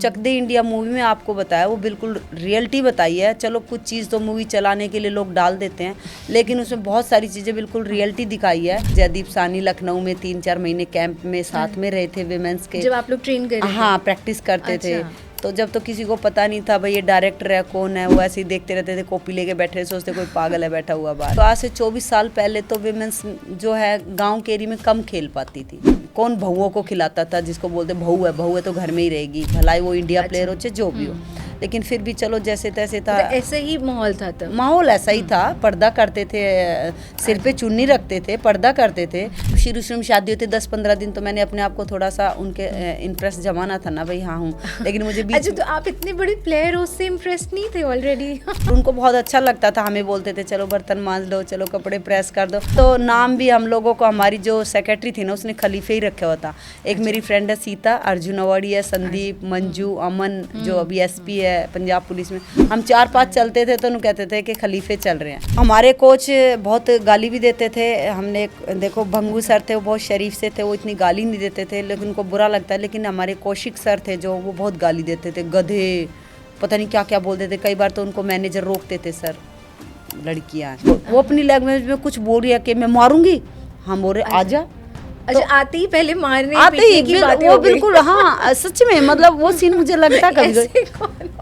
चक दे India movie में आपको बताया वो बिल्कुल रियलिटी बताई है। चलो कुछ चीज़ तो मूवी चलाने के लिए लोग डाल देते हैं, लेकिन उसमें बहुत सारी चीज़ें बिल्कुल रियलिटी दिखाई है। जयदीप सानी लखनऊ में 3-4 महीने कैंप में साथ में रहे थे विमेंस के, जब आप लोग ट्रेन कर रहे थे? हाँ, प्रैक्टिस करते थे। तो जब तो किसी को पता नहीं था भाई ये डायरेक्टर है कौन है, वो ऐसे ही देखते रहते थे, कॉपी लेके बैठे रहे, सोचते कोई पागल है बैठा हुआ बाहर। तो आज से 24 साल पहले तो विमेंस जो है गांव के एरिया में कम खेल पाती थी। कौन बहुओं को खिलाता था, जिसको बोलते बहू है तो घर में ही रहेगी, भलाई वो इंडिया प्लेयर हो चाहे जो भी हो। लेकिन फिर भी चलो जैसे तैसे था, तो ऐसा ही माहौल था तब? माहौल ऐसा ही था। पर्दा करते थे, सिर पे चुन्नी रखते थे, पर्दा करते थे। शुरू शुरू में शादी होती 10-15 दिन तो मैंने अपने आप को थोड़ा सा उनके इम्प्रेस जमाना था ना भाई, हाँ हूँ, लेकिन मुझे बीच अच्छा, तो आप इतने बड़े प्लेयर हो, उससे इम्प्रेस नहीं थे ऑलरेडी? उनको बहुत अच्छा लगता था, हमें बोलते थे चलो बर्तन मांज लो, चलो कपड़े प्रेस कर दो। तो नाम भी हम लोगों को, हमारी जो सेक्रेटरी थी ना उसने खलीफे ही रखा हुआ था। एक मेरी फ्रेंड है सीता, अर्जुन अवार्डी है, संदीप, मंजू, अमन जो अभी एसपी है पंजाब पुलिस में, हम 4-5 चलते थे तो उन्हें कहते थे कि खलीफे चल रहे हैं। हमारे कोच बहुत गाली भी देते थे। हमने देखो भंगू सर थे, वो बहुत शरीफ से थे, वो इतनी गाली नहीं देते थे, लेकिन उनको बुरा लगता है। लेकिन हमारे कौशिक सर थे जो, वो बहुत गाली देते थे, गधे, पता नहीं क्या क्या बोलते थे। कई बार तो उनको मैनेजर रोकते थे, सर लड़कियां वो अपनी लैंग्वेज में कुछ बोल रही है कि मैं मारूंगी, हम बोल रहे आजा। अच्छा, तो आते ही पहले मारने आते ही की बातें वो बिल्कुल, हाँ सच में, मतलब वो सीन मुझे लगता कभी,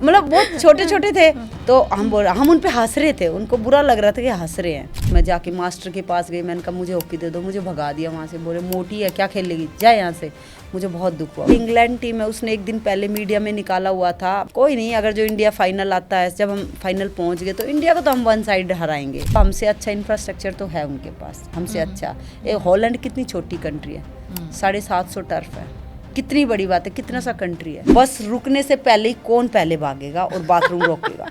मतलब बहुत छोटे छोटे थे तो हम उन पे हंस रहे थे, उनको बुरा लग रहा था कि हंस रहे हैं। मैं जाके मास्टर के पास गई, मैंने कहा मुझे हॉकी दे दो, मुझे भगा दिया वहाँ से, बोले मोटी है क्या खेलेगी, जाए यहाँ से। मुझे बहुत दुख हुआ। इंग्लैंड टीम है, उसने एक दिन पहले मीडिया में निकाला हुआ था, कोई नहीं, अगर जो इंडिया फाइनल आता है, जब हम फाइनल पहुंच गए तो इंडिया को तो हम 1 साइड हराएंगे। हमसे अच्छा इंफ्रास्ट्रक्चर तो है उनके पास, हमसे अच्छा। ये हॉलैंड कितनी छोटी कंट्री है, 750 टर्फ है, कितनी बड़ी बात है, कितना सा कंट्री है। बस रुकने से पहले ही कौन पहले भागेगा और बाथरूम रोकेगा।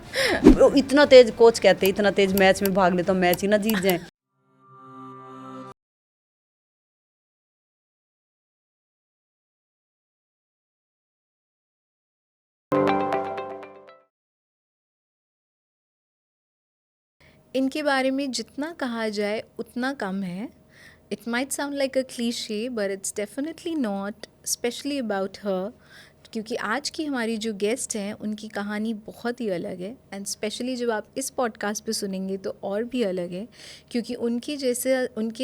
इतना तेज कोच कहते हैं, इतना तेज मैच में भाग ले तो मैच ही ना जीत जाए। इनके बारे में जितना कहा जाए उतना कम है। It might sound like a cliche, but it's definitely not, especially about her. क्योंकि आज की हमारी जो गेस्ट हैं उनकी कहानी बहुत ही अलग है, एंड स्पेशली जब आप इस पॉडकास्ट पे सुनेंगे तो और भी अलग है, क्योंकि उनके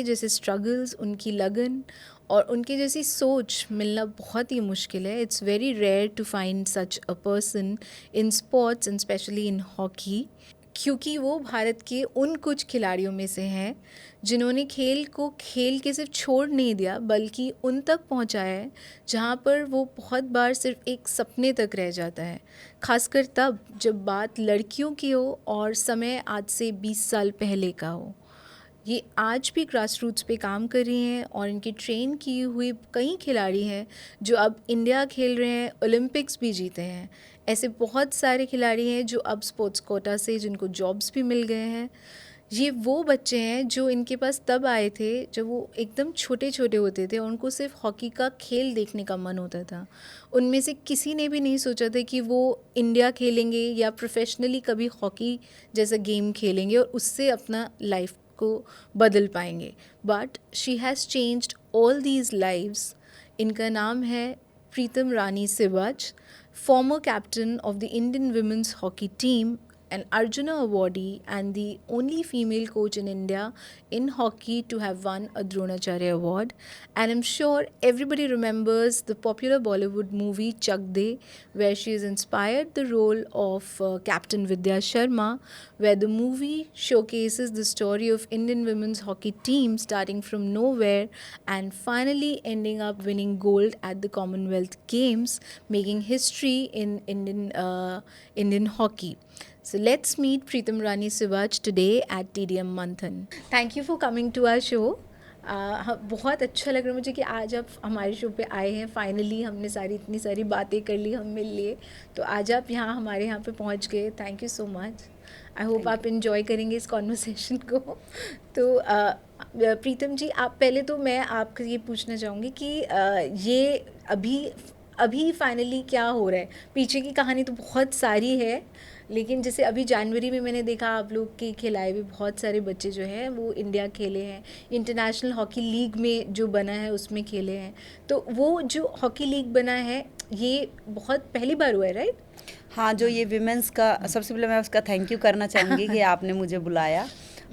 जैसे स्ट्रगल्स, उनकी लगन और उनके जैसी सोच मिलना बहुत ही मुश्किल है. It's very rare to find such a person in sports and specially in hockey, क्योंकि वो भारत के उन कुछ खिलाड़ियों में से हैं जिन्होंने खेल को खेल के सिर्फ छोड़ नहीं दिया, बल्कि उन तक पहुंचाया है जहां पर वो बहुत बार सिर्फ एक सपने तक रह जाता है, खासकर तब जब बात लड़कियों की हो और समय आज से 20 साल पहले का हो. ये आज भी ग्रास रूट्स पे काम कर रही हैं और इनकी ट्रेन की हुई कई खिलाड़ी हैं जो अब इंडिया खेल रहे हैं, ओलंपिक्स भी जीते हैं. ऐसे बहुत सारे खिलाड़ी हैं जो अब स्पोर्ट्स कोटा से जिनको जॉब्स भी मिल गए हैं. ये वो बच्चे हैं जो इनके पास तब आए थे जब वो एकदम छोटे छोटे होते थे और उनको सिर्फ हॉकी का खेल देखने का मन होता था. उनमें से किसी ने भी नहीं सोचा था कि वो इंडिया खेलेंगे या प्रोफेशनली कभी हॉकी जैसा गेम खेलेंगे और उससे अपना लाइफ को बदल पाएंगे. But she has changed all these lives. इनका नाम है प्रीतम रानी Siwach, former captain of the Indian women's hockey team, an Arjuna awardee and the only female coach in India in hockey to have won a Dronacharya award. And I'm sure everybody remembers the popular Bollywood movie Chak De, where she has inspired the role of Captain Vidya Sharma, where the movie showcases the story of Indian women's hockey team starting from nowhere and finally ending up winning gold at the Commonwealth Games, making history in Indian hockey. So let's meet Preetam Rani Siwaj today at TDM Manthan. Thank you for coming to our show. बहुत अच्छा लग रहा है मुझे कि आज आप हमारे शो पे आए हैं. फाइनली हमने इतनी सारी बातें कर ली, हम मिल लिए, तो आज आप हमारे यहाँ पे पहुँच गए. Thank you so much. I hope आप इन्जॉय करेंगे इस कॉन्वर्सेशन को. तो प्रीतम जी, आप पहले तो मैं आपसे ये पूछना चाहूँगी कि ये अभी अभी फाइनली क्या हो रहा है? पीछे की कहानी तो बहुत सारी है, लेकिन जैसे अभी जनवरी में मैंने देखा आप लोग के खिलाए भी बहुत सारे बच्चे जो हैं वो इंडिया खेले हैं, इंटरनेशनल हॉकी लीग में जो बना है उसमें खेले हैं। तो वो जो हॉकी लीग बना है ये बहुत पहली बार हुआ है, राइट? हाँ, जो ये विमेंस का, सबसे पहले मैं उसका थैंक यू करना चाहूँगी कि आपने मुझे बुलाया।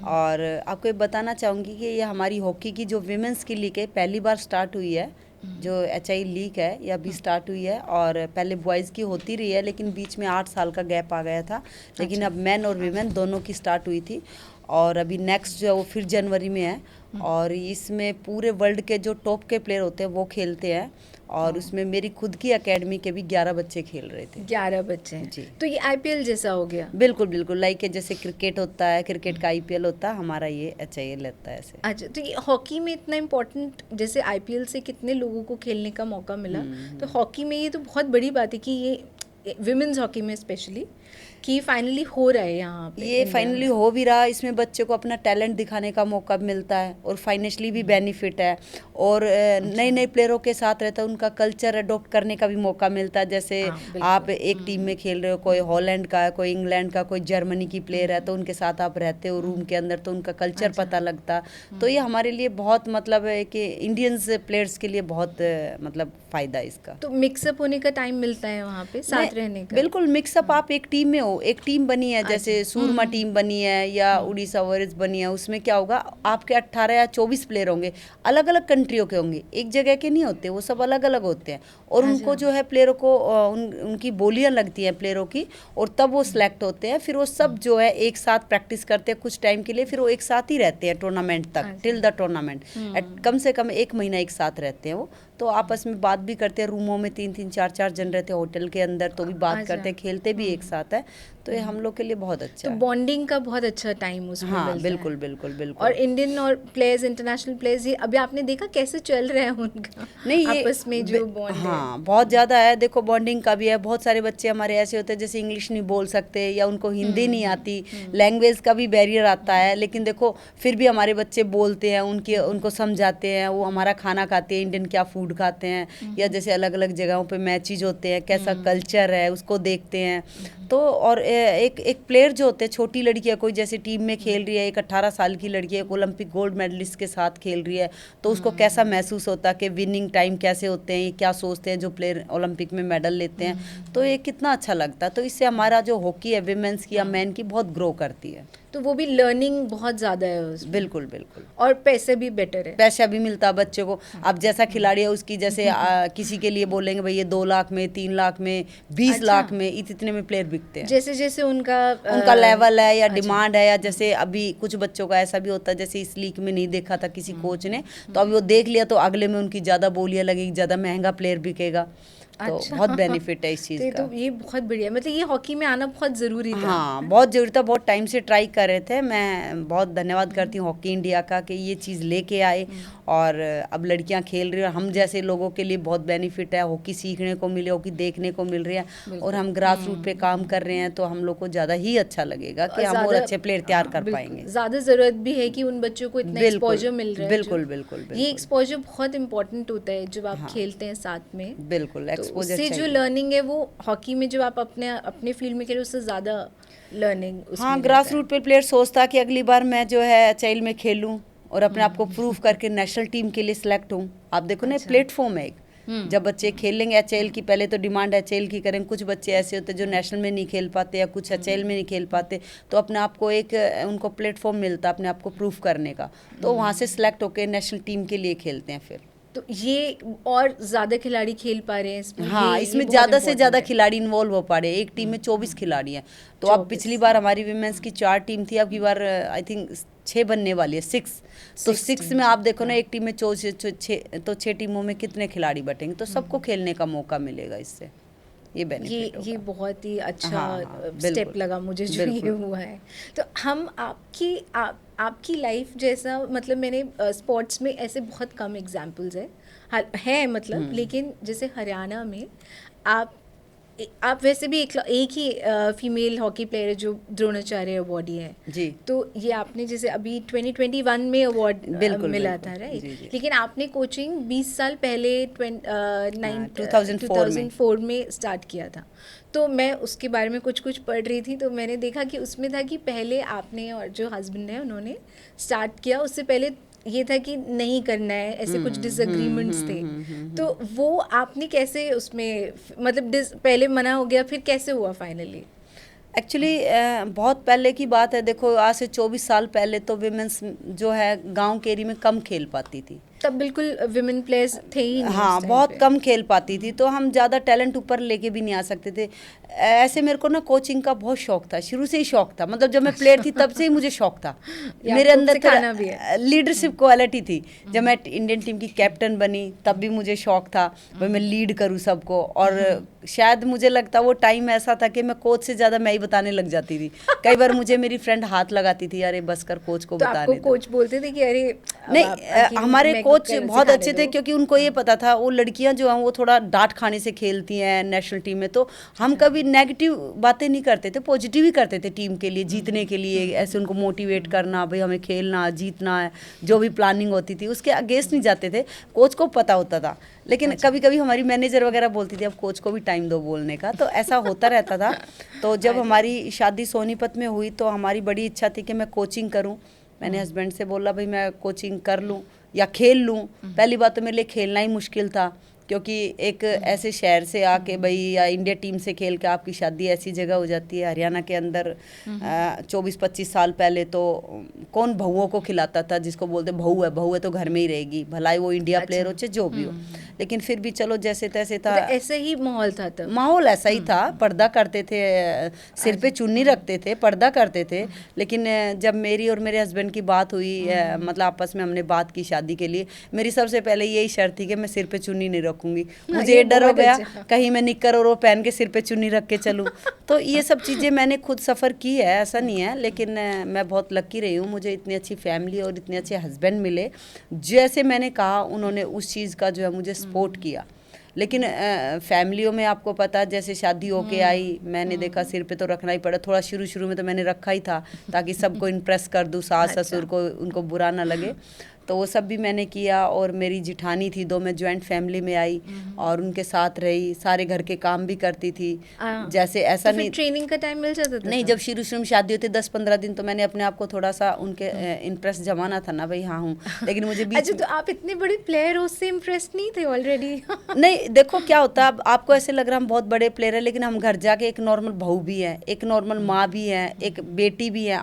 और आपको ये बताना चाहूँगी कि ये हमारी हॉकी की जो विमेंस की लीग है पहली बार स्टार्ट हुई है। जो HI लीग है ये अभी स्टार्ट हुई है, और पहले बॉयज़ की होती रही है लेकिन बीच में 8 साल का गैप आ गया था। लेकिन अब मेन और विमेन दोनों की स्टार्ट हुई थी, और अभी नेक्स्ट जो है वो फिर जनवरी में है। और इसमें पूरे वर्ल्ड के जो टॉप के प्लेयर होते हैं वो खेलते हैं, और उसमें मेरी खुद की एकेडमी के भी 11 बच्चे खेल रहे थे। 11 बच्चे हैं जी। तो ये IPL जैसा हो गया? बिल्कुल बिल्कुल, लाइक जैसे क्रिकेट होता है, क्रिकेट का IPL होता है, हमारा ये HIL रहता है ऐसे। अच्छा, तो ये हॉकी में इतना इम्पोर्टेंट, जैसे IPL से कितने लोगों को खेलने का मौका मिला, तो हॉकी में ये तो बहुत बड़ी बात है कि ये विमेंस हॉकी में स्पेशली कि फाइनली हो रहा है यहाँ पे, ये फाइनली हो भी रहा। इसमें बच्चे को अपना टैलेंट दिखाने का मौका मिलता है, और फाइनेंशियली भी बेनिफिट है, और नए नए प्लेयरों के साथ रहता है, उनका कल्चर अडॉप्ट करने का भी मौका मिलता है। जैसे आप एक टीम में खेल रहे हो, कोई हॉलैंड का है, कोई इंग्लैंड का, कोई जर्मनी की प्लेयर है, तो उनके साथ आप रहते हो रूम के अंदर, तो उनका कल्चर पता लगता। तो ये हमारे लिए बहुत मतलब है कि इंडियंस प्लेयर्स के लिए बहुत मतलब फ़ायदा है इसका। तो मिक्सअप होने का टाइम मिलता है वहाँ पे, साथ रहने का? बिल्कुल मिक्सअप। आप एक टीम में हो, एक टीम बनी है, जैसे सूरमा टीम बनी है या उड़ीसा वॉरियर्स बनी है, उसमें क्या होगा, आपके 18 या 24 प्लेयर होंगे, अलग अलग कंट्रियों के होंगे, एक जगह के नहीं होते, वो सब अलग अलग होते हैं। और उनको जो है प्लेयरों को उनकी बोलियां लगती हैं प्लेयरों की, और तब वो सिलेक्ट होते हैं। फिर वो सब जो है एक साथ प्रैक्टिस करते हैं कुछ टाइम के लिए, फिर वो एक साथ ही रहते हैं टूर्नामेंट तक, टिल द टूर्नामेंट। कम से कम 1 महीना एक साथ रहते हैं वो। तो आपस में बात भी करते हैं, रूमों में 3-3 4-4 जन रहते हैं होटल के अंदर, तो भी बात करते हैं, खेलते भी एक साथ है। तो ये हम लोग के लिए बहुत अच्छा तो है। बॉन्डिंग का बहुत अच्छा टाइम उसमें हाँ मिलता बिल्कुल है। बिल्कुल बिल्कुल। और इंडियन और प्लेयर्स, इंटरनेशनल प्लेयर्स, ये अभी आपने देखा कैसे चल रहा है उनका नहीं, ये आपस में जो बॉन्ड है? हाँ बहुत ज़्यादा है। देखो बॉन्डिंग का भी है। बहुत सारे बच्चे हमारे ऐसे होते हैं जैसे इंग्लिश नहीं बोल सकते, या उनको हिंदी नहीं आती, लैंग्वेज का भी बैरियर आता है, लेकिन देखो फिर भी हमारे बच्चे बोलते हैं, उनको समझाते हैं, वो हमारा खाना खाते हैं, इंडियन क्या फूड खाते हैं, या जैसे अलग अलग जगहों पे मैचेज होते हैं, कैसा कल्चर है उसको देखते हैं। तो और एक प्लेयर जो होते हैं, छोटी लड़की है कोई, जैसे टीम में खेल रही है, एक 18 साल की लड़की है, एक ओलंपिक गोल्ड मेडलिस्ट के साथ खेल रही है, तो उसको कैसा महसूस होता है कि विनिंग टाइम कैसे होते हैं, ये क्या सोचते हैं जो प्लेयर ओलंपिक में मेडल लेते हैं, तो ये कितना अच्छा लगता है। तो इससे हमारा जो हॉकी है विमेंस की या मैन की बहुत ग्रो करती है। तो वो भी लर्निंग बहुत ज़्यादा है उसमें। बिल्कुल बिल्कुल। और पैसे भी बेटर है, पैसा भी मिलता है बच्चे को। अब जैसा खिलाड़ी है उसकी, जैसे किसी के लिए बोलेंगे भाई ये 2 लाख में, 3 लाख में, 20 लाख में, इतने में प्लेयर बिकते हैं। जैसे जैसे उनका लेवल है या डिमांड है, या जैसे अभी कुछ बच्चों का ऐसा भी होता है, जैसे इस लीग में नहीं देखा था किसी कोच ने, तो अभी वो देख लिया, तो अगले में उनकी ज़्यादा बोलियां लगेगी, ज़्यादा महंगा प्लेयर बिकेगा। तो बहुत बेनिफिट है इस चीज़ का। तो ये बहुत बढ़िया, मतलब ये हॉकी में आना बहुत ज़रूरी था। हाँ बहुत ज़रूरी था, बहुत टाइम से ट्राई कर रहे थे। मैं बहुत धन्यवाद करती हूँ हॉकी इंडिया का कि ये चीज़ लेके आए, और अब लड़कियाँ खेल रही हैं। हम जैसे लोगों के लिए बहुत बेनिफिट है, हॉकी सीखने को मिले, हॉकी देखने को मिल रही है, और हम ग्रास रूट पे काम कर रहे हैं, तो हम लोग को ज़्यादा ही अच्छा लगेगा कि हम और अच्छे प्लेयर तैयार कर पाएंगे। ज़्यादा ज़रूरत भी है कि उन बच्चों को इतना एक्सपोजर मिल रहा है। बिल्कुल बिल्कुल। ये एक्सपोजर बहुत इंपॉर्टेंट होता है जब आप खेलते हैं साथ में। बिल्कुल एक्सपोजर चाहिए। जो लर्निंग है वो हॉकी में जब आप अपने फील्ड में करें उससे ज़्यादा लर्निंग उसमें। हाँ ग्रास रूट पे प्लेयर सोचता है कि अगली बार मैं जो है HIL में खेलूं और अपने आप को प्रूव करके नेशनल टीम के लिए सिलेक्ट हूँ। आप देखो ना, प्लेटफॉर्म है एक। जब बच्चे खेलेंगे HIL की, पहले तो डिमांड HIL की करेंगे, कुछ बच्चे ऐसे होते हैं जो नेशनल में नहीं खेल पाते या कुछ HIL में नहीं खेल पाते, तो अपने आप को एक उनको प्लेटफॉर्म मिलता है अपने आप को प्रूव करने का, तो वहाँ से सिलेक्ट होकर नेशनल टीम के लिए खेलते हैं फिर। तो ये और ज़्यादा खिलाड़ी खेल पा रहे हैं इसमें। हाँ इसमें ज़्यादा से ज़्यादा खिलाड़ी इन्वॉल्व हो पा रहे हैं। एक टीम में 24 खिलाड़ी हैं। तो अब पिछली बार हमारी विमेंस की 4 टीम थी, अब की बार आई थिंक 6 बनने वाली है, 6। तो 6 में आप देखो ना, एक टीम में 6 टीमों में कितने खिलाड़ी बटेंगे, तो सबको खेलने का मौका मिलेगा इससे। ये बेनिफिट ये बहुत ही अच्छा स्टेप लगा मुझे जो ये हुआ है। तो हम आपकी लाइफ जैसा, मतलब मैंने स्पोर्ट्स में ऐसे बहुत कम एग्जाम्पल्स हैं मतलब, लेकिन जैसे हरियाणा में आप आप वैसे भी एक ही फीमेल हॉकी प्लेयर है जो द्रोणाचार्य अवार्डी है। जी। तो ये आपने जैसे अभी 2021 में अवार्ड बिल्कुल, मिला बिल्कुल। था, राइट? जी, जी। लेकिन आपने कोचिंग 20 साल पहले 2004 में। 2004 में स्टार्ट किया था। तो मैं उसके बारे में कुछ कुछ पढ़ रही थी, तो मैंने देखा कि उसमें था कि पहले आपने और जो हस्बैंड है उन्होंने स्टार्ट किया, उससे पहले ये था कि नहीं करना है, ऐसे कुछ डिसएग्रीमेंट्स थे। तो वो आपने कैसे उसमें मतलब पहले मना हो गया, फिर कैसे हुआ फाइनली? एक्चुअली बहुत पहले की बात है। देखो आज से 24 साल पहले तो विमेंस जो है गांव के एरिया में कम खेल पाती थी। तब बिल्कुल विमेन प्लेयर्स थे ही नहीं हाँ, उस टाइम बहुत पे। कम खेल पाती थी, तो हम ज़्यादा टैलेंट ऊपर लेके भी नहीं आ सकते थे। ऐसे मेरे को ना कोचिंग का बहुत शौक था, शुरू से ही शौक था। मतलब जब मैं प्लेयर थी तब से ही मुझे शौक था। मेरे आपको अंदर सिखाना भी है। लीडरशिप क्वालिटी थी। जब मैं इंडियन टीम की कैप्टन बनी तब भी मुझे शौक था भाई मैं लीड करूँ सबको। और शायद मुझे लगता वो टाइम ऐसा था कि मैं कोच से ज़्यादा मैं ही बताने लग जाती थी। कई बार मुझे मेरी फ्रेंड हाथ लगाती थी, अरे बस कर कोच को तो बताने आपको दो। कोच बोलते थे कि अरे अब नहीं, आप आके हमारे मेरे को कोच बहुत सिखाने अच्छे थे दो। क्योंकि उनको ये पता था वो लड़कियां जो हैं वो थोड़ा डांट खाने से खेलती हैं नेशनल टीम में। तो हम कभी नेगेटिव बातें नहीं करते थे, पॉजिटिव ही करते थे टीम के लिए, जीतने के लिए। ऐसे उनको मोटिवेट करना, भाई हमें खेलना जीतना है, जो भी प्लानिंग होती थी उसके अगेंस्ट नहीं जाते थे। कोच को पता होता था, लेकिन कभी कभी हमारी मैनेजर वगैरह बोलती थी अब कोच को भी टाइम दो बोलने का, तो ऐसा होता रहता था। तो जब हमारी शादी सोनीपत में हुई तो हमारी बड़ी इच्छा थी कि मैं कोचिंग करूँ। मैंने हस्बैंड से बोला भाई मैं कोचिंग कर लूँ या खेल लूँ। पहली बात तो मेरे लिए खेलना ही मुश्किल था, क्योंकि एक ऐसे शहर से आके भाई या इंडिया टीम से खेल के आपकी शादी ऐसी जगह हो जाती है हरियाणा के अंदर। 24-25 साल पहले तो कौन बहुओं को खिलाता था, जिसको बोलते बहू है तो घर में ही रहेगी, भलाई वो इंडिया प्लेयर हो चाहे जो भी हो। लेकिन फिर भी चलो जैसे तैसे था, मतलब ऐसे ही माहौल था तब। माहौल ऐसा ही था। पर्दा करते थे, सिर पे चुन्नी रखते थे, पर्दा करते थे। लेकिन जब मेरी और मेरे हस्बैंड की बात हुई, मतलब आपस में हमने बात की शादी के लिए, मेरी सबसे पहले यही शर्त थी कि मैं सिर पे चुन्नी नहीं रखूंगी। मुझे ये डर हो बहुत गया अच्छा। कहीं मैं निक्कर और वो पहन के सिर पे चुन्नी रख के चलूँ। तो ये सब चीज़ें मैंने खुद सफ़र की है, ऐसा नहीं है। लेकिन मैं बहुत लकी रही हूँ, मुझे इतनी अच्छी फैमिली और इतने अच्छे हस्बैंड मिले। जैसे मैंने कहा उन्होंने उस चीज़ का जो है मुझे सपोर्ट किया। लेकिन फैमिलियों में आपको पता है, जैसे शादी होके आई मैंने देखा सिर पे तो रखना ही पड़ा। थोड़ा शुरू शुरू में तो मैंने रखा ही था ताकि सबको इम्प्रेस कर दूँ, सास ससुर को, उनको बुरा ना लगे। तो वो सब भी मैंने किया। और मेरी जिठानी थी दो, मैं जॉइंट फैमिली में आई और उनके साथ रही, सारे घर के काम भी करती थी। जैसे ऐसा तो नहीं ट्रेनिंग का टाइम मिल जाता था? नहीं, जब शुरू शुरू में शादी होती 10-15 दिन तो मैंने अपने आप को थोड़ा सा उनके इम्प्रेस जमाना था ना भाई, हाँ हूँ। लेकिन मुझे बीच अच्छा, तो आप इतने बड़े प्लेयर हो, उससे इम्प्रेस नहीं थे ऑलरेडी? नहीं, देखो क्या होता है, अब आपको ऐसे लग रहा है हम बहुत बड़े प्लेयर हैं, लेकिन हम घर जाके एक नॉर्मल बहू भी हैं, एक नॉर्मल माँ भी हैं, एक बेटी भी है।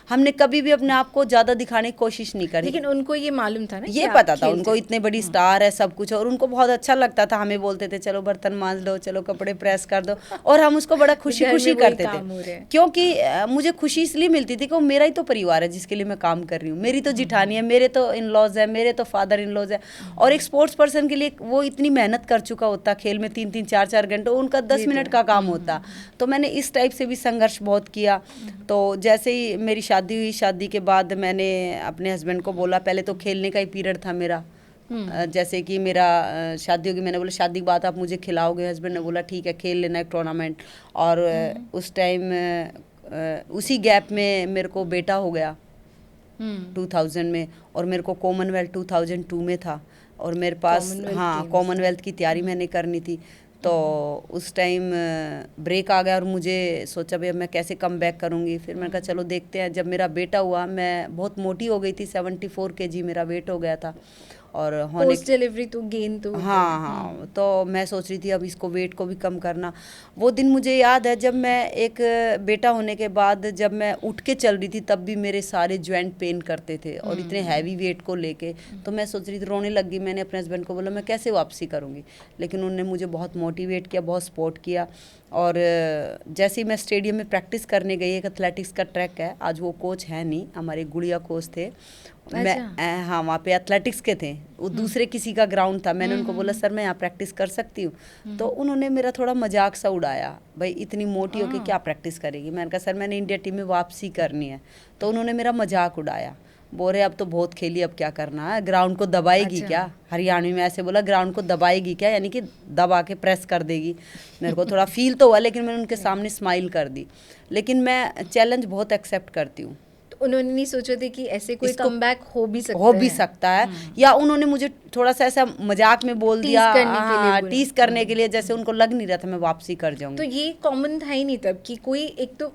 हमने कभी भी अपने आप को ज़्यादा दिखाने की कोशिश नहीं करी। लेकिन उनको ये मालूम था ना, ये पता था उनको इतने बड़ी स्टार है सब कुछ, और उनको बहुत अच्छा लगता था। हमें बोलते थे चलो बर्तन मांज लो, चलो कपड़े प्रेस कर दो, और हम उसको बड़ा खुशी खुशी करते थे। क्योंकि मुझे खुशी इसलिए मिलती थी कि वो मेरा ही तो परिवार है जिसके लिए मैं काम कर रही हूँ। मेरी तो जिठानी है, मेरे तो इन लॉज है, मेरे तो फादर इन लॉज है। और एक स्पोर्ट्स पर्सन के लिए वो इतनी मेहनत कर चुका होता, खेल में 3-3 4-4 घंटे, उनका 10 मिनट का काम होता। तो मैंने इस टाइप से भी संघर्ष बहुत किया। तो जैसे ही मेरी शादी हुई, शादी के बाद मैंने अपने हस्बैंड को बोला, पहले तो खेलने का ही पीरियड था मेरा। जैसे कि मेरा शादी होगी, मैंने बोला शादी के बाद आप मुझे खिलाओगे? हस्बैंड ने बोला ठीक है खेल लेना एक टूर्नामेंट। और उस टाइम उसी गैप में मेरे को बेटा हो गया 2000 में, और मेरे को कॉमनवेल्थ 2002 में था, और मेरे पास कॉमनवेल्थ की तैयारी मैंने करनी थी। तो उस टाइम ब्रेक आ गया और मुझे सोचा भाई अब मैं कैसे कम बैक करूँगी। फिर मैंने कहा चलो देखते हैं। जब मेरा बेटा हुआ मैं बहुत मोटी हो गई थी, 74 kg मेरा वेट हो गया था। और पोस्ट डिलीवरी तो गेन तो हाँ, तो मैं सोच रही थी अब इसको वेट को भी कम करना। वो दिन मुझे याद है जब मैं एक बेटा होने के बाद जब मैं उठ के चल रही थी तब भी मेरे सारे जॉइंट पेन करते थे, और इतने हैवी वेट को लेके तो मैं सोच रही थी, रोने लग गई। मैंने अपने हस्बैंड को बोला मैं कैसे वापसी करूँगी, लेकिन उन्होंने मुझे बहुत मोटिवेट किया, बहुत सपोर्ट किया। और जैसे ही मैं स्टेडियम में प्रैक्टिस करने गई, एक एथलेटिक्स का ट्रैक है, आज वो कोच है नहीं, हमारे गुड़िया कोच थे। मैं हाँ वहाँ पे एथलेटिक्स के थे, वो दूसरे किसी का ग्राउंड था। मैंने उनको बोला सर मैं यहाँ प्रैक्टिस कर सकती हूँ? तो उन्होंने मेरा थोड़ा मजाक सा उड़ाया, भाई इतनी मोटी हो के क्या प्रैक्टिस करेगी? मैंने कहा सर मैंने इंडिया टीम में वापसी करनी है। तो उन्होंने मेरा मजाक उड़ाया, बोल रहे अब तो बहुत खेली, अब क्या करना है, ग्राउंड को दबाएगी क्या, हरियाणवी में ऐसे बोला, ग्राउंड को दबाएगी क्या, यानी कि दबा के प्रेस कर देगी। मेरे को थोड़ा फील तो हुआ, लेकिन मैंने उनके सामने स्माइल कर दी। लेकिन मैं चैलेंज बहुत एक्सेप्ट करती हूँ। उन्होंने नहीं सोचा था कि ऐसे कोई कमबैक हो भी सकता है या उन्होंने मुझे थोड़ा सा ऐसा मजाक में बोल दिया, टीज करने के लिए, जैसे उनको लग नहीं रहा था मैं वापसी कर जाऊंगी। तो ये कॉमन था ही नहीं तब कि कोई एक तो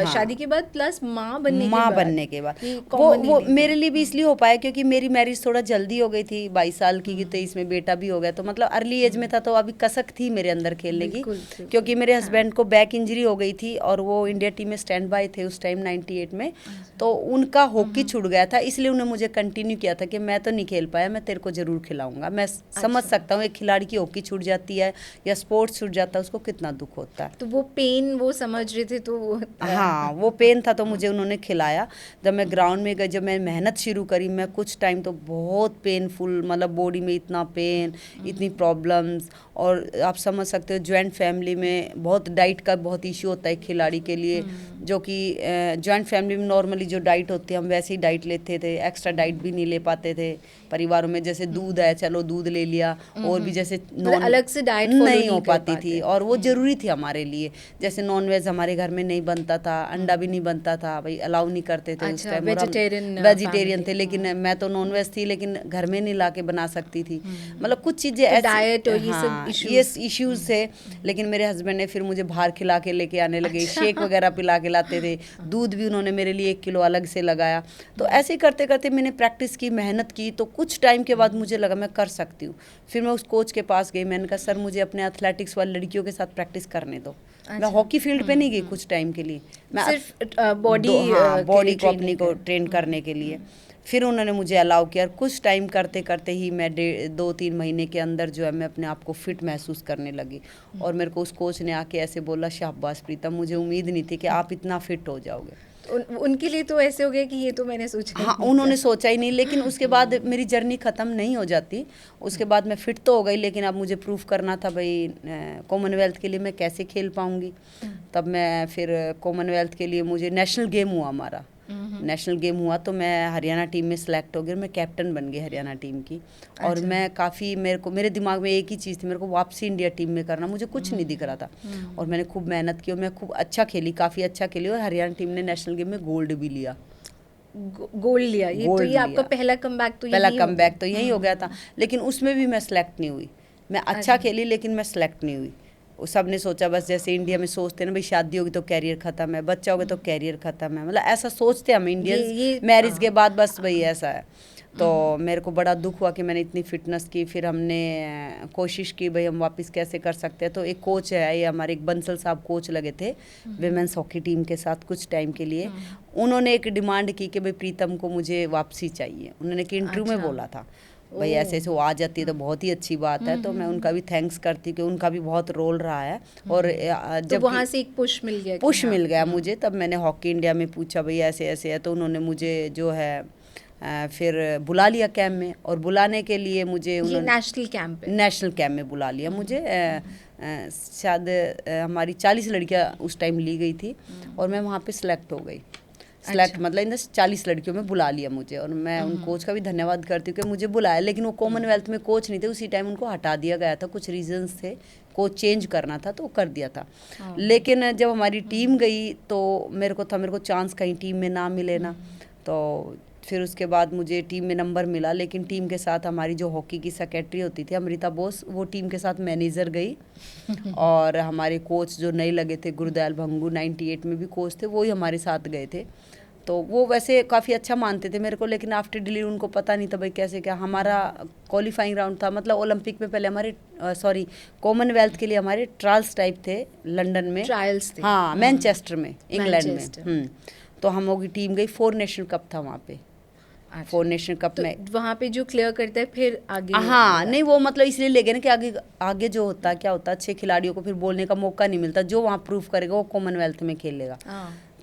शादी के बाद प्लस माँ बनने के बाद वो मेरे लिए भी इसलिए हो पाया क्योंकि मेरी मैरिज थोड़ा जल्दी हो गई थी, 22 साल की, 23 में बेटा भी हो गया, तो मतलब अर्ली एज में था, तो अभी कसक थी मेरे अंदर खेलने की, क्योंकि मेरे हस्बैंड को बैक इंजरी हो गई थी और वो इंडिया टीम में स्टैंड बाय थे उस टाइम 98 में, तो उनका हॉकी छूट गया था, इसलिए उन्होंने मुझे कंटिन्यू किया था कि मैं तो नहीं खेल पाया, मैं तेरे को जरूर खिलाऊंगा। मैं समझ सकता हूँ एक खिलाड़ी की हॉकी छूट जाती है या स्पोर्ट्स छूट जाता है, उसको कितना दुख होता है। तो वो पेन वो समझ रहे थे, तो हाँ वो पेन था, तो मुझे उन्होंने खिलाया। जब मैं ग्राउंड में गई, जब मैं मेहनत शुरू करी, मैं कुछ टाइम तो बहुत पेनफुल, मतलब बॉडी में इतना पेन, इतनी प्रॉब्लम्स, और आप समझ सकते हो जॉइंट फैमिली में बहुत डाइट का बहुत इश्यू होता है खिलाड़ी के लिए, जो कि जॉइंट फैमिली में नॉर्मली जो डाइट होती है हम वैसे ही डाइट लेते थे, एक्स्ट्रा डाइट भी नहीं ले पाते थे परिवारों में। जैसे दूध है, चलो दूध ले लिया, और भी जैसे अलग से डाइट नहीं हो पाती थी, और वो जरूरी थी हमारे लिए। जैसे नॉन वेज हमारे घर में नहीं बनता था, अंडा भी नहीं बनता था, भाई अलाउ नहीं करते थे उस टाइम, वेजिटेरियन थे, लेकिन मैं तो नॉन वेज थी, लेकिन घर में नहीं ला के बना सकती थी, मतलब कुछ चीजें डाइट और ये इश्यूज थे। लेकिन मेरे हस्बैंड ने फिर मुझे बाहर खिला के लेके आने लगे, शेक वगैरह पिला के लाते थे, दूध भी उन्होंने मेरे लिए 1 किलो अलग से लगाया। तो ऐसे करते करते मैंने प्रैक्टिस की, मेहनत की, तो कुछ टाइम के बाद मुझे लगा मैं कर सकती हूँ। फिर मैं उस कोच के पास गई, मैंने कहा सर मुझे अपने एथलेटिक्स वाली लड़कियों के साथ प्रैक्टिस करने दो। मैं हॉकी फील्ड पे नहीं गई कुछ टाइम के लिए, मैं सिर्फ बॉडी को अपनी को ट्रेन करने के लिए। फिर उन्होंने मुझे अलाउ किया, कुछ टाइम करते करते ही मैं 2-3 महीने के अंदर जो है मैं अपने आप को फिट महसूस करने लगी। और मेरे को उस कोच ने आके ऐसे बोला, शाबाश प्रीतम, मुझे उम्मीद नहीं थी कि आप इतना फिट हो जाओगे। उनके लिए तो ऐसे हो गया कि ये तो मैंने सोचा, हाँ उन्होंने सोचा ही नहीं, लेकिन उसके बाद मेरी जर्नी ख़त्म नहीं हो जाती। उसके बाद मैं फिट तो हो गई, लेकिन अब मुझे प्रूफ करना था भाई कॉमनवेल्थ के लिए मैं कैसे खेल पाऊँगी। तब मैं फिर कॉमनवेल्थ के लिए, मुझे नेशनल गेम हुआ हमारा, नेशनल गेम हुआ, तो मैं हरियाणा टीम में सिलेक्ट हो गई, मैं कैप्टन बन गई हरियाणा टीम की। और मैं काफ़ी, मेरे दिमाग में एक ही चीज़ थी, मेरे को वापसी इंडिया टीम में करना, मुझे कुछ नहीं दिख रहा था। और मैंने खूब मेहनत की और मैं खूब अच्छा खेली, काफ़ी अच्छा खेली, और हरियाणा टीम ने नेशनल गेम में गोल्ड भी लिया। गोल्ड लिया, ये आपका पहला कमबैक तो यही हो गया था। लेकिन उसमें भी मैं सिलेक्ट नहीं हुई। मैं अच्छा खेली, लेकिन मैं सिलेक्ट नहीं हुई। सब ने सोचा बस जैसे इंडिया में सोचते हैं ना, भाई शादी होगी तो कैरियर खत्म है, बच्चा होगा तो कैरियर खत्म है, मतलब ऐसा सोचते हैं हम इंडियंस मैरिज के बाद, बस भाई ऐसा है। तो मेरे को बड़ा दुख हुआ कि मैंने इतनी फिटनेस की। फिर हमने कोशिश की भाई हम वापस कैसे कर सकते हैं। तो एक कोच है, ये हमारे एक बंसल साहब कोच लगे थे विमेंस हॉकी टीम के साथ कुछ टाइम के लिए। उन्होंने एक डिमांड की कि भाई प्रीतम को मुझे वापसी चाहिए। उन्होंने एक इंटरव्यू में बोला था भाई ऐसे ऐसे वो आ जाती है तो बहुत ही अच्छी बात है। तो मैं उनका भी थैंक्स करती हूँ कि उनका भी बहुत रोल रहा है। और जब वहाँ से एक पुश मिल गया मुझे, तब मैंने हॉकी इंडिया में पूछा भाई ऐसे ऐसे है, तो उन्होंने मुझे जो है फिर बुला लिया कैंप में। और बुलाने के लिए मुझे उन्होंने नेशनल कैंप में बुला लिया मुझे। शायद हमारी 40 लड़कियाँ उस टाइम ली गई थी और मैं वहाँ पे सिलेक्ट हो गई। मतलब इन 40 लड़कियों में बुला लिया मुझे। और मैं उन कोच का भी धन्यवाद करती हूँ कि मुझे बुलाया। लेकिन वो कॉमनवेल्थ में कोच नहीं थे उसी टाइम, उनको हटा दिया गया था, कुछ रीजंस थे, कोच चेंज करना था तो कर दिया था। लेकिन जब हमारी टीम गई तो मेरे को चांस कहीं टीम में ना मिले ना। तो फिर उसके बाद मुझे टीम में नंबर मिला। लेकिन टीम के साथ हमारी जो हॉकी की सेक्रेटरी होती थी अमृता बोस, वो टीम के साथ मैनेजर गई। और हमारे कोच जो नए लगे थे गुरुदयाल भंगू, 98 में भी कोच थे, वो ही हमारे साथ गए थे। तो वो वैसे काफ़ी अच्छा मानते थे मेरे को। लेकिन आफ्टर डिलीवरी उनको पता नहीं था भाई कैसे क्या। हमारा क्वालिफाइंग राउंड था, मतलब ओलंपिक में पहले हमारे कॉमनवेल्थ के लिए हमारे ट्रायल्स टाइप थे लंदन में, ट्रायल्स थे हाँ मैनचेस्टर में, इंग्लैंड में। तो हम लोग की टीम गई, 4 नेशनल कप था वहाँ पे। 4 नेशनल कप में वहाँ पे जो क्लियर करता है फिर आगे, हाँ नहीं वो मतलब इसलिए ले गए ना कि आगे जो होता है क्या होता है, अच्छे खिलाड़ियों को फिर बोलने का मौका नहीं मिलता। जो वहाँ प्रूफ करेगा वो कॉमनवेल्थ में खेलेगा।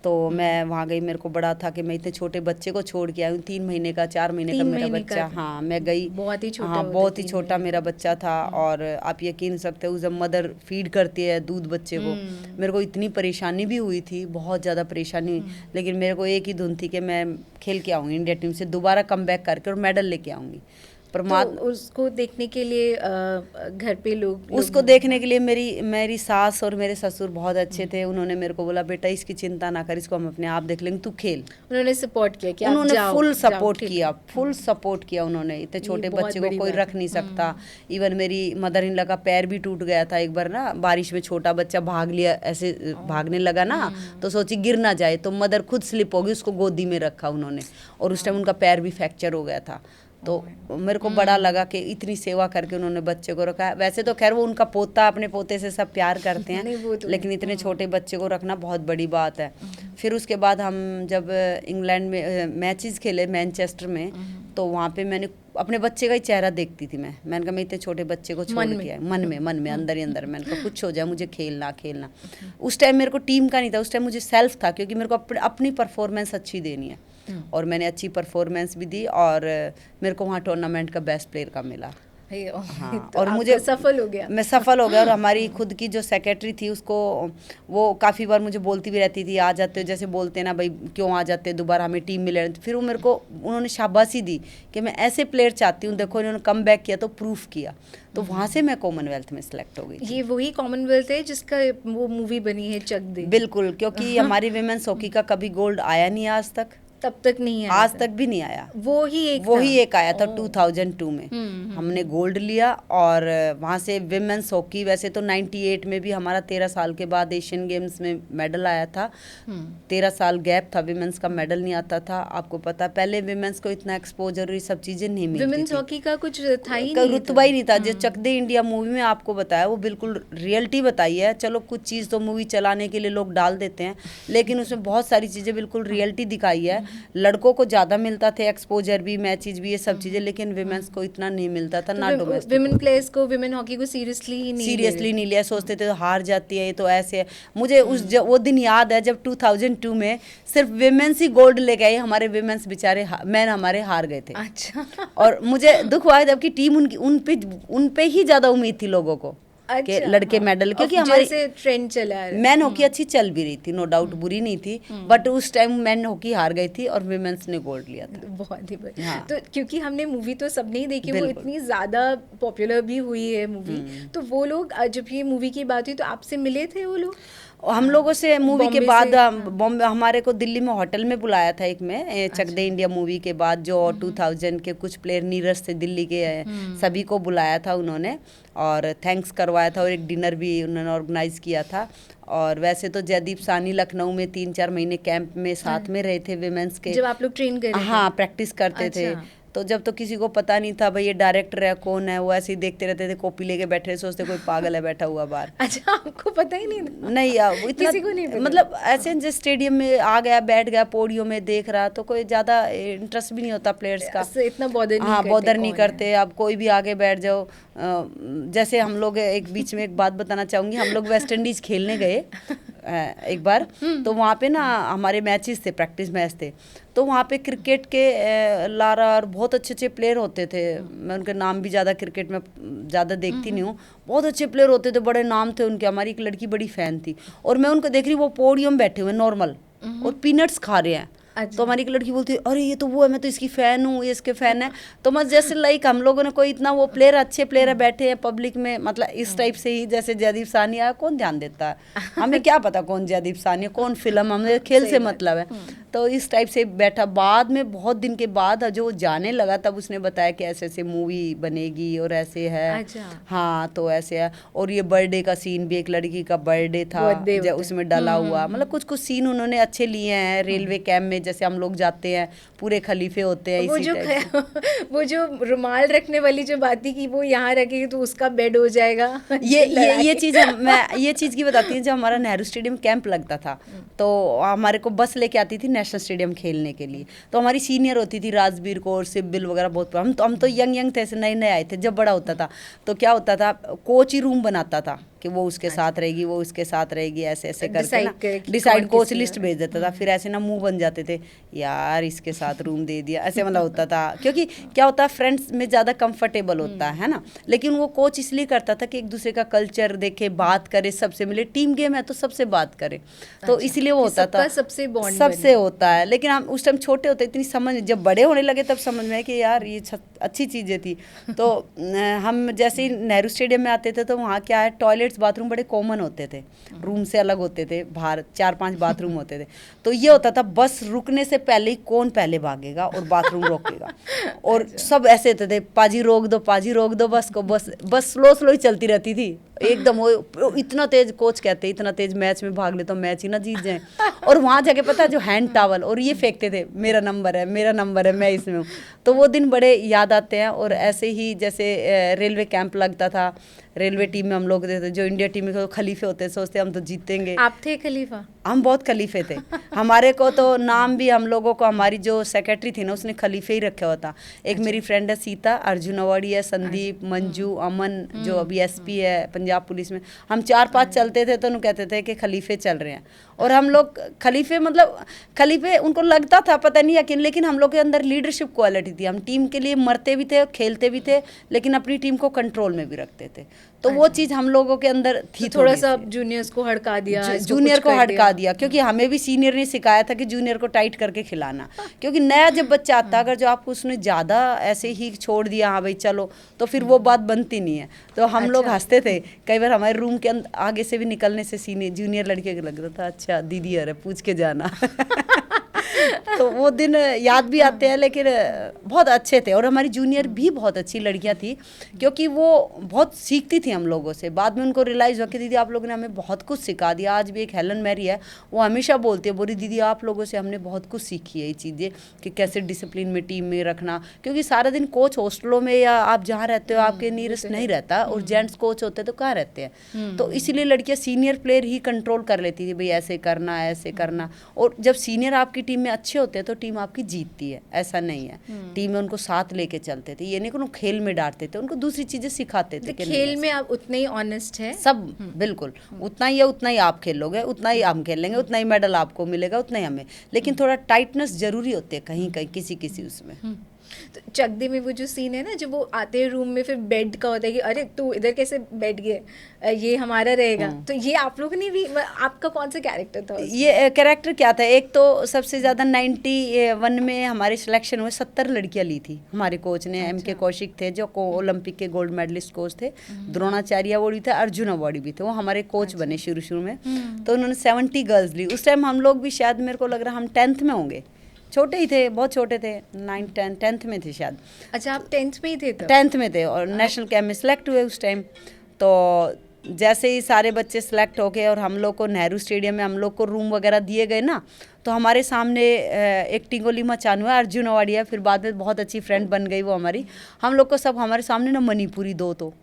तो मैं वहाँ गई, मेरे को बड़ा था कि मैं इतने छोटे बच्चे को छोड़ के आई हूँ, 3 महीने का 4 महीने का मेरा बच्चा। हाँ, मैं गई, बहुत ही छोटा, हाँ बहुत ही छोटा मेरा बच्चा था। और आप यकीन सकते हो, जब मदर फीड करती है दूध बच्चे को, मेरे को इतनी परेशानी भी हुई थी, बहुत ज़्यादा परेशानी हुई, लेकिन मेरे को एक ही धुन थी कि मैं खेल के आऊँगी इंडिया टीम से, दोबारा कम बैक करके और मेडल लेके आऊँगी। तो उसको देखने के लिए घर पे लोग उसको देखने के लिए मेरी सास और मेरे ससुर बहुत अच्छे थे। उन्होंने मेरे को बोला, बेटा इसकी चिंता ना कर, इसको हम अपने आप देख लेंगे, तू खेल। उन्होंने सपोर्ट किया कि उन्होंने आप फुल सपोर्ट किया, फुल सपोर्ट किया उन्होंने। इतने छोटे बच्चे को कोई रख नहीं सकता। इवन मेरी मदर इन लॉ का पैर भी टूट गया था एक बार ना, बारिश में छोटा बच्चा भाग लिया, ऐसे भागने लगा ना, तो सोची गिर ना जाए, तो मदर खुद स्लिप होगी, उसको गोदी में रखा उन्होंने, और उस टाइम उनका पैर भी फ्रैक्चर हो गया था। तो मेरे को बड़ा लगा कि इतनी सेवा करके उन्होंने बच्चे को रखा। वैसे तो खैर वो उनका पोता, अपने पोते से सब प्यार करते हैं, लेकिन इतने छोटे बच्चे को रखना बहुत बड़ी बात है। फिर उसके बाद हम जब इंग्लैंड में मैचेस खेले मैनचेस्टर में, तो वहाँ पे मैंने अपने बच्चे का ही चेहरा देखती थी। मैंने कहा मैं इतने छोटे बच्चे को छोड़ के मन में अंदर ही अंदर मैंने कहा कुछ हो जाए, मुझे खेलना। उस टाइम मेरे को टीम का नहीं था, उस टाइम मुझे सेल्फ था, क्योंकि मेरे को अपनी परफॉर्मेंस अच्छी देनी है। और मैंने अच्छी परफॉर्मेंस भी दी, और मेरे को वहाँ टूर्नामेंट का बेस्ट प्लेयर का मिला। हाँ, तो और मुझे सफल हो गया, मैं सफल हो गया। और हमारी खुद की जो सेक्रेटरी थी, उसको वो काफ़ी बार मुझे बोलती भी रहती थी, आ जाते हो, जैसे बोलते हैं ना भाई क्यों आ जाते हो दोबारा, हमें टीम मिले। फिर वो मेरे को उन्होंने शाबाशी दी कि मैं ऐसे प्लेयर चाहती हूँ, देखो इन्होंने कम बैक किया तो प्रूफ किया। तो वहाँ से मैं कॉमनवेल्थ में सिलेक्ट हो गई। ये वही कॉमनवेल्थ है जिसका वो मूवी बनी है चक दे। बिल्कुल, क्योंकि हमारी विमेंस हॉकी का कभी गोल्ड आया नहीं आज तक, तब तक नहीं आया, आज तक भी नहीं आया। वो ही एक आया था 2002 में। हमने गोल्ड लिया, और वहाँ से विमेंस हॉकी, वैसे तो 98 में भी हमारा 13 साल के बाद एशियन गेम्स में मेडल आया था। 13 साल गैप था, विमेंस का मेडल नहीं आता था। आपको पता, पहले विमेंस को इतना एक्सपोजर और ये सब चीज़ें नहीं मिलती थी। विमेंस हॉकी का कुछ था ही नहीं, रुतबा ही नहीं था। जो चक दे इंडिया मूवी में आपको बताया, वो बिल्कुल रियलिटी बताई है। चलो कुछ चीज़ तो मूवी चलाने के लिए लोग डाल देते हैं, लेकिन उसमें बहुत सारी चीज़ें बिल्कुल रियलिटी दिखाई है। लड़कों को ज़्यादा मिलता था एक्सपोजर भी, मैचेस भी, ये सब चीज़ें, लेकिन विमेंस को इतना नहीं मिलता था, ना डोमेस्टिक। विमेन प्लेयर्स को, विमेन हॉकी को सीरियसली नहीं लिया। सोचते थे तो हार जाती है, ये तो ऐसे है। मुझे वो दिन याद है जब 2002 में सिर्फ विमेंस ही गोल्ड लेके आई, हमारे विमेंस बेचारे मैन हमारे हार गए थे। अच्छा। और मुझे दुख हुआ जबकि टीम उन पे ही ज़्यादा उम्मीद थी लोगों को। अच्छा, के लड़के मेडल, क्योंकि हमारी ट्रेंड चला है। मैन हॉकी अच्छी चल भी रही थी, नो डाउट बुरी नहीं थी, बट उस टाइम मैन हॉकी हार गई थी और विमेंस ने गोल्ड लिया था। बहुत ही बढ़िया। हाँ। तो क्योंकि हमने मूवी तो सबने ही देखी, वो इतनी ज़्यादा पॉपुलर भी हुई है मूवी, तो वो लोग जब ये मूवी की बात हुई तो आपसे मिले थे वो लोग? हम लोगों से मूवी के बाद बॉम्बे, हमारे को दिल्ली में होटल में बुलाया था एक में, चक दे इंडिया मूवी के बाद, जो 2000 के कुछ प्लेयर नीरज से दिल्ली के सभी को बुलाया था उन्होंने, और थैंक्स करवाया था, और एक डिनर भी उन्होंने ऑर्गेनाइज किया था। और वैसे तो जयदीप सानी लखनऊ में 3-4 महीने कैंप में साथ में रहे थे विमेंस के, जब आप लोग ट्रेन कर रहे थे? हाँ, प्रैक्टिस करते थे। तो जब तो किसी को पता नहीं था भाई ये डायरेक्टर है कौन है, वो ऐसे ही देखते रहते थे, कॉपी लेके बैठे, सोचते कोई पागल है बैठा हुआ बाहर। अच्छा, आपको पता ही नहीं था? नहीं यार, वो इतना किसी को नहीं पता। मतलब ऐसे जिस स्टेडियम में आ गया, बैठ गया, पोडियो में देख रहा, तो कोई ज़्यादा इंटरेस्ट भी नहीं होता प्लेयर्स का, इतना बॉदर नहीं, हाँ बॉदर नहीं करते। अब कोई भी आगे बैठ जाओ। जैसे हम लोग, एक बीच में एक बात बताना चाहूँगी, हम लोग वेस्ट इंडीज़ खेलने गए एक बार, तो वहाँ पे ना हमारे मैचेस थे, प्रैक्टिस मैच थे, तो वहाँ पे क्रिकेट के लारा और बहुत अच्छे अच्छे प्लेयर होते थे। मैं उनके नाम भी ज़्यादा क्रिकेट में ज़्यादा देखती नहीं हूँ, बहुत अच्छे प्लेयर होते थे, बड़े नाम थे उनके। हमारी एक लड़की बड़ी फ़ैन थी, और मैं उनको देख रही, वो पोडियम बैठे हुए नॉर्मल, और पीनट्स खा रहे हैं। अच्छा। तो हमारी एक लड़की बोलती है, अरे ये तो वो है, मैं तो इसकी फ़ैन हूँ, ये इसके फ़ैन है। तो मैं जैसे लाइक हम लोगों ने कोई इतना, वो प्लेयर अच्छे प्लेयर है बैठे हैं पब्लिक में, मतलब इस टाइप से ही, जैसे जयदीप सानी आया, कौन ध्यान देता है, हमें क्या पता कौन जयदीप सानी है, कौन फिल्म, हमें खेल से मतलब है। तो इस टाइप से बैठा। बाद में बहुत दिन के बाद जो जाने लगा, तब उसने बताया कि ऐसे ऐसे मूवी बनेगी और ऐसे है। अच्छा। हाँ, तो ऐसे है। और ये बर्थडे का सीन भी, एक लड़की का बर्थडे था उसमें डला हुआ, मतलब कुछ कुछ सीन उन्होंने अच्छे लिए हैं। रेलवे कैंप में जैसे हम लोग जाते हैं, पूरे खलीफे होते हैं, वो जो रुमाल रखने वाली जो बात थी कि वो यहाँ रखेगी तो उसका बेड हो जाएगा। ये चीज़ मैं ये चीज़ की बताती हूँ। जब हमारा नेहरू स्टेडियम कैंप लगता था, तो हमारे को बस लेके आती थी नेशनल स्टेडियम खेलने के लिए। तो हमारी सीनियर होती थी राजबीर कौर, सिब्बिल वगैरह, बहुत हम तो यंग थे, ऐसे नए नए आए थे। जब बड़ा होता था तो क्या होता था, कोच ही रूम बनाता था कि वो उसके साथ रहेगी, वो उसके साथ रहेगी, ऐसे ऐसे Decide करके करे ना कि डिसाइड कौन कोच किसके लिस्ट भेज देता था। फिर ऐसे ना मुंह बन जाते थे, यार इसके साथ रूम दे दिया, ऐसे मतलब होता था। क्योंकि क्या होता है, फ्रेंड्स में ज़्यादा कंफर्टेबल होता है ना। लेकिन वो कोच इसलिए करता था कि एक दूसरे का कल्चर देखे, बात करे, सबसे मिले, टीम गेम है तो सबसे बात करे, तो इसलिए वो होता था सबसे बॉन्ड सबसे होता है। लेकिन हम उस टाइम छोटे होते, इतनी समझ, जब बड़े होने लगे तब समझ में आया कि यार ये अच्छी चीज़ें थी। तो हम जैसे ही नेहरू स्टेडियम में आते थे तो वहाँ क्या है, टॉयलेट्स बाथरूम बड़े कॉमन होते थे, रूम से अलग होते थे, बाहर 4-5 बाथरूम होते थे। तो ये होता था बस रुकने से पहले ही कौन पहले भागेगा और बाथरूम रोकेगा। और सब ऐसे होते थे, पाजी रोक दो, पाजी रोक दो बस को, बस स्लो स्लो ही चलती रहती थी एकदम। वो इतना तेज, कोच कहते इतना तेज मैच में भाग ले तो मैच ही ना जीत जाए। और वहाँ जाके पता है जो हैंड टॉवल और ये फेंकते थे, मेरा नंबर है, मेरा नंबर है, मैं इसमें हूँ। तो वो दिन बड़े याद आते हैं। और ऐसे ही जैसे रेलवे कैंप लगता था, रेलवे टीम में हम लोग थे, जो इंडिया टीम में खलीफे होते, सोचते हम तो जीतेंगे। आप थे खलीफा? हम बहुत खलीफे थे। हमारे को तो नाम भी, हम लोगों को, हमारी जो सेक्रेटरी थी ना उसने खलीफे ही रखा हुआ था। एक मेरी फ्रेंड है सीता, अर्जुन अवार्डी है, संदीप, मंजू, अमन जो अभी एसपी है पंजाब पुलिस में, हम 4-5 चलते थे तो उन्हें कहते थे कि खलीफे चल रहे हैं। और हम लोग खलीफे, मतलब खलीफे उनको लगता था, पता नहीं यकीन, लेकिन हम लोग के अंदर लीडरशिप क्वालिटी थी। हम टीम के लिए मरते भी थे, खेलते भी थे, लेकिन अपनी टीम को कंट्रोल में भी रखते थे। तो वो चीज़ हम लोगों के अंदर थी। तो थोड़ा सा जूनियर्स को हड़का दिया, जूनियर को हड़का दिया, क्योंकि हमें भी सीनियर ने सिखाया था कि जूनियर को टाइट करके खिलाना। क्योंकि नया जब बच्चा आता, अगर जो आपको उसने ज़्यादा ऐसे ही छोड़ दिया, हाँ भाई चलो, तो फिर वो बात बनती नहीं है। तो हम लोग हंसते थे कई बार, हमारे रूम के अंदर आगे से भी निकलने से सीनियर जूनियर लड़के को लगता था अच्छा दीदी अरे पूछ के जाना। तो वो दिन याद भी आते हैं, लेकिन बहुत अच्छे थे। और हमारी जूनियर भी बहुत अच्छी लड़कियां थी, क्योंकि वो बहुत सीखती थी हम लोगों से। बाद में उनको रियलाइज़ हुआ कि दीदी आप लोगों ने हमें बहुत कुछ सिखा दिया। आज भी एक हेलन मैरी है, वो हमेशा बोलती है, बोली दीदी आप लोगों से हमने बहुत कुछ सीखी है ये चीज़ें, कि कैसे डिसिप्लिन में टीम में रखना। क्योंकि सारा दिन कोच हॉस्टलों में या आप जहाँ रहते हो आपके नियरेस्ट नहीं रहता, और जेंट्स कोच होते तो कहाँ रहते हैं। तो इसीलिए लड़कियाँ सीनियर प्लेयर ही कंट्रोल कर लेती थी, भाई ऐसे करना, ऐसे करना। और जब सीनियर आपकी टीम में अच्छे होते हैं तो टीम आपकी जीतती है, ऐसा नहीं है। टीम में उनको साथ लेके चलते थे, ये नहीं कि उनको खेल में डांटते थे, उनको दूसरी चीजें सिखाते थे। खेल में आप उतने ही ऑनेस्ट है, सब बिल्कुल उतना ही है, उतना ही आप खेलोगे, उतना ही हम खेलेंगे, उतना ही मेडल आपको मिलेगा, उतना ही हमें। लेकिन थोड़ा टाइटनेस जरूरी होती है कहीं कहीं किसी किसी उसमें। तो चक दे में वो जो सीन है ना, जब वो आते हैं रूम में, फिर बेड का होता है कि अरे तू इधर कैसे बैठ गया, ये हमारा रहेगा। तो ये आप लोगों ने भी, आपका कौन सा कैरेक्टर था? ये कैरेक्टर क्या था, एक तो सबसे ज़्यादा 91 में हमारी सिलेक्शन हुए, 70 लड़कियां ली थी हमारे कोच ने। MK कौशिक थे जो ओलंपिक के गोल्ड मेडलिस्ट कोच थे, द्रोणाचार्य अवार्डी थे, अर्जुन अवार्डी भी थे, वो हमारे कोच बने शुरू में। तो उन्होंने 70 गर्ल्स ली। उस टाइम हम लोग भी शायद, मेरे को लग रहा हम 10th में होंगे, छोटे ही थे, बहुत छोटे थे, 9-10th में थे शायद। अच्छा आप 10th में ही थे तब? 10th में थे, और नेशनल कैंप में सिलेक्ट हुए उस टाइम। तो जैसे ही सारे बच्चे सिलेक्ट हो गए और हम लोग को नेहरू स्टेडियम में हम लोग को रूम वगैरह दिए गए ना, तो हमारे सामने एक टिंगोलीमा चानू है, अर्जुन अवार्डी है, फिर बाद में बहुत अच्छी फ्रेंड बन गई वो हमारी। हम लोग को सब हमारे सामने ना मणिपुरी 2 तो,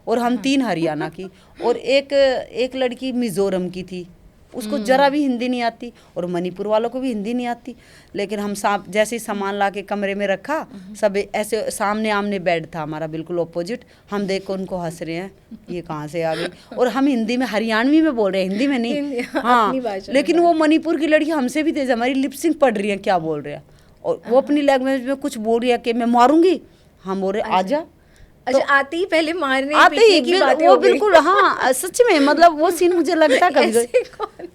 और हम 3 हरियाणा की, और एक लड़की मिज़ोरम की थी, उसको जरा भी हिंदी नहीं आती, और मणिपुर वालों को भी हिंदी नहीं आती। लेकिन हम जैसे ही सामान ला के कमरे में रखा, सब ऐसे सामने आमने बेड था हमारा बिल्कुल ऑपोजिट, हम देख कर उनको हंस रहे हैं, ये कहाँ से आ गई। और हम हिंदी में, हरियाणवी में बोल रहे हैं, हिंदी में नहीं, हाँ। लेकिन वो मणिपुर की लड़की हमसे भी तेज, हमारी लिपसिंग पढ़ रही है क्या बोल रहे हैं, और वो अपनी लैंग्वेज में कुछ बोल रही है कि मैं मारूंगी, हम बोल रहे आजा। अच्छा, आते ही पहले मारने आते ही वो बिल्कुल, हाँ सच में, मतलब वो सीन मुझे लगता कभी,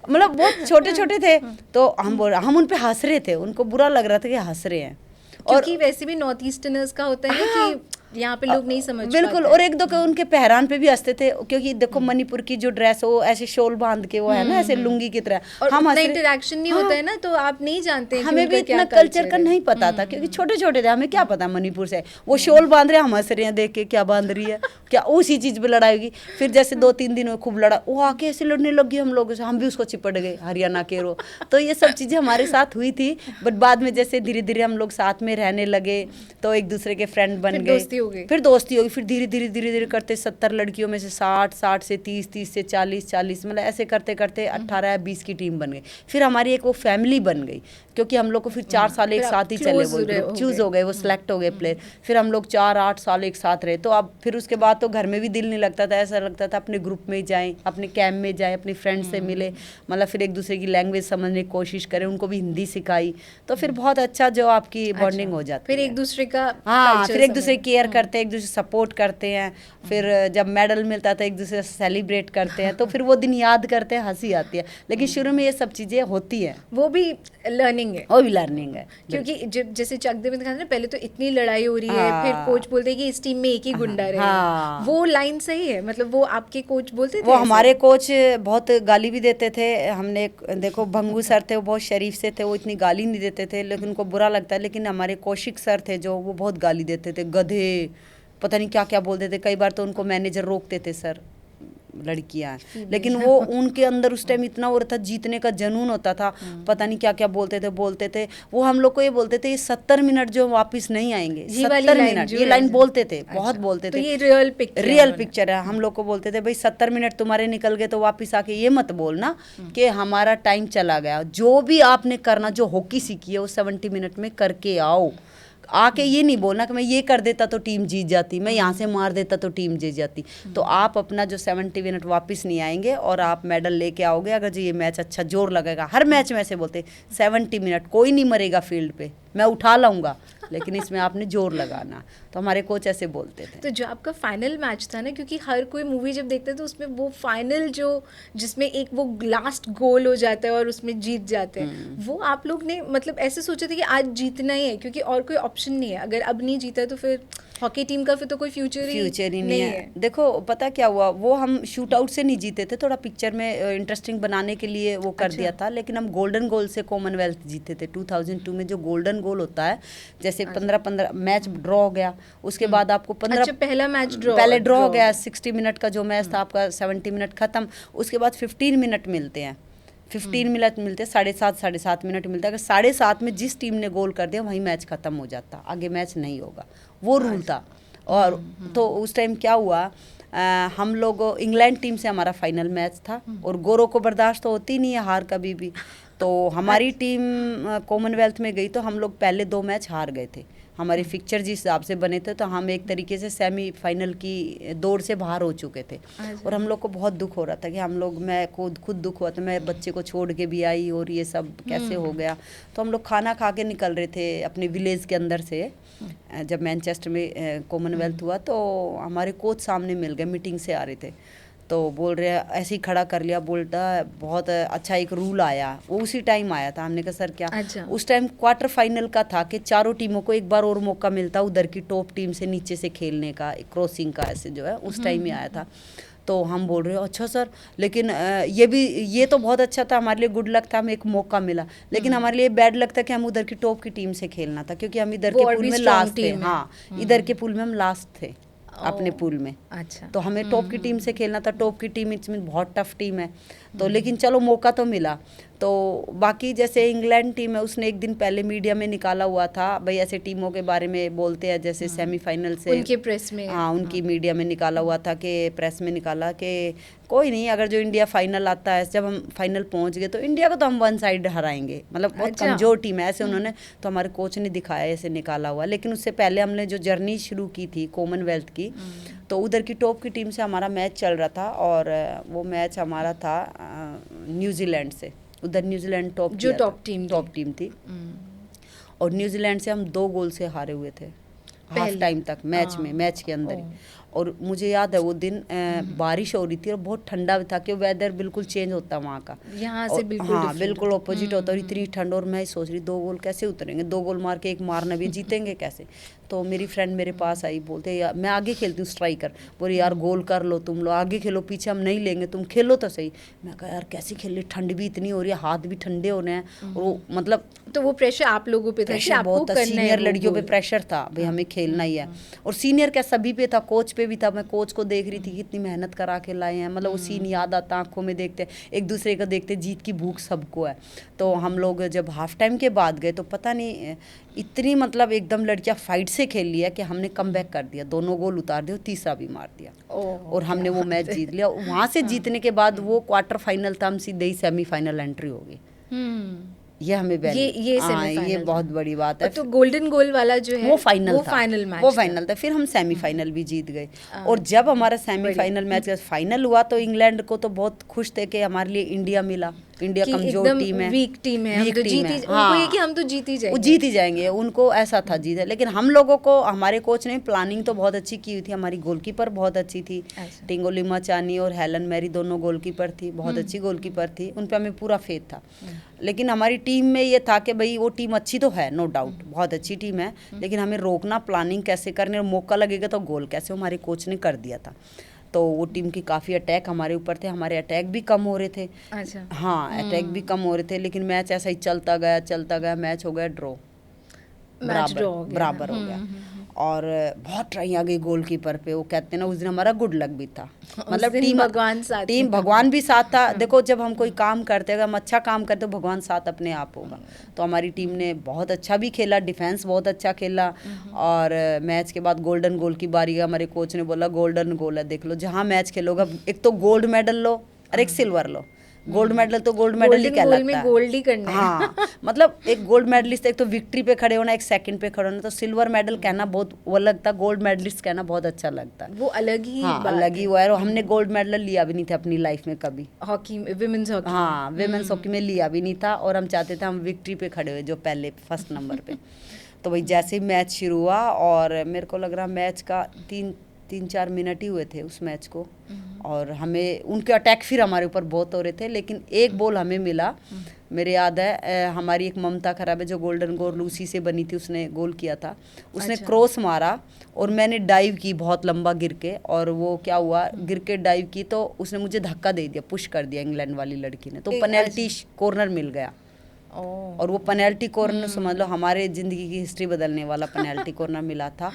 मतलब बहुत छोटे छोटे थे तो हम उन पे हंस रहे थे, उनको बुरा लग रहा था कि हंस रहे हैं। क्योंकि वैसे भी नॉर्थ ईस्टर्नर्स का होता है कि यहाँ पे लोग नहीं समझ बिल्कुल। और एक दो के उनके पहरान पे भी हंसते थे, क्योंकि देखो मणिपुर की जो ड्रेस हो ऐसे शोल बांध के वो है ना, ऐसे लुंगी की तरह, हम इंटरेक्शन नहीं होता है ना, तो आप नहीं जानते, हमें भी इतना कल्चर का नहीं पता था, क्योंकि छोटे छोटे थे, हमें क्या पता मणिपुर से। वो शोल बांध रहे हैं, हम हंस रहे हैं देख के, क्या बांध रही है, क्या उसी चीज पे लड़ाई होगी। फिर जैसे 2-3 दिन में खूब लड़ा, वो आके ऐसे लड़ने लग गई हम लोगों से, हम भी उसको चिपट गए, हरियाणा के रो। तो ये सब चीजें हमारे साथ हुई थी, बट बाद में जैसे धीरे धीरे हम लोग साथ में रहने लगे तो एक दूसरे के फ्रेंड बन गए, हो गई? फिर दोस्ती होगी, फिर धीरे धीरे धीरे धीरे करते 70 लड़कियों में से 60, 60 से 30, 30 से 40, 40 मतलब ऐसे करते करते 18 या 20 की टीम बन गई। फिर हमारी एक वो फैमिली बन गई, क्योंकि हम लोग को फिर 4 साल एक साथ ही चले, वो ग्रुप चूज हो गए, वो सिलेक्ट हो गए प्लेयर। फिर हम लोग 4-8 साल एक साथ रहे। तो अब फिर उसके बाद तो घर में भी दिल नहीं लगता था, ऐसा लगता था अपने ग्रुप में ही जाएं, अपने कैंप में जाएं, अपनी फ्रेंड से मिले, मतलब फिर एक दूसरे की लैंग्वेज समझने की कोशिश करें, उनको भी हिंदी सिखाई। तो फिर बहुत अच्छा जो आपकी बॉन्डिंग हो जाती है, फिर एक दूसरे का हाँ, फिर एक दूसरे केयर करते हैं, एक दूसरे सपोर्ट करते हैं। फिर जब मेडल मिलता था एक दूसरे से सेलिब्रेट करते हैं, तो फिर वो दिन याद करते हैं, हंसी आती है। लेकिन शुरू में ये सब चीज़ें होती हैं, वो भी लर्निंग है, वो भी लर्निंग है। क्योंकि जब जैसे चक दे में दिखाते हैं पहले तो इतनी लड़ाई हो रही है, फिर कोच बोलते हैं कि इस टीम में एक ही गुंडा रहेगा। वो लाइन सही है, मतलब वो आपके कोच बोलते थे? वो हमारे कोच बहुत गाली भी देते थे। हमने देखो भंगू सर थे, वो बहुत शरीफ से थे, वो इतनी गाली नहीं देते थे, लेकिन उनको बुरा लगता है। लेकिन हमारे कौशिक सर थे जो, वो बहुत गाली देते थे, गधे, पता नहीं क्या क्या बोलते थे। कई बार तो उनको मैनेजर रोकते थे, सर लड़कियां, लेकिन वो उनके अंदर उस टाइम इतना हो रहा था, जीतने का जनून होता था, पता नहीं क्या क्या बोलते थे। वो हम लोग को ये बोलते थे, ये 70 मिनट जो वापस नहीं आएंगे, 70 मिनट, ये लाइन बोलते थे, बहुत बोलते थे। तो ये रियल पिक्चर है। हम लोग को बोलते थे, भाई 70 मिनट तुम्हारे निकल गए तो वापस आके ये मत बोलना कि हमारा टाइम चला गया। जो भी आपने करना, जो हॉकी सीखी है वो 70 मिनट में करके आओ। आके ये नहीं बोलना कि मैं ये कर देता तो टीम जीत जाती, मैं यहाँ से मार देता तो टीम जीत जाती। तो आप अपना जो 70 मिनट वापस नहीं आएंगे और आप मेडल लेके आओगे। अगर जो ये मैच अच्छा जोर लगेगा, हर मैच में ऐसे बोलते 70 मिनट कोई नहीं मरेगा फील्ड पे, मैं उठा लाऊंगा, लेकिन इसमें आपने जोर लगाना। तो हमारे कोच ऐसे बोलते थे। तो जो आपका फाइनल मैच था ना, क्योंकि हर कोई मूवी जब देखते हैं तो उसमें वो फाइनल जो जिसमें एक वो लास्ट गोल हो जाता है और उसमें जीत जाते हैं, वो आप लोग ने मतलब ऐसे सोचे थे कि आज जीतना ही है, क्योंकि और कोई ऑप्शन नहीं है। अगर अब नहीं जीता तो फिर हॉकी टीम का फिर तो कोई फ्यूचर ही नहीं है। देखो पता क्या हुआ, वो हम शूट आउट से नहीं जीते थे, थोड़ा पिक्चर में इंटरेस्टिंग बनाने के लिए वो कर दिया था। लेकिन हम गोल्डन गोल से कॉमनवेल्थ जीते थे 2002 में। जो गोल्डन गोल होता है, जैसे 15-15 मैच ड्रॉ हो गया, उसके बाद आपको 15 पहला मैच पहले ड्रॉ हो गया, 60 मिनट का जो मैच था आपका 70 मिनट खत्म, उसके बाद 15 मिनट मिलते हैं, 15 मिनट मिलते हैं, 7.5 मिनट मिलता है। अगर 7.5 में जिस टीम ने गोल कर दिया वहीं मैच खत्म हो जाता, आगे मैच नहीं होगा, वो रूल था। और तो उस टाइम क्या हुआ, हम लोग इंग्लैंड टीम से हमारा फाइनल मैच था, और गोरों को बर्दाश्त तो होती नहीं है हार कभी भी। तो हमारी टीम कॉमनवेल्थ में गई तो हम लोग पहले 2 मैच हार गए थे। हमारे फिक्चर जिस हिसाब से बने थे, तो हम एक तरीके से सेमीफाइनल की दौड़ से बाहर हो चुके थे। और हम लोग को बहुत दुख हो रहा था कि हम लोग, मैं खुद दुख हुआ था, मैं बच्चे को छोड़ के भी आई और ये सब कैसे हो गया। तो हम लोग खाना खा के निकल रहे थे अपने विलेज के अंदर से, जब मैनचेस्टर में कॉमनवेल्थ हुआ, तो हमारे कोच सामने मिल गए, मीटिंग से आ रहे थे। तो बोल रहे ऐसे ही खड़ा कर लिया, बोलता बहुत अच्छा एक रूल आया, वो उसी टाइम आया था। हमने कहा सर क्या? अच्छा। उस टाइम क्वार्टर फाइनल का था कि चारों टीमों को एक बार और मौका मिलता उधर की टॉप टीम से नीचे से खेलने का, क्रॉसिंग का, ऐसे जो है उस टाइम ही आया था। तो हम बोल रहे हो अच्छा सर, लेकिन ये तो बहुत अच्छा था, हमारे लिए गुड लक था, हमें एक मौका मिला। लेकिन हमारे लिए बैड लक था कि हम उधर की टॉप की टीम से खेलना था, क्योंकि हम इधर के पूल में लास्ट थे। हाँ, इधर के पूल में हम लास्ट थे अपने पूल में। अच्छा। तो हमें टॉप की टीम से खेलना था। टॉप की टीम इसमें बहुत टफ टीम है, तो लेकिन चलो मौका तो मिला। तो बाकी जैसे इंग्लैंड टीम है, उसने एक दिन पहले मीडिया में निकाला हुआ था, भाई ऐसे टीमों के बारे में बोलते हैं, जैसे सेमीफाइनल से उनके प्रेस में, हाँ उनकी मीडिया में निकाला हुआ था, कि प्रेस में निकाला कि कोई नहीं, अगर जो इंडिया फाइनल आता है, जब हम फाइनल पहुंच गए तो इंडिया को तो हम 1 साइड हराएंगे, मतलब बहुत कमजोर टीम है, ऐसे उन्होंने, तो हमारे कोच ने दिखाया, ऐसे निकाला हुआ। लेकिन उससे पहले हमने जो जर्नी शुरू की थी कॉमनवेल्थ की, तो उधर की टॉप की टीम से हमारा मैच चल रहा था, और वो मैच हमारा था न्यूजीलैंड से। उधर न्यूजीलैंड टॉप टीम थी, और न्यूजीलैंड से हम 2 गोल से हारे हुए थे हाफ टाइम तक, मैच के अंदर ही। और मुझे याद है वो दिन बारिश हो रही थी और बहुत ठंडा भी था, कि वेदर बिल्कुल चेंज होता वहाँ का, यहाँ से बिल्कुल हाँ बिल्कुल ऑपोजिट होता, और इतनी ठंड। और मैं सोच रही 2 गोल कैसे उतरेंगे, 2 गोल मार के एक मारना भी, जीतेंगे कैसे? तो मेरी फ्रेंड मेरे पास आई, बोलते यार मैं आगे खेलती हूँ स्ट्राइकर, बोले यार गोल कर लो तुम लोग, आगे खेलो, पीछे हम नहीं लेंगे, तुम खेलो तो सही। मैं कहा यार कैसे खेल रही, ठंड भी इतनी हो रही है, हाथ भी ठंडे हो रहे हैं, और वो मतलब तो वो प्रेशर आप लोगों पे था कि आपको बहुत था, सीनियर लड़कियों पे प्रेशर था, भाई हमें खेलना ही है। और सीनियर क्या, सभी पे था, कोच पे पे भी था, मैं कोच को देख रही थी कितनी मेहनत करा के लाए हैं, मतलब वो सीन याद आता, आंखों में देखते एक दूसरे को देखते, जीत की भूख सबको है। तो हम लोग जब हाफ टाइम के बाद गए तो पता नहीं इतनी मतलब एकदम लड़कियां फाइट से खेल लिया कि हमने कमबैक कर दिया, 2 गोल उतार दिए, तीसरा भी मार दिया और हमने वो मैच जीत लिया। वहाँ से जीतने के बाद वो क्वार्टर फाइनल था, हम सीधे ही सेमीफाइनल एंट्री हो गई। ये हमें ये बहुत बड़ी बात है। तो गोल्डन गोल वाला जो है वो फाइनल था, मैच वो फाइनल था। फिर हम सेमीफाइनल भी जीत गए। और जब हमारा सेमीफाइनल मैच फाइनल हुआ तो इंग्लैंड को तो बहुत खुश थे कि हमारे लिए इंडिया मिला। इंडिया कमजोर टीम है, वीक टीम है, वीक टीम है। उनको ये कि हम तो जीत ही जाएंगे, वो जीत ही जाएंगे, उनको ऐसा था जीत है। लेकिन हम लोगों को हमारे कोच ने प्लानिंग तो बहुत अच्छी की हुई थी। हमारी गोलकीपर बहुत अच्छी थी, टिंगोलिमा चानी और हेलन मैरी दोनों गोलकीपर थी, बहुत अच्छी गोलकीपर थी, उन पर हमें पूरा फेथ था। लेकिन हमारी टीम में ये था कि भाई वो टीम अच्छी तो है, नो डाउट बहुत अच्छी टीम है, लेकिन हमें रोकना, प्लानिंग कैसे करने, मौका लगेगा तो गोल कैसे, हमारे कोच ने कर दिया था। तो वो टीम की काफ़ी अटैक हमारे ऊपर थे, हमारे अटैक भी कम हो रहे थे। अच्छा। हाँ, अटैक भी कम हो रहे थे, लेकिन मैच ऐसा ही चलता गया, मैच हो गया ड्रॉ, बराबर हो गया। और बहुत ट्राई आ गई गोलकीपर पे, वो कहते हैं ना उस दिन हमारा गुड लक भी था, मतलब टीम भगवान भी साथ था। देखो जब हम कोई काम करते हैं, अगर हम अच्छा काम करते तो भगवान साथ अपने आप होगा। तो हमारी टीम ने बहुत अच्छा भी खेला, डिफेंस बहुत अच्छा खेला। और मैच के बाद गोल्डन गोल की बारी है, हमारे कोच ने बोला गोल्डन गोल है, देख लो जहाँ मैच खेलोगे, एक तो गोल्ड मेडल लो और एक सिल्वर लो। गोल्ड मेडल तो गोल्ड मेडल ही कहलाता है, गोल्ड ही करना है। हाँ, मतलब एक गोल्ड मेडलिस्ट, एक तो विक्ट्री पे खड़े होना, एक सेकंड पे खड़े होना। तो सिल्वर मेडल कहना बहुत वो लगता है, गोल्ड मेडलिस्ट कहना बहुत अच्छा लगता है, वो अलग ही हाँ, अलग ही वो है। और हमने गोल्ड मेडल लिया भी नहीं था अपनी लाइफ में कभी, हॉकी, विमेंस हॉकी, हाँ, विमेंस हॉकी में लिया भी नहीं था। और हम चाहते थे हम विक्ट्री पे खड़े हुए, जो पहले फर्स्ट नंबर पे। तो भाई जैसे ही मैच शुरू हुआ, और मेरे को लग रहा मैच का 3-4 मिनट ही हुए थे उस मैच को, और हमें उनके अटैक फिर हमारे ऊपर बहुत हो रहे थे। लेकिन एक बॉल हमें मिला, मेरे याद है, हमारी एक ममता खराब है जो गोल्डन गोल उसी से बनी थी, उसने गोल किया था। उसने क्रॉस मारा और मैंने डाइव की बहुत लंबा गिर के, और वो क्या हुआ, गिर के डाइव की तो उसने मुझे धक्का दे दिया, पुश कर दिया इंग्लैंड वाली लड़की ने, तो पेनल्टी कॉर्नर मिल गया। और वो पेनल्टी कॉर्नर समझ लो हमारे ज़िंदगी की हिस्ट्री बदलने वाला पेनल्टी कॉर्नर मिला था।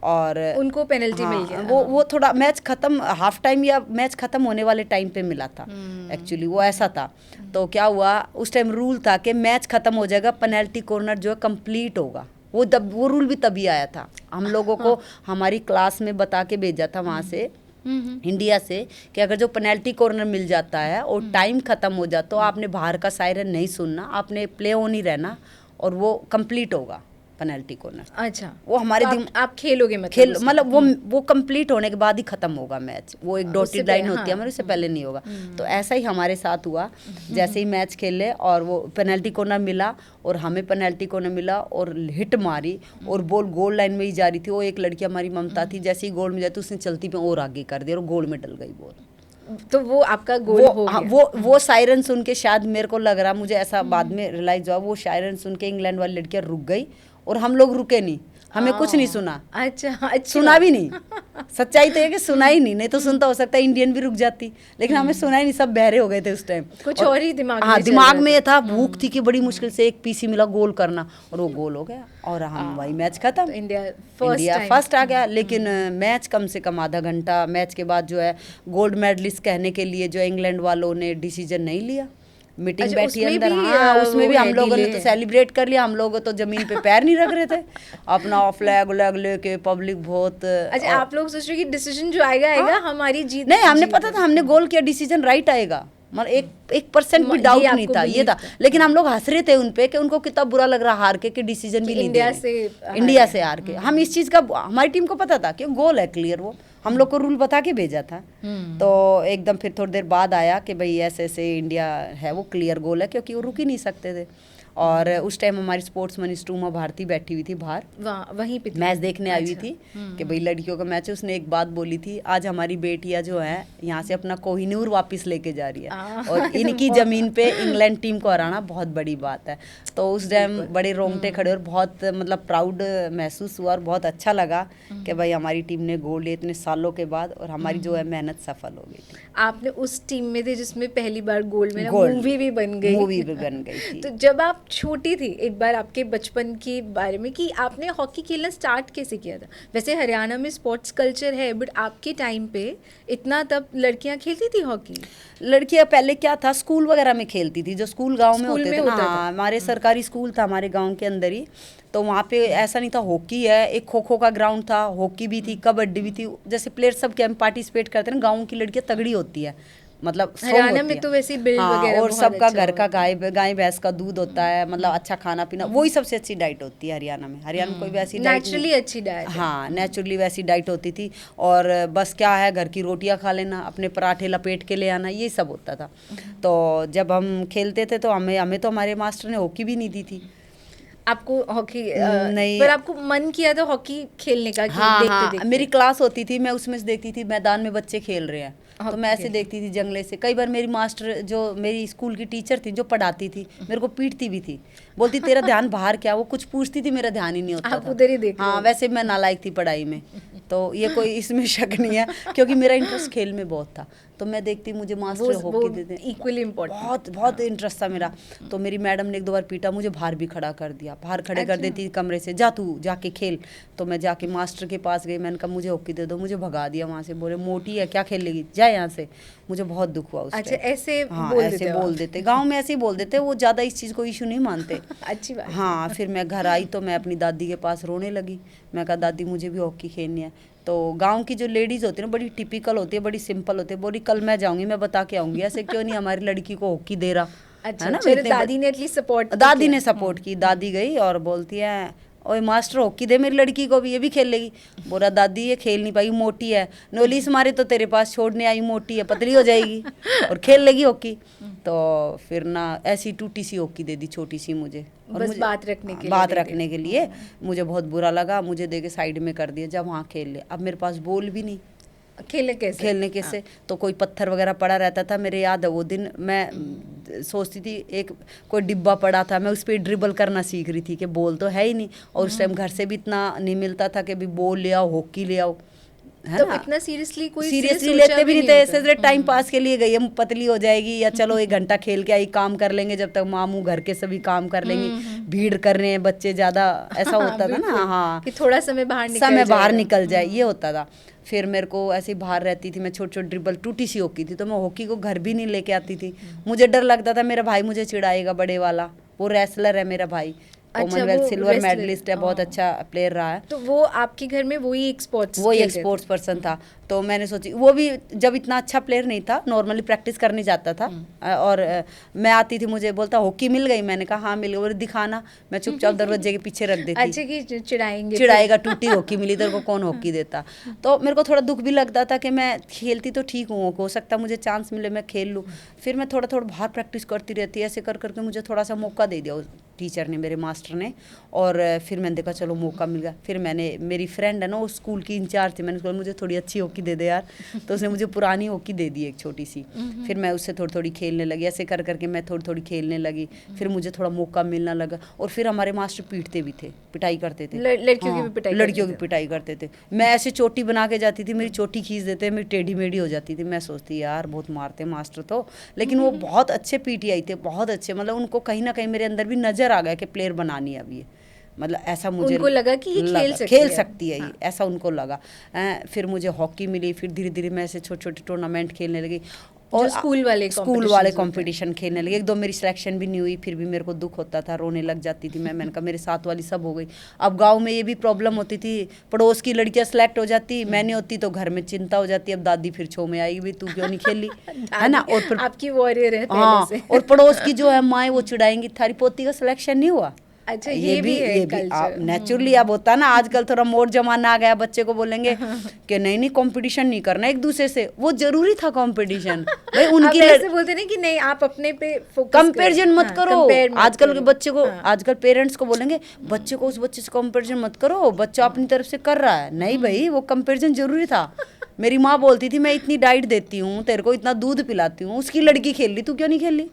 और उनको पेनल्टी मिल गया। वो थोड़ा मैच खत्म, हाफ टाइम या मैच खत्म होने वाले टाइम पे मिला था एक्चुअली, वो ऐसा था। तो क्या हुआ, उस टाइम रूल था कि मैच खत्म हो जाएगा, पेनल्टी कॉर्नर जो है कंप्लीट होगा। वो रूल भी तभी आया था, हम लोगों को हमारी क्लास में बता के भेजा था वहाँ से, इंडिया से, कि अगर जो पेनल्टी कॉर्नर मिल जाता है और टाइम खत्म हो जाता तो आपने बाहर का सायरन नहीं सुनना, आपने प्ले ऑन ही रहना और वो कंप्लीट होगा पेनल्टी कॉर्नर। अच्छा, वो हमारे तो आप खेलोगे, मतलब वो कंप्लीट होने के बाद ही खत्म होगा मैच, वो एक डॉटेड लाइन होती है हमारे, उससे पहले नहीं होगा। तो ऐसा ही हमारे साथ हुआ, जैसे ही मैच खेले और वो पेनल्टी कॉर्नर मिला और हमें पेनल्टी कॉर्नर मिला और हिट मारी और बॉल गोल लाइन में ही जा रही थी। वो एक लड़की हमारी ममता थी, जैसे ही गोल में जाती उसने चलती पे और आगे कर दिया और गोल में डल गई बॉल। तो वो आपका गोल हो गया। वो सायरन सुन के, शायद मेरे को लग रहा, मुझे ऐसा बाद में रियलाइज हुआ, वो सायरन सुन के इंग्लैंड वाली लड़कियां रुक गई और हम लोग रुके नहीं, हमें कुछ नहीं सुना। अच्छा, सुना भी नहीं, सच्चाई तो है कि सुना ही नहीं तो सुनता हो सकता है इंडियन भी रुक जाती, लेकिन हमें सुना ही नहीं, सब बहरे हो गए थे उस टाइम, कुछ और ही दिमाग हाँ, दिमाग में था, भूख थी कि बड़ी मुश्किल से एक पीसी मिला गोल करना, और वो गोल हो गया और हम वही मैच खत्म। इंडिया फर्स्ट आ गया। लेकिन मैच कम से कम आधा घंटा, मैच के बाद जो है गोल्ड मेडलिस्ट कहने के लिए जो इंग्लैंड वालों ने डिसीजन नहीं लिया, मीटिंग बैठी अंदर, हाँ, उसमें भी हम लोगों ने तो सेलिब्रेट कर लिया, हम लोग तो जमीन पे पैर नहीं रख रहे थे, अपना फ्लैग व्लैग लेके, पब्लिक बहुत। अच्छा, आप लोग सोच रहे कि डिसीजन जो आएगा हमारी जीत, नहीं, हमने पता था, हमने गोल किया, डिसीजन राइट आएगा, मतलब 1% भी डाउट नहीं था, ये था। लेकिन हम लोग हंस रहे थे उनपे कि उनको कितना बुरा लग रहा हार के, कि डिसीजन भी नहीं दे रहे, इंडिया से हार के। हम इस चीज का, हमारी टीम को पता था कि गोल है क्लियर, वो हम लोग को रूल बता के भेजा था। तो एकदम फिर थोड़ी देर बाद आया कि भाई ऐसे ऐसे इंडिया है, वो क्लियर गोल है, क्योंकि वो रुक ही नहीं सकते थे। और उस टाइम हमारी स्पोर्ट्स मिनिस्टर उमा भारती बैठी हुई थी बाहर, वहीं पे मैच देखने आई हुई थी कि भाई लड़कियों का मैच है। उसने एक बात बोली थी, आज हमारी बेटियां जो है यहाँ से अपना कोहिनूर वापस लेके जा रही है और इनकी जमीन पे इंग्लैंड टीम को हराना बहुत बड़ी बात है। तो उस टाइम बड़े रोंगटे खड़े और बहुत मतलब प्राउड महसूस हुआ और बहुत अच्छा लगा कि भाई हमारी टीम ने गोल लिया इतने सालों के बाद, और हमारी जो है मेहनत सफल हो गई थी। आपने उस टीम में थे जिसमें पहली बार गोल्ड में मूवी भी बन गई थी। तो जब आप आप छोटी थी, एक बार आपके बचपन के बारे में कि आपने हॉकी खेलना स्टार्ट कैसे किया था? वैसे हरियाणा में स्पोर्ट्स कल्चर है, बट आपके टाइम पे इतना तब लड़कियां खेलती थी हॉकी? लड़कियां पहले क्या था, स्कूल वगैरह में खेलती थी, जो स्कूल गांव में स्कूल होते में थे ना। होता था। हाँ, हमारे सरकारी स्कूल था हमारे गांव के अंदर ही, तो वहाँ पे ऐसा नहीं था हॉकी है, एक खो खो का ग्राउंड था, हॉकी भी थी, कबड्डी भी थी। जैसे प्लेयर सब क्या पार्टिसिपेट करते हैं ना, गाँव की लड़कियाँ तगड़ी होती है, मतलब strong हरियाणा होती में है। तो वैसे बिल्ड हाँ, वगैरह और बहुत सबका अच्छा घर का होता है। गाय भैंस का दूध होता है, मतलब अच्छा खाना पीना, वही सबसे अच्छी डाइट होती है हरियाणा में। हरियाणा में कोई वैसी डाइट नेचुरली अच्छी डाइट है। हाँ, नेचुरली वैसी डाइट होती थी। और बस क्या है, घर की रोटियां खा लेना, अपने पराठे लपेट के ले आना, ये सब होता था। तो जब हम खेलते थे तो हमें तो हमारे मास्टर ने हॉकी भी नहीं दी थी। आपको हॉकी नहीं। पर आपको मन किया था हॉकी खेलने का कि हाँ देखते हाँ, देखते? मेरी क्लास होती थी, मैं उसमें से देखती थी मैदान में बच्चे खेल रहे हैं, तो हॉकी मैं ऐसे खेल। देखती थी जंगले से। कई बार मेरी मास्टर, जो मेरी स्कूल की टीचर थी, जो पढ़ाती थी, मेरे को पीटती भी थी, बोलती तेरा ध्यान बाहर क्या, वो कुछ पूछती थी, मेरा ध्यान ही नहीं होता आप था। उधर ही देख रहे हाँ, हो। वैसे मैं नालायक थी पढ़ाई में, तो ये कोई इसमें शक नहीं है, क्योंकि मेरा इंटरेस्ट खेल में बहुत था। तो मैं देखती, मुझे मास्टर हॉकी देते, इक्वली इम्पोर्टेंट। बहुत बहुत इंटरेस्ट था मेरा। तो मेरी मैडम ने एक दो बार पीटा, मुझे बाहर भी खड़ा कर दिया, बाहर खड़े कर देती कमरे से, जा तू जाके खेल। तो मैं जाके मास्टर के पास गई, मैंने कहा मुझे हॉकी दे दो, मुझे भगा दिया वहाँ से, बोले मोटी है क्या खेलेगी, जा यहाँ से। मुझे बहुत दुख हुआ उस अच्छा, टाइम। ऐसे हाँ, बोल ऐसे देते हो बोल आप? देते, गाँव में ऐसे ही बोल देते, वो ज़्यादा इस चीज़ को इशू नहीं मानते। अच्छी बात है। हाँ, फिर मैं घर आई तो मैं अपनी दादी के पास रोने लगी। मैं कहा दादी मुझे भी हॉकी खेलनी है। तो गांव की जो लेडीज़ होती है ना, बड़ी टिपिकल होती है, बड़ी सिंपल होती है, बोली कल मैं जाऊंगी, मैं बता के आऊंगी, ऐसे क्यों नहीं हमारी लड़की को हॉकी दे रहा अच्छा, है ना। चलो दादी ने एटलीस्ट सपोर्ट दादी ने सपोर्ट की। दादी गई और बोलती है ओए मास्टर हॉकी दे मेरी लड़की को भी, ये भी खेल लेगी। बोला दादी ये खेल नहीं पाएगी, मोटी है, नोलिस मारे तो तेरे पास छोड़ने आई, मोटी है, पतली हो जाएगी और खेल लेगी हॉकी। तो फिर ना ऐसी टूटी सी हॉकी दे दी, छोटी सी मुझे, और बस मुझे बात रखने के लिए बात दे दी। रखने के लिए। मुझे बहुत बुरा लगा, मुझे दे के साइड में कर दिया, जब वहाँ खेल ले। अब मेरे पास बॉल भी नहीं, खेलने कैसे? खेलने कैसे? तो कोई पत्थर वगैरह पड़ा रहता था। मेरे याद है वो दिन, मैं सोचती थी एक कोई डिब्बा पड़ा था, मैं उस पर ड्रिबल करना सीख रही थी कि बॉल तो है ही नहीं, और उस टाइम घर से भी इतना नहीं मिलता था कि भी बॉल ले आओ, हॉकी ले आओ, है तो ना। इतना सीरियसली कोई सीरियसली सोचा लेते भी नहीं थे, होता। ऐसे टाइम पास के लिए गई, हम पतली हो जाएगी, या चलो 1 घंटा खेल के आई, काम कर लेंगे, जब तक मामू घर के सभी काम कर लेंगे, भीड़ कर रहे हैं बच्चे ज्यादा, ऐसा होता था ना। हाँ, कि थोड़ा समय बाहर निकल समय बाहर जाएगा। निकल जाए, ये होता था। फिर मेरे को ऐसे ही बाहर रहती थी मैं, छोटी छोटी ड्रिबल, टूटी सी हॉकी थी, तो मैं हॉकी को घर भी नहीं लेके आती थी। मुझे डर लगता था मेरा भाई मुझे चिढ़ाएगा, बड़े वाला, वो रेसलर है मेरा भाई, कॉमनवेल्थ वो सिल्वर wrestler, मेडलिस्ट है, बहुत अच्छा प्लेयर रहा है। तो वो आपके घर में वही एक स्पोर्ट्स वो एक स्पोर्ट्स पर्सन था। तो मैंने सोची, वो भी जब इतना अच्छा प्लेयर नहीं था, नॉर्मली प्रैक्टिस करने जाता था, और मैं आती थी, मुझे बोलता हॉकी मिल गई, मैंने कहा हाँ मिल गई, बोले दिखाना, मैं चुपचाप दरवाजे के पीछे रख देती। अच्छा कि चिढ़ाएंगे चिढ़ाएगा, टूटी हॉकी मिली तेरे को कौन हॉकी देता। तो मेरे को थोड़ा दुख भी लगता था कि मैं खेलती तो ठीक हूँ, हो सकता मुझे चांस मिले मैं खेल लूँ। फिर मैं थोड़ा थोड़ा बाहर प्रैक्टिस करती रहती, ऐसे कर करके मुझे थोड़ा सा मौका दे दिया उस टीचर ने, मेरे मास्टर ने। और फिर मैंने देखा चलो मौका मिल गया। फिर मैंने, मेरी फ्रेंड है ना, वो स्कूल की इंचार्ज थी, मैंने उसको मुझे थोड़ी अच्छी हॉकी दे दे यार, तो उसने मुझे पुरानी हॉकी दे दी एक छोटी सी। फिर मैं उससे थोड़ी थोड़ी खेलने लगी, ऐसे कर करके मैं थोड़ी थोड़ी खेलने लगी। फिर मुझे थोड़ा मौका मिलना लगा, और फिर हमारे मास्टर पीटते भी थे, पिटाई करते थे, लड़कियों की भी पिटाई लड़कियों की पिटाई करते थे। मैं ऐसे चोटी बना के जाती थी, मेरी चोटी खींच देते, मेरी टेढ़ी मेढ़ी हो जाती थी। मैं सोचती यार बहुत मारते मास्टर तो, लेकिन वो बहुत अच्छे पीटीआई थे, बहुत अच्छे, मतलब उनको कहीं ना कहीं मेरे अंदर भी नजर आ गया कि प्लेयर बनानी है अब ये, मतलब ऐसा मुझे उनको लगा कि ये खेल सकती है ये, ऐसा उनको लगा। फिर मुझे हॉकी मिली, फिर धीरे धीरे मैं ऐसे छोटे छोटे टूर्नामेंट खेलने लगी, और स्कूल वाले कंपटीशन खेलने लगे। एक दो मेरी सिलेक्शन भी नहीं हुई, फिर भी मेरे को दुख होता था, रोने लग जाती थी मैंने कहा मेरे साथ वाली सब हो गई। अब गांव में ये भी प्रॉब्लम होती थी, पड़ोस की लड़कियां सेलेक्ट हो जाती, मैं नहीं होती, तो घर में चिंता हो जाती, अब दादी फिर छो में आएगी, भी तू क्यों नहीं खेली, है ना। और फिर आपकी वॉरियर है हाँ, पहले से। और पड़ोस की जो है माएँ, वो चिढ़ाएंगी थारी पोती का सिलेक्शन नहीं हुआ। अच्छा, ये भी है नेचुरली अब होता ना, आजकल थोड़ा मोड़ जमाना आ गया, बच्चे को बोलेंगे कि नहीं कंपटीशन नहीं करना एक दूसरे से, वो जरूरी था कंपटीशन भाई। उनकी ऐसे बोलते ना कि नहीं आप अपने पे फोकस कंपैरिजन मत करो। आजकल के बच्चे को, आजकल पेरेंट्स को बोलेंगे बच्चे को उस बच्चे से कंपैरिजन मत करो, बच्चा अपनी तरफ से कर रहा है। नहीं भाई, वो कंपैरिजन जरूरी था। मेरी माँ बोलती थी मैं इतनी डाइट देती हूँ, तेरे को इतना दूध पिलाती हूँ, उसकी लड़की खेल ली, तू क्यों नहीं खेल ली?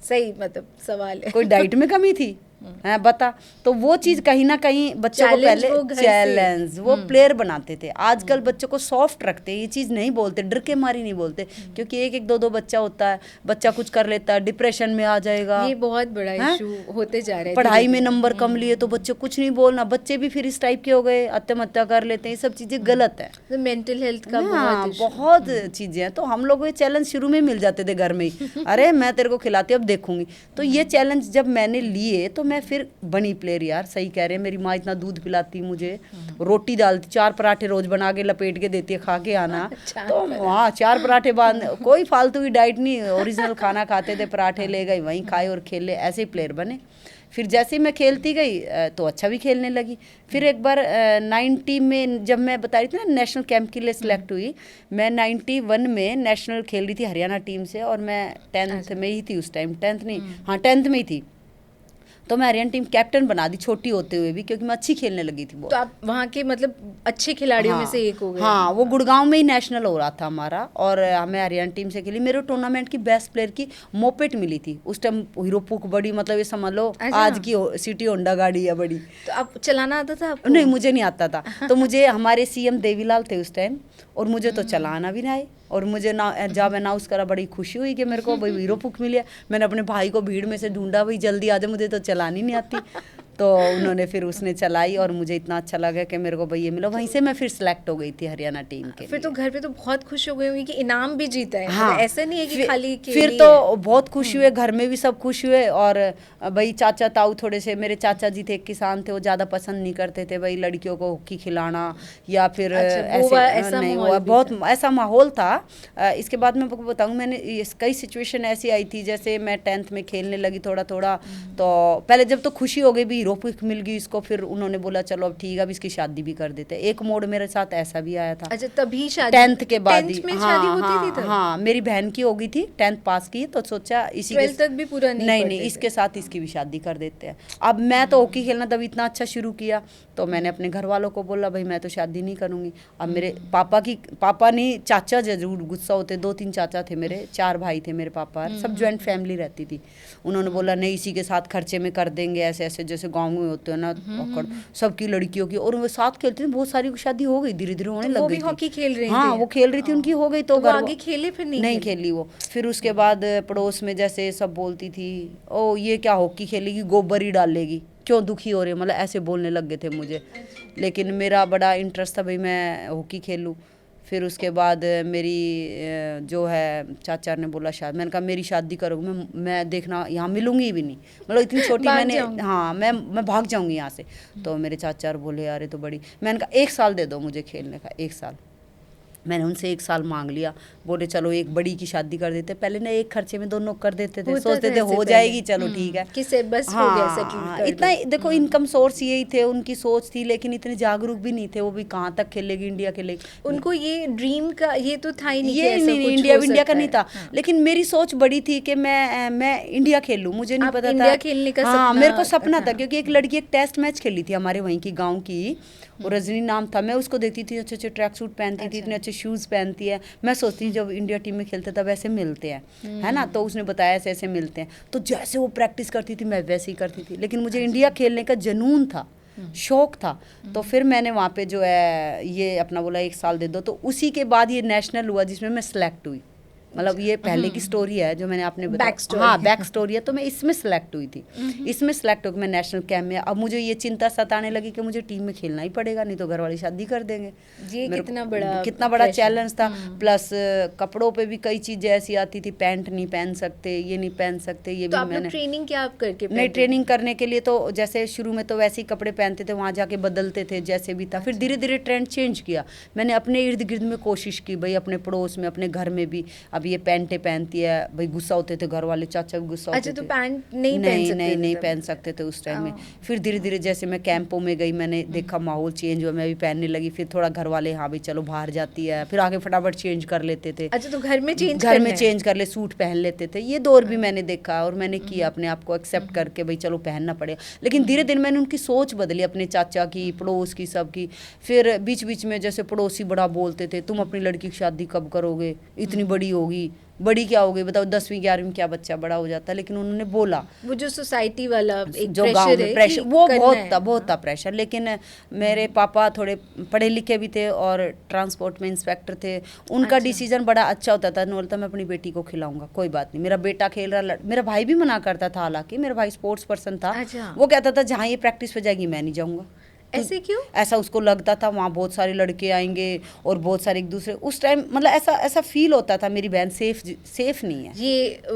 सही, मतलब सवाल है। कोई डाइट में कमी थी? है बता। तो वो चीज़ कहीं ना कहीं बच्चों को Challenge पहले वो घर से। चैलेंज वो प्लेयर बनाते थे। आजकल बच्चों को सॉफ्ट रखते हैं, ये चीज़ नहीं बोलते, डर के मारी नहीं बोलते, क्योंकि एक एक दो दो बच्चा होता है, बच्चा कुछ कर लेता है डिप्रेशन में आ जाएगा। ये बहुत बड़ा हैं? इशू होते जा रहा है पढ़ाई में धीरे-धीरे। नंबर कम लिए तो बच्चे कुछ नहीं बोलना, बच्चे भी फिर इस टाइप के हो गए, आत्महत्या कर लेते हैं, ये सब चीज़ें गलत है। तो मेंटल हेल्थ का हाँ, बहुत issue। बहुत चीजें हैं। तो हम लोग ये चैलेंज शुरू में मिल जाते थे घर में ही, अरे मैं तेरे को खिलाती अब देखूंगी। तो ये चैलेंज जब मैंने लिए तो मैं फिर बनी प्लेयर। यार सही कह रहे हैं, मेरी माँ इतना दूध पिलाती, मुझे रोटी डालती, 4 पराठे रोज बना के लपेट के देती है, खा के आना। तो वहाँ 4 पराठे बांध, कोई फालतू की डाइट नहीं, ओरिजिनल खाना खाते थे, पराठे ले गए वहीं खाए और खेले, ऐसे ही प्लेयर बने। फिर जैसे ही मैं खेलती गई तो अच्छा भी खेलने लगी। फिर एक बार 90 में जब मैं बता रही थी ना नेशनल कैंप के लिए सिलेक्ट हुई, मैं 91 में नेशनल खेल रही थी हरियाणा टीम से, और मैं 10th में ही थी उस टाइम, 10th नहीं, हाँ 10th में ही थी। तो मैं हरियाणा टीम कैप्टन बना दी छोटी होते हुए भी, क्योंकि मैं अच्छी खेलने लगी थी वो। तो आप वहाँ के मतलब अच्छे खिलाड़ियों में से एक हो गए। हाँ, वो गुड़गांव में ही नेशनल हो रहा था हमारा, और हमें हरियाणा टीम से खेली। मेरे टूर्नामेंट की बेस्ट प्लेयर की मोपेट मिली थी उस टाइम, हीरो पुक बड़ी, मतलब ये समझ लो आज की सिटी होंडा गाड़ी है बड़ी। तो आप चलाना आता था आपको? नहीं, मुझे नहीं आता था। तो मुझे हमारे सीएम देवीलाल थे उस टाइम, और मुझे तो चलाना भी ना आए, और मुझे ना जब अनाउंस करा बड़ी खुशी हुई कि मेरे को भाई हीरो पुक मिली है। मैंने अपने भाई को भीड़ में से ढूंढा, भाई जल्दी आ जा, मुझे तो चलानी नहीं आती। तो उन्होंने फिर उसने चलाई, और मुझे इतना अच्छा लगा कि मेरे को भाई ये मिला। वहीं से मैं फिर सिलेक्ट हो गई थी हरियाणा टीम के फिर लिए। तो घर पे तो बहुत खुश हो गई होंगी कि इनाम भी जीता है। हाँ, मतलब ऐसा नहीं है कि खाली फिर तो बहुत खुश हुए, घर में भी सब खुश हुए। और भाई चाचा ताऊ थोड़े से, मेरे चाचा जी थे एक किसान थे, वो ज़्यादा पसंद नहीं करते थे भाई लड़कियों को हॉकी खिलाना या फिर ऐसा नहीं, माहौल वो भी बहुत ऐसा माहौल था। इसके बाद मैं आपको बताऊँ, मैंने कई सिचुएशन ऐसी आई थी, जैसे मैं 10th में खेलने लगी थोड़ा थोड़ा, तो पहले जब तो खुशी हो गई भी हीरो पिक मिल गई इसको, फिर उन्होंने बोला चलो अब ठीक है, अब इसकी शादी भी कर देते। एक मोड़ मेरे साथ ऐसा भी आया था। अच्छा, तभी शादी 10th के बाद ही। 10th में हाँ, शादी होती हाँ, थी तब? हाँ, मेरी बहन की हो गई थी, 10th पास की, तो सोचा इसी 12th तक भी पूरा नहीं नहीं पढ़ते थे। इसके साथ इसकी भी शादी कर देते हैं। अब मैं तो हॉकी खेलना तब इतना अच्छा शुरू किया, तो मैंने अपने घर वालों को बोला भाई मैं तो शादी नहीं करूँगी। अब मेरे पापा नहीं, चाचा जरूर गुस्सा होते, 2-3 चाचा थे मेरे, 4 भाई थे मेरे पापा, सब ज्वाइंट फैमिली रहती थी। उन्होंने बोला नहीं इसी के साथ खर्चे में कर देंगे, ऐसे ऐसे जैसे गाँव में होते हैं ना, सबकी लड़कियों की, और वो साथ खेलती थी, बहुत सारी की शादी हो गई, धीरे धीरे होने लग गई। वो भी हॉकी खेल रही थी? हाँ, वो खेल रही थी, उनकी हो गई, तो वो आगे खेले फिर नहीं खेली वो। फिर उसके बाद पड़ोस में जैसे सब बोलती थी, ओ ये क्या हॉकी खेलेगी, गोबर ही डालेगी, क्यों दुखी हो रहे, मतलब ऐसे बोलने लग गए थे मुझे। लेकिन मेरा बड़ा इंटरेस्ट था भाई मैं हॉकी खेलूँ। फिर उसके बाद मेरी जो है चाचा ने बोला शायद, मैंने कहा मेरी शादी करोगे, मैं देखना यहाँ मिलूंगी भी नहीं, मतलब इतनी छोटी मैंने, हाँ मैं भाग जाऊंगी यहाँ से। तो मेरे चाचा बोले यार ये तो बड़ी, मैंने कहा 1 साल दे दो मुझे खेलने का, 1 साल। मैंने उनसे 1 साल मांग लिया, बोले चलो एक बड़ी की शादी कर देते। पहले ना एक खर्चे में दोनों कर देते थे, सोचते थे हो जाएगी चलो ठीक है, किसे बस हो गया सेटल कर इतना देखो इनकम सोर्स यही थे, उनकी सोच थी, लेकिन इतने जागरूक भी नहीं थे वो भी, कहाँ तक खेलेगी, इंडिया खेलेगी। उनको ये ड्रीम का ये तो था ही नहीं, ये नहीं, इंडिया का नहीं था। लेकिन मेरी सोच बड़ी थी कि मैं इंडिया खेलूँ, मुझे नहीं पता था इंडिया खेलने का हाँ, मेरे को सपना था, क्योंकि एक लड़की एक टेस्ट मैच खेली थी हमारे वहीं की गाँव की, और रजनी नाम था। मैं उसको देखती थी, अच्छे अच्छे ट्रैक सूट पहनती थी, इतने अच्छे शूज़ पहनती है। मैं सोचती थी जब इंडिया टीम में खेलते तब ऐसे मिलते हैं, है ना। तो उसने बताया ऐसे ऐसे मिलते हैं, तो जैसे वो प्रैक्टिस करती थी मैं वैसे ही करती थी। लेकिन मुझे इंडिया खेलने का जुनून था, शौक था। तो फिर मैंने वहाँ पे जो है ये अपना बोला 1 साल दे दो। तो उसी के बाद ये नेशनल हुआ जिसमें मैं सिलेक्ट हुई। मतलब ये पहले की स्टोरी है जो मैंने आपने बताया, हाँ बैक स्टोरी है। तो मैं इसमें सेलेक्ट हुई थी, इसमें सेलेक्ट होकर मैं नेशनल कैंप में। अब मुझे ये चिंता सताने लगी कि मुझे टीम में खेलना ही पड़ेगा, नहीं तो घर वाली शादी कर देंगे। ये कितना बड़ा चैलेंज था। प्लस कपड़ों पे भी कई चीजें ऐसी आती थी, पैंट नहीं पहन सकते, ये नहीं पहन सकते, ये भी मैंने ट्रेनिंग क्या आप करके नहीं, ट्रेनिंग करने के लिए तो जैसे शुरू में तो वैसे ही कपड़े पहनते थे, वहाँ जाके बदलते थे जैसे भी था। फिर धीरे धीरे ट्रेंड चेंज किया मैंने अपने इर्द गिर्द में, कोशिश की भाई अपने पड़ोस में, अपने घर में भी। अब ये पैंटें पहनती है भाई, गुस्सा होते थे घर वाले, चाचा भी गुस्सा होते थे। तो पैंट नहीं पहन सकते थे उस टाइम में। फिर धीरे धीरे जैसे मैं कैंपों में गई, मैंने देखा माहौल चेंज हुआ, मैं भी पहनने लगी। फिर थोड़ा घर वाले हाँ भाई चलो बाहर जाती है, फिर आगे फटाफट चेंज कर लेते थे। अच्छा, तो घर में चेंज कर ले, सूट पहन लेते थे। ये दौर भी मैंने देखा और मैंने किया, अपने आप को एक्सेप्ट करके भाई चलो पहनना पड़ेगा। लेकिन धीरे धीरे मैंने उनकी सोच बदली, अपने चाचा की, पड़ोस की, सबकी। फिर बीच बीच में जैसे पड़ोसी बड़ा बोलते थे, तुम अपनी लड़की की शादी कब करोगे, इतनी बड़ी होगी, बड़ी क्या हो गई बताओ, 10वीं 11वीं क्या बच्चा बड़ा हो जाता है। लेकिन उन्होंने बोला वो जो सोसाइटी वाला एक जो गांव प्रेशर में है प्रेशर, कि वो करना बहुत था प्रेशर। लेकिन मेरे पापा थोड़े पढ़े लिखे भी थे और ट्रांसपोर्ट में इंस्पेक्टर थे, उनका डिसीजन बड़ा अच्छा होता था। उन्होंने बोलता मैं अपनी बेटी को खिलाऊंगा, कोई बात नहीं, मेरा बेटा खेल रहा। मेरा भाई भी मना करता था, हालांकि मेरा भाई स्पोर्ट्स पर्सन था। अच्छा। वो कहता था जहाँ ये प्रैक्टिस पे जाएगी मैं नहीं जाऊंगा। ऐसे क्यों? ऐसा उसको लगता था वहाँ बहुत सारे लड़के आएंगे और बहुत सारे एक दूसरे, उस टाइम मतलब ऐसा फील होता था मेरी बहन सेफ नहीं है।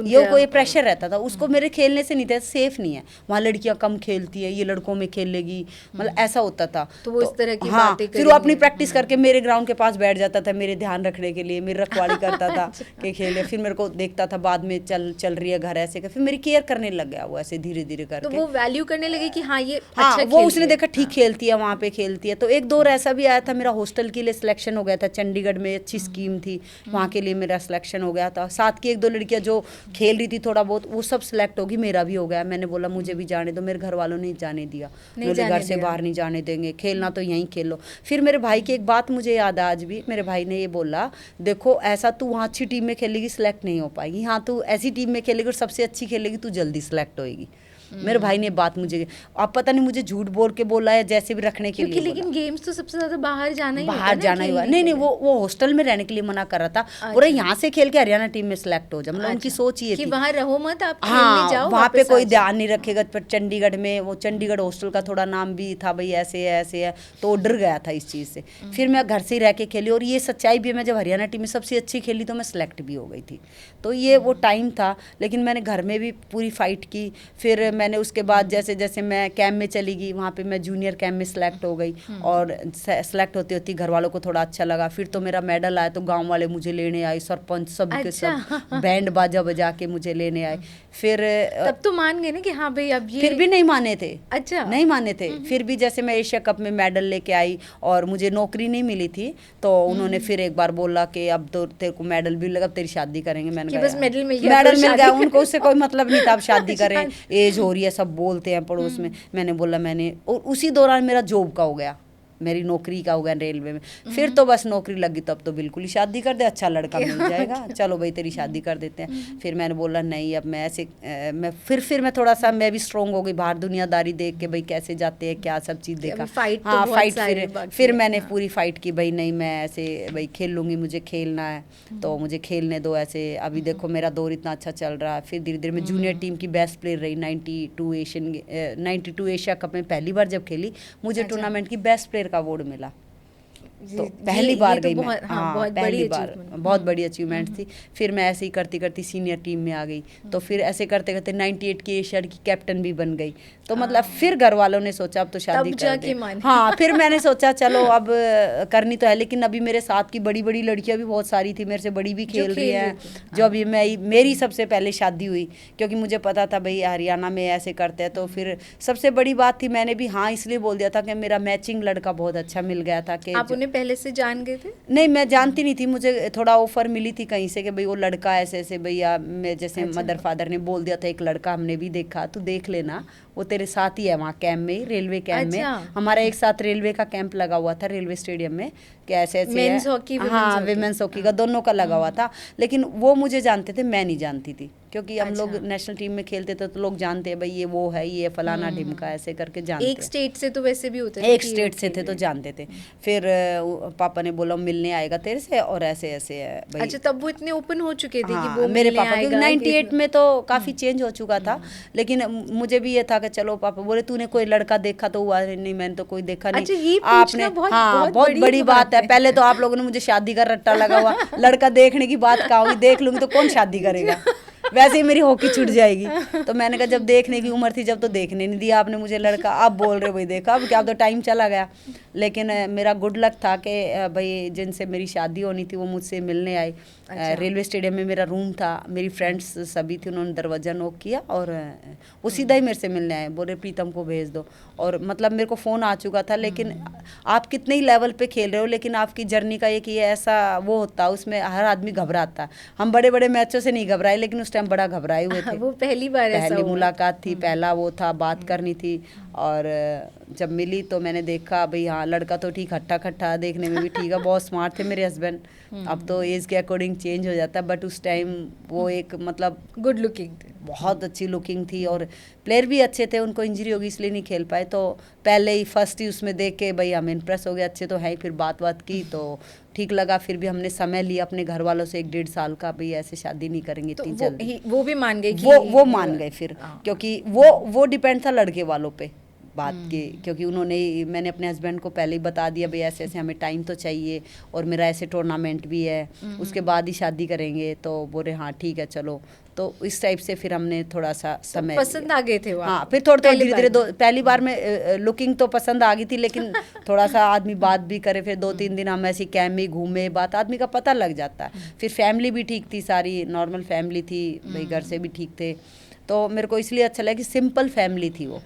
ये कोई प्रेशर रहता था उसको, मेरे खेलने से नहीं था, सेफ नहीं है वहाँ, लड़कियां कम खेलती है, ये लड़कों में खेल लेगी, मतलब ऐसा होता था। तो वो इस तरह की हाँ, बातें फिर वो अपनी प्रैक्टिस करके मेरे ग्राउंड के पास बैठ जाता था, मेरे ध्यान रखने के लिए, मेरी रखवाली करता था कि खेले। फिर मेरे को देखता था बाद में, चल रही है घर ऐसे, फिर मेरी केयर करने लग गया वो ऐसे धीरे धीरे करके। तो वो वैल्यू करने लगे कि हाँ ये हाँ, अच्छा वो उसने देखा ठीक खेलती है, वहाँ पे खेलती है। तो एक दौर ऐसा भी आया था, मेरा हॉस्टल के लिए सिलेक्शन हो गया था, चंडीगढ़ में अच्छी स्कीम थी, वहाँ के लिए मेरा सिलेक्शन हो गया था। साथ की एक दो लड़कियाँ जो खेल रही थी थोड़ा बहुत, वो सब सिलेक्ट होगी, मेरा भी हो गया। मैंने बोला मुझे भी जाने दो, मेरे घर वालों ने जाने दिया, बोले घर से बाहर नहीं जाने देंगे, खेलना तो यहीं खेलो। फिर मेरे भाई की एक बात मुझे याद है आज भी, मेरे भाई ने ये बोला देखो ऐसा तू वहाँ अच्छी टीम में खेलेगी सिलेक्ट नहीं हो पाएगी, हाँ तू ऐसी टीम में खेलेगी और सबसे अच्छी खेलेगी तू जल्दी सिलेक्ट होएगी। मेरे भाई ने बात मुझे, अब पता नहीं मुझे झूठ बोल के बोला है जैसे भी रखने के लिए, लेकिन गेम्स तो सबसे ज्यादा बाहर जाना ही बाहर जाना ही हुआ। नहीं वो हॉस्टल में रहने के लिए मना कर रहा था, पूरा यहाँ से खेल के हरियाणा टीम में सिलेक्ट हो जाए, मतलब उनकी सोच ये थी वहाँ रहो मत, आप हाँ खेलने जाओ, वहाँ पे कोई ध्यान नहीं रखेगा। पर चंडीगढ़ में वो चंडीगढ़ हॉस्टल का थोड़ा नाम भी था भाई ऐसे है, तो वो डर गया था इस चीज़ से। फिर मैं घर से ही रह के खेली, और ये सच्चाई भी है, मैं जब हरियाणा टीम में सबसे अच्छी खेली तो मैं सिलेक्ट भी हो गई थी। तो ये वो टाइम था, लेकिन मैंने घर में भी पूरी फाइट की। फिर मैंने उसके बाद जैसे जैसे मैं कैंप में चली गई, वहाँ पे मैं जूनियर कैंप में सिलेक्ट हो गई, और सिलेक्ट होती होती घर वालों को थोड़ा अच्छा लगा। फिर तो मेरा मेडल आया तो गांव वाले मुझे लेने आए, सरपंच सब के सब बैंड बाजा बजा के मुझे लेने आए। फिर तब तो मान गए ना कि हाँ भाई अब ये, फिर भी नहीं माने थे। अच्छा नहीं माने थे। फिर भी जैसे मैं एशिया कप में मेडल लेके आई और मुझे नौकरी नहीं मिली थी, तो उन्होंने फिर एक बार बोला कि अब तो तेरे को मेडल भी लगा, तेरी शादी करेंगे। मैंने कहा बस मेडल मिल गया, उनको उससे कोई मतलब नहीं था, अब शादी करें, एज हो रही है, सब बोलते हैं पड़ोस में। मैंने बोला मैंने, और उसी दौरान मेरा जॉब का हो गया, मेरी नौकरी का हो गया रेलवे में। फिर तो बस नौकरी लगी, तब तो बिल्कुल ही शादी कर दे, अच्छा लड़का मिल जाएगा, चलो भाई तेरी शादी कर देते हैं। फिर मैंने बोला नहीं, अब मैं ऐसे मैं फिर मैं थोड़ा सा मैं भी स्ट्रॉन्ग हो गई, बाहर दुनियादारी देख के भाई कैसे जाते हैं क्या सब चीज़ देखा। हाँ फाइट, फिर मैंने पूरी फाइट की, भाई नहीं मैं ऐसे भाई खेल लूँगी, मुझे खेलना है तो मुझे खेलने दो ऐसे। अभी देखो मेरा दौर इतना अच्छा चल रहा है। फिर धीरे धीरे मैं जूनियर टीम की बेस्ट प्लेयर रही, 92 एशिया कप में पहली बार जब खेली, मुझे टूर्नामेंट की बेस्ट प्लेयर का अवार्ड मिला। तो पहली बार गई मैं, हाँ पहली बार, बहुत बड़ी अचीवमेंट थी। फिर मैं ऐसे ही करती करती सीनियर टीम में आ गई, तो फिर ऐसे करते करते 98 की एशिया की कैप्टन भी बन गई। तो मतलब फिर घर वालों ने सोचा अब तो शादी कर दे। हाँ फिर मैंने सोचा चलो अब करनी तो है, लेकिन अभी मेरे साथ की बड़ी बड़ी लड़कियां भी बहुत सारी थी, मेरे से बड़ी भी खेल रही हैं, जो अभी मेरी सबसे पहले शादी हुई, क्योंकि मुझे पता था भाई हरियाणा में ऐसे करते हैं। तो फिर सबसे बड़ी बात थी, मैंने भी हाँ इसलिए बोल दिया था कि मेरा मैचिंग लड़का बहुत अच्छा मिल गया था। कि पहले से जान गए थे? नहीं, मैं जानती नहीं थी, मुझे थोड़ा ऑफर मिली थी कहीं से कि भाई वो लड़का ऐसे ऐसे भैया, मैं जैसे मदर फादर ने बोल दिया था एक लड़का हमने भी देखा, तू देख लेना, वो तेरे साथ ही है वहाँ कैंप में, रेलवे कैंप में। हमारा एक साथ रेलवे का कैंप लगा हुआ था रेलवे स्टेडियम में, कि ऐसे ऐसे मेंस हॉकी, हाँ विमेंस हॉकी का दोनों का लगा हुआ था। लेकिन वो मुझे जानते थे, मैं नहीं जानती थी, क्योंकि हम लोग नेशनल टीम में खेलते थे तो लोग जानते हैं भाई ये वो है, ये फलाना ढिमका, ऐसे करके जानते। एक स्टेट से तो वैसे भी होते थे, एक स्टेट से थे तो जानते थे। फिर पापा ने बोला मिलने आएगा तेरे से, और ऐसे ऐसे है भाई। अच्छा, तब वो इतने ओपन हो चुके थे? हाँ, कि वो मेरे पापा, क्योंकि 98 में तो काफी चेंज हो चुका था। लेकिन मुझे भी ये था कि चलो, पापा बोले तूने कोई लड़का देखा तो हुआ? नहीं मैंने तो कोई देखा नहीं। अच्छा, ये आपने हाँ बहुत बड़ी बात है। पहले तो आप लोगों ने मुझे शादी का रट्टा लगा हुआ, लड़का देखने की बात कहाँ हुई, देख लूंगी तो कौन शादी करेगा, वैसे ही मेरी हॉकी छूट जाएगी। तो मैंने कहा जब देखने की उम्र थी जब तो देखने नहीं दिया आपने मुझे लड़का, अब बोल रहे भाई देखा, अब क्या, अब तो टाइम चला गया। लेकिन मेरा गुड लक था कि भाई जिनसे मेरी शादी होनी थी वो मुझसे मिलने आए। रेलवे स्टेडियम में मेरा रूम था, मेरी फ्रेंड्स सभी थी, उन्होंने दरवाज़ा नॉक किया और वो सीधा ही मेरे से मिलने आए, बोले प्रीतम को भेज दो। और मतलब मेरे को फ़ोन आ चुका था, लेकिन आप कितने ही लेवल पे खेल रहे हो, लेकिन आपकी जर्नी का एक ये ऐसा वो होता है, उसमें हर आदमी घबराता है। हम बड़े बड़े मैचों से नहीं घबराए, लेकिन उस टाइम बड़ा घबराए हुए थे। वो पहली बार, पहली मुलाकात थी, पहला वो था, बात करनी थी। और जब मिली तो मैंने देखा भाई हाँ लड़का तो ठीक हट्टा खट्टा देखने में भी ठीक है, बहुत स्मार्ट थे मेरे हस्बैंड। अब तो एज के अकॉर्डिंग चेंज हो जाता है, बट उस टाइम वो एक मतलब गुड लुकिंग थे, बहुत अच्छी लुकिंग थी और प्लेयर भी अच्छे थे। उनको इंजरी होगी इसलिए नहीं खेल पाए, तो पहले ही फर्स्ट ही उसमें देख के भाई हम इम्प्रेस हो गए, अच्छे तो है ही। फिर बात की तो ठीक लगा, फिर भी हमने समय लिया अपने घर वालों से 1-1.5 साल का, भाई ऐसे शादी नहीं करेंगे तो इतनी जल्दी। वो भी मान गए कि वो मान गए फिर, क्योंकि वो डिपेंड था लड़के वालों पे बात की, क्योंकि मैंने अपने हस्बैंड को पहले ही बता दिया भाई ऐसे ऐसे हमें टाइम तो चाहिए और मेरा ऐसे टूर्नामेंट भी है, उसके बाद ही शादी करेंगे। तो बोले हाँ ठीक है चलो, तो इस टाइप से फिर हमने थोड़ा सा समय पसंद आ गए थे वो? हाँ, फिर थोड़ा धीरे धीरे पहली बार में लुकिंग तो पसंद आ गई थी, लेकिन थोड़ा सा आदमी बात भी करे, फिर 2-3 दिन हम ऐसे कैम्प में घूमे, बात आदमी का पता लग जाता है। फिर फैमिली भी ठीक थी, सारी नॉर्मल फैमिली थी भाई, घर से भी ठीक थे। तो मेरे को इसलिए अच्छा लगा कि सिंपल फैमिली थी वो,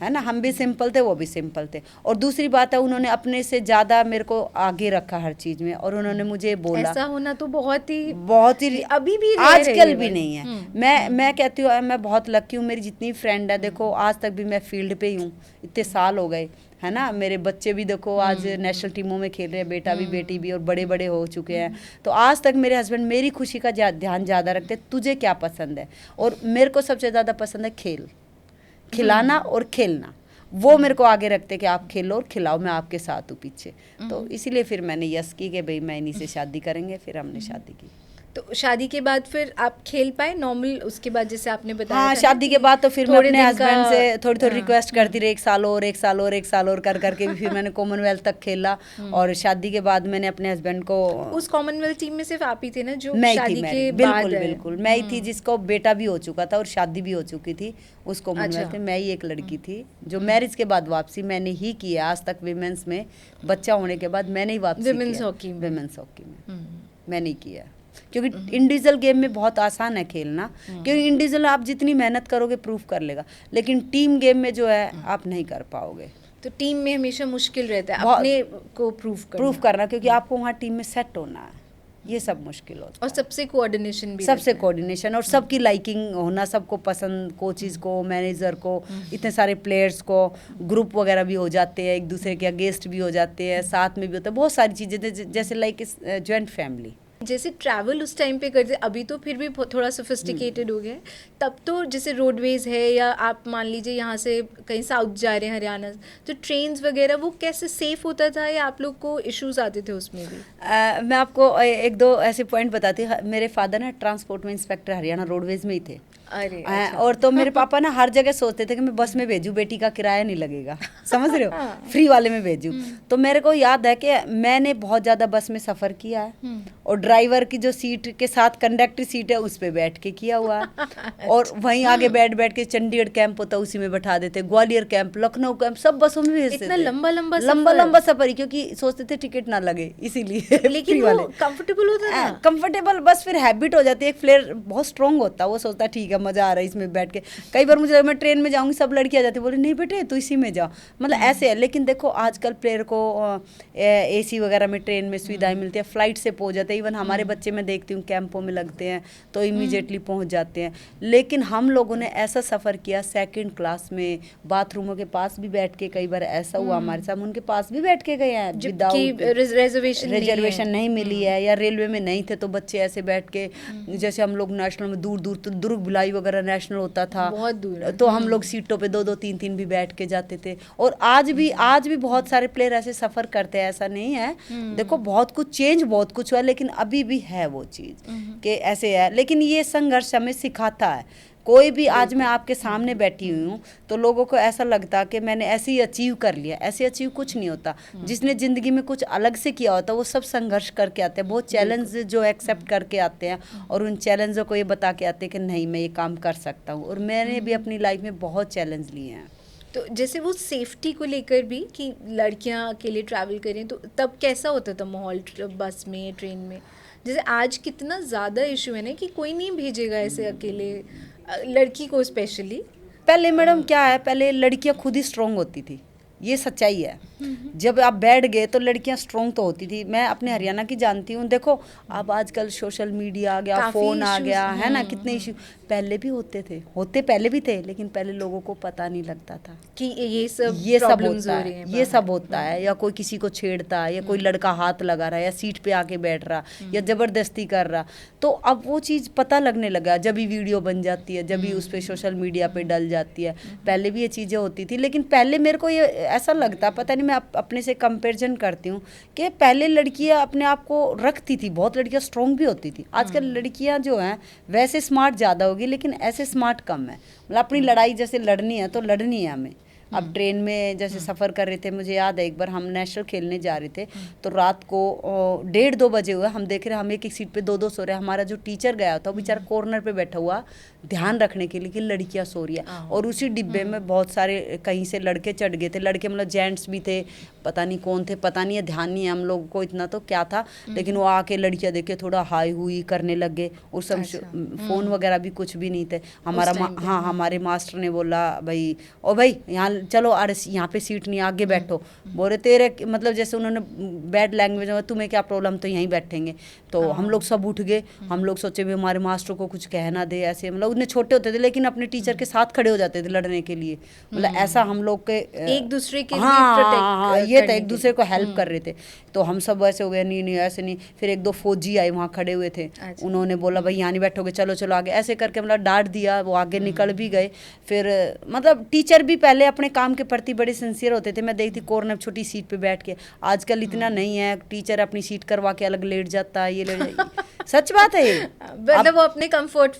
है ना, हम भी सिंपल थे वो भी सिंपल थे। और दूसरी बात है उन्होंने अपने से ज़्यादा मेरे को आगे रखा हर चीज़ में, और उन्होंने मुझे बोला ऐसा होना तो बहुत ही अभी भी आजकल भी नहीं है। मैं कहती हूँ मैं बहुत लकी हूँ, मेरी जितनी फ्रेंड है देखो आज तक भी मैं फील्ड पे ही हूँ, इतने साल हो गए, है ना। मेरे बच्चे भी देखो आज नेशनल टीमों में खेल रहे हैं, बेटा भी बेटी भी, और बड़े बड़े हो चुके हैं। तो आज तक मेरे हस्बैंड मेरी खुशी का ध्यान ज़्यादा रखते हैं, तुझे क्या पसंद है, और मेरे को सबसे ज़्यादा पसंद है खेल, खिलाना और खेलना। वो मेरे को आगे रखते कि आप खेलो और खिलाओ, मैं आपके साथ हूँ पीछे। तो इसीलिए फिर मैंने यस की कि भाई मैं इन्हीं से शादी करेंगे। फिर हमने शादी की। तो शादी के बाद फिर आप खेल पाए नॉर्मल? उसके बाद जैसे आपने बताया हाँ, शादी के बाद तो फिर मैं अपने हस्बैंड से थोड़ी रिक्वेस्ट करती रही, 1 साल और 1 साल और 1 साल और कर करके भी फिर मैंने कॉमनवेल्थ तक खेला। और शादी के बाद मैंने अपने हस्बैंड को, उस कॉमनवेल्थ टीम में सिर्फ आप ही थे ना जो मैं शादी थी, के बिल्कुल बिल्कुल मैं ही थी, जिसको बेटा भी हो चुका था और शादी भी हो चुकी थी। उस कॉमनवेल्थ में मैं ही एक लड़की थी जो मैरिज के बाद वापसी मैंने ही की है आज तक। विमेंस में बच्चा होने के बाद मैंने ही वापसी विमेंस हॉकी में मैंने किया, क्योंकि इंडिविजुअल गेम में बहुत आसान है खेलना, क्योंकि इंडिविजुअल आप जितनी मेहनत करोगे प्रूफ कर लेगा, लेकिन टीम गेम में जो है आप नहीं कर पाओगे। तो टीम में हमेशा मुश्किल रहता है अपने को प्रूफ करना, क्योंकि आपको वहाँ टीम में सेट होना है, ये सब मुश्किल होता है। और सबसे कोऑर्डिनेशन भी, सबसे कोऑर्डिनेशन और सबकी लाइकिंग होना, सबको पसंद, कोचेस को, मैनेजर को, इतने सारे प्लेयर्स को, ग्रुप वगैरह भी हो जाते हैं, एक दूसरे के अगेंस्ट भी हो जाते हैं, साथ में भी होता है, बहुत सारी चीज़ें, जैसे लाइक जॉइंट फैमिली। जैसे ट्रैवल उस टाइम पे करते, अभी तो फिर भी थोड़ा सोफिस्टिकेटेड हो गया, तब तो जैसे रोडवेज है या आप मान लीजिए यहाँ से कहीं साउथ जा रहे हैं हरियाणा, तो ट्रेन्स वगैरह वो कैसे सेफ होता था या आप लोग को इश्यूज आते थे उसमें भी? मैं आपको 1-2 ऐसे पॉइंट बताती हूँ। मेरे फादर ना ट्रांसपोर्ट में इंस्पेक्टर हरियाणा रोडवेज में ही थे। अरे और तो मेरे पापा ना हर जगह सोचते थे कि मैं बस में भेजूँ, बेटी का किराया नहीं लगेगा, समझ रहे हो, फ्री वाले में भेजूँ। तो मेरे को याद है कि मैंने बहुत ज़्यादा बस में सफ़र किया है, और ड्राइवर की जो सीट के साथ कंडक्टर सीट है उस पर बैठ के किया हुआ है। और वहीं आगे बैठ के चंडीगढ़ कैंप होता है उसी में बैठा देते, ग्वालियर कैंप, लखनऊ कैंप, सब बसों में भेजते थे। इतना लंबा सफ़र ही, क्योंकि सोचते थे टिकट ना लगे इसीलिए। लेकिन वो कंफर्टेबल होता था, कंफर्टेबल, बस फिर हैबिट हो जाती है, एक फ्लेयर बहुत स्ट्रॉन्ग होता है, वो सोचता है ठीक है मज़ा आ रहा है इसमें बैठ के। कई बार मुझे मैं ट्रेन में जाऊंगी, सब लड़कियां जाती बोले नहीं बेटे तो इसी में जाओ, मतलब ऐसे है। लेकिन देखो आजकल प्लेयर को एसी वगैरह में ट्रेन में सुविधाएं मिलती है, फ्लाइट से पहुंच जाते हैं। इवन हमारे बच्चे मैं देखती हूँ कैंपों में लगते हैं तो इमीडिएटली पहुंच जाते हैं। लेकिन हम लोगों ने ऐसा सफ़र किया 2nd क्लास में, बाथरूमों के पास भी बैठ के, कई बार ऐसा हुआ हमारे साथ उनके पास भी बैठ के गए हैं विदाउट रिजर्वेशन नहीं मिली है, या रेलवे में नहीं थे तो बच्चे ऐसे बैठ के, जैसे हम लोग नेशनल में दूर दूर तो दुर्ग भिलाई वगैरह नेशनल होता था, बहुत दूर, तो हम लोग सीटों पे 2-2 3-3 भी बैठ के जाते थे। और आज भी बहुत सारे प्लेयर ऐसे सफ़र करते हैं, ऐसा नहीं है। देखो बहुत कुछ चेंज, बहुत कुछ हुआ, लेकिन अभी भी है वो चीज़ कि ऐसे है। लेकिन ये संघर्ष हमें सिखाता है। कोई भी, आज मैं आपके सामने बैठी हुई हूँ तो लोगों को ऐसा लगता कि मैंने ऐसे ही अचीव कर लिया, ऐसे अचीव कुछ नहीं होता। जिसने ज़िंदगी में कुछ अलग से किया होता है वो सब संघर्ष करके आते हैं, बहुत चैलेंज जो एक्सेप्ट करके आते हैं, और उन चैलेंजों को ये बता के आते हैं कि नहीं मैं ये काम कर सकता हूँ। और मैंने भी अपनी लाइफ में बहुत चैलेंज लिए हैं। तो जैसे वो सेफ्टी को लेकर भी कि लड़कियां अकेले ट्रैवल करें, तो तब कैसा होता था माहौल बस में, ट्रेन में? जैसे आज कितना ज़्यादा इशू है ना कि कोई नहीं भेजेगा ऐसे अकेले लड़की को स्पेशली। पहले मैडम क्या है, पहले लड़कियां खुद ही स्ट्रांग होती थी, ये सच्चाई है। जब आप बैठ गए तो लड़कियां स्ट्रोंग तो होती थी। मैं अपने हरियाणा की जानती हूँ, देखो अब आजकल सोशल मीडिया आ गया, काफी फ़ोन आ issues, गया है ना, कितने इशू पहले भी होते पहले भी थे, लेकिन पहले लोगों को पता नहीं लगता था कि ये सब ये सब प्रॉब्लम्स होता हो रही है, हैं ये सब होता है। या कोई किसी को छेड़ता है, या कोई लड़का हाथ लगा रहा है, या सीट पे आके बैठ रहा, या जबरदस्ती कर रहा, तो अब वो चीज़ पता लगने लगा जब भी वीडियो बन जाती है, जब भी उस पर सोशल मीडिया पे डल जाती है। पहले भी ये चीज़ें होती थी, लेकिन पहले मेरे को ये ऐसा लगता, पता नहीं, मैं अपने से कंपेरिजन करती हूँ कि पहले लड़कियाँ अपने आप को रखती थी, बहुत लड़कियाँ स्ट्रॉन्ग भी होती थी। आजकल लड़कियाँ जो हैं वैसे स्मार्ट ज़्यादा होगी, लेकिन ऐसे स्मार्ट कम है। मतलब अपनी लड़ाई जैसे लड़नी है तो लड़नी है हमें। अब ट्रेन में जैसे सफ़र कर रहे थे, मुझे याद है एक बार हम नेशनल खेलने जा रहे थे, तो रात को 1:30-2 बजे हुआ, हम देख रहे हैं हम एक सीट पे दो सो रहे हैं। हमारा जो टीचर गया था वो बेचारा कॉर्नर पे बैठा हुआ ध्यान रखने के लिए कि लड़कियां सो रही है, और उसी डिब्बे में बहुत सारे कहीं से लड़के चढ़ गए थे। लड़के मतलब जेंट्स भी थे, पता नहीं कौन थे, पता नहीं है, ध्यान नहीं है हम लोगों को इतना तो क्या था, लेकिन वो आके लड़कियां देखे थोड़ा हाई हुई करने लग गए। उस समय फ़ोन वगैरह भी कुछ भी नहीं थे। हाँ, हमारे मास्टर ने बोला भाई, ओ भाई यहाँ चलो, अरे यहाँ पे सीट नहीं, आगे बैठो। बोले तेरे मतलब जैसे उन्होंने बैड लैंग्वेज में, तुम्हें क्या प्रॉब्लम, तो यहीं बैठेंगे। तो हम लोग सब उठ गए, हम लोग सोचे भी हमारे मास्टर को कुछ कहना दे, ऐसे मतलब उतने छोटे होते थे लेकिन अपने टीचर के साथ खड़े हो जाते थे लड़ने के लिए। मतलब ऐसा हम लोग के एक दूसरे के हाँ, ये था, एक दूसरे को हेल्प कर रहे थे। तो हम सब ऐसे हो गए, नहीं ऐसे नहीं। फिर 1-2 फौजी आए वहाँ खड़े हुए थे, उन्होंने बोला भाई यहाँ नहीं बैठोगे, चलो चलो आगे, ऐसे करके मतलब डांट दिया, वो आगे निकल भी गए। फिर मतलब टीचर भी पहले अपने काम के प्रति बड़े सिंसियर होते थे। मैं देखती कॉर्नर छोटी सीट पे बैठ के, आजकल इतना नहीं है, टीचर अपनी सीट करवा के अलग लेट जाता है, ये लेट सच बात है ये, मतलब वो अपने कंफर्ट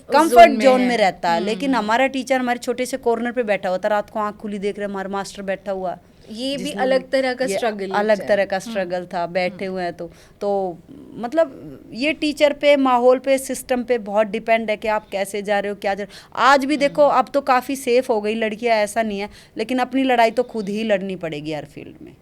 जोन में रहता है। लेकिन हमारा टीचर हमारे छोटे से कॉर्नर पे बैठा हुआ था, रात को आंख खुली देख रहे हमारा मास्टर बैठा हुआ। ये भी अलग तरह का स्ट्रगल, अलग तरह का स्ट्रगल था। बैठे हुए हैं तो मतलब ये टीचर पे, माहौल पे, सिस्टम पे बहुत डिपेंड है कि आप कैसे जा रहे हो, क्या जा रहे हो। आज भी देखो अब तो काफ़ी सेफ हो गई लड़कियां, ऐसा नहीं है, लेकिन अपनी लड़ाई तो खुद ही लड़नी पड़ेगी हर फील्ड में।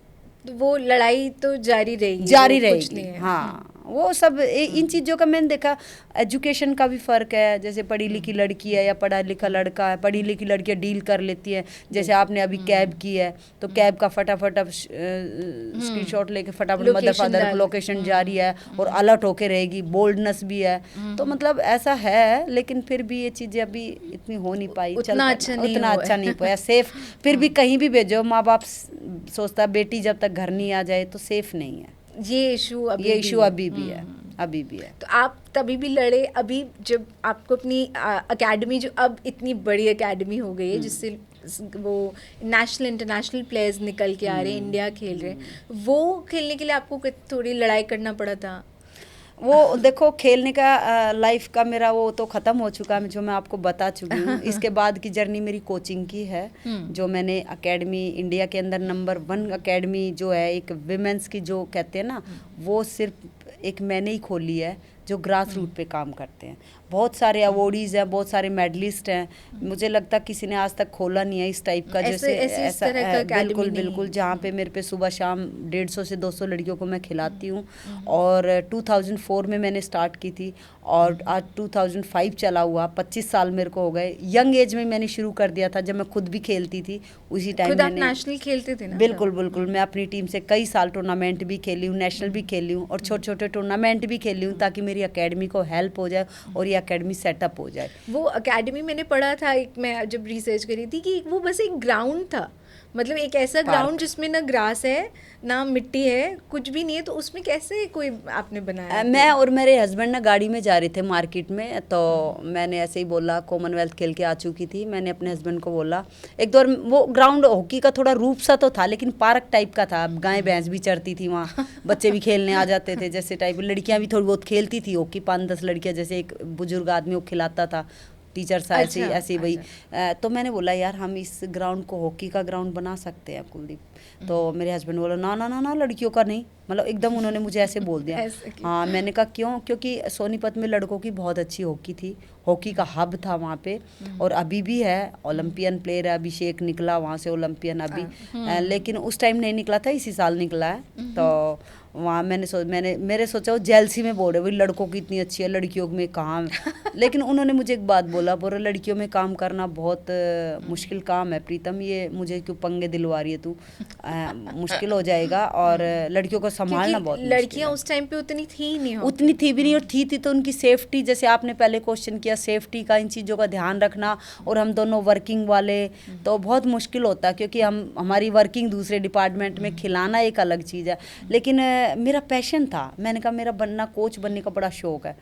तो वो लड़ाई तो जारी रहेगी। हाँ, वो सब इन चीज़ों का मैंने देखा। एजुकेशन का भी फ़र्क है, जैसे पढ़ी लिखी लड़की है या पढ़ा लिखा लड़का है। पढ़ी लिखी लड़कियाँ डील कर लेती हैं, जैसे आपने अभी कैब की है तो कैब का फटाफट अब स्क्रीनशॉट लेके फटाफट मदर फादर को लोकेशन जारी है, और अलर्ट होके रहेगी, बोल्डनेस भी है। तो मतलब ऐसा है, लेकिन फिर भी ये चीज़ें अभी इतनी हो नहीं पाई, उतना अच्छा नहीं पाया सेफ। फिर भी कहीं भी भेजो, माँ बाप सोचता है बेटी जब तक घर नहीं आ जाए तो सेफ नहीं है। ये इशू अभी भी है, अभी भी है। तो आप तभी भी लड़े, अभी जब आपको अपनी एकेडमी, जो अब इतनी बड़ी एकेडमी हो गई है जिससे वो नेशनल इंटरनेशनल प्लेयर्स निकल के आ रहे हैं, इंडिया खेल रहे हैं, वो खेलने के लिए आपको थोड़ी लड़ाई करना पड़ा था? वो देखो, खेलने का लाइफ का मेरा वो तो ख़त्म हो चुका है, जो मैं आपको बता चुकी हूँ। इसके बाद की जर्नी मेरी कोचिंग की है, जो मैंने एकेडमी, इंडिया के अंदर नंबर 1 एकेडमी जो है एक विमेंस की, जो कहते हैं ना, वो सिर्फ एक मैंने ही खोली है, जो ग्रास रूट पे काम करते हैं। बहुत सारे अवॉर्डीज़ हैं, बहुत सारे मेडलिस्ट हैं। मुझे लगता किसी ने आज तक खोला नहीं है इस टाइप का, जैसे ऐसा बिल्कुल जहाँ पे मेरे पे सुबह शाम 150 से 200 लड़कियों को मैं खिलाती हूँ। और 2004 में मैंने स्टार्ट की थी, और आज 2005 चला हुआ, 25 साल मेरे को हो गए। यंग एज में मैंने शुरू कर दिया था, जब मैं खुद भी खेलती थी, उसी टाइम मैंने नेशनल खेलते थे ना? बिल्कुल मैं अपनी टीम से कई साल टूर्नामेंट भी खेली हूँ, नेशनल भी खेली हूँ, और छोटे छोटे टूर्नामेंट भी खेली हूँ, ताकि मेरी एकेडमी को हेल्प हो जाए और ये एकेडमी सेटअप हो जाए। वो एकेडमी मैंने पढ़ा था, एक मैं जब रिसर्च करी थी, कि वो बस एक ग्राउंड था, मतलब एक ऐसा ग्राउंड जिसमें ना ग्रास है ना मिट्टी है, कुछ भी नहीं है, तो उसमें कैसे कोई आपने बनाया? मैं और मेरे हस्बैंड ना गाड़ी में जा रहे थे मार्केट में, तो मैंने ऐसे ही बोला, कॉमनवेल्थ खेल के आ चुकी थी, मैंने अपने हस्बैंड को बोला, एक दौर वो ग्राउंड हॉकी का थोड़ा रूप सा तो था, लेकिन पार्क टाइप का था, गाय भैंस भी चरती थी वहाँ, बच्चे भी खेलने आ जाते थे, जैसे टाइप लड़कियाँ भी थोड़ी बहुत खेलती थी हॉकी, 5-10 लड़कियाँ, जैसे एक बुजुर्ग आदमी वो खिलाता था, टीचर सा ऐसे ही भाई। तो मैंने बोला यार हम इस ग्राउंड को हॉकी का ग्राउंड बना सकते हैं कुलदीप। तो मेरे हस्बैंड बोला ना ना ना ना, लड़कियों का नहीं, मतलब एकदम उन्होंने मुझे ऐसे बोल दिया। ऐसे क्यों? हाँ, मैंने कहा क्यों? क्योंकि सोनीपत में लड़कों की बहुत अच्छी हॉकी थी, हॉकी का हब था वहाँ पे, और अभी भी है। ओलंपियन प्लेयर है, अभिषेक निकला वहाँ से ओलंपियन अभी, लेकिन उस टाइम नहीं निकला था, इसी साल निकला है। तो वहाँ मैंने मेरे सोचा वो जेलसी में बोल रहे भाई लड़कों की इतनी अच्छी है, लड़कियों में कहाँ। लेकिन उन्होंने मुझे एक बात बोला लड़कियों में काम करना बहुत मुश्किल काम है प्रीतम, ये मुझे क्यों पंगे दिलवा रही है तू, मुश्किल हो जाएगा और लड़कियों को संभालना बहुत मुश्किल है। लड़कियां उस टाइम पे उतनी थी नहीं, उतनी थी भी नहीं, और थी तो उनकी सेफ्टी, जैसे आपने पहले क्वेश्चन किया, सेफ्टी का, इन चीज़ों का ध्यान रखना। और हम दोनों वर्किंग वाले, तो बहुत मुश्किल होता, क्योंकि हमारी वर्किंग दूसरे डिपार्टमेंट में, खिलाना एक अलग चीज़ है। लेकिन मेरा पैशन था, मैंने कहा मेरा बनना, कोच बनने का बड़ा शौक है,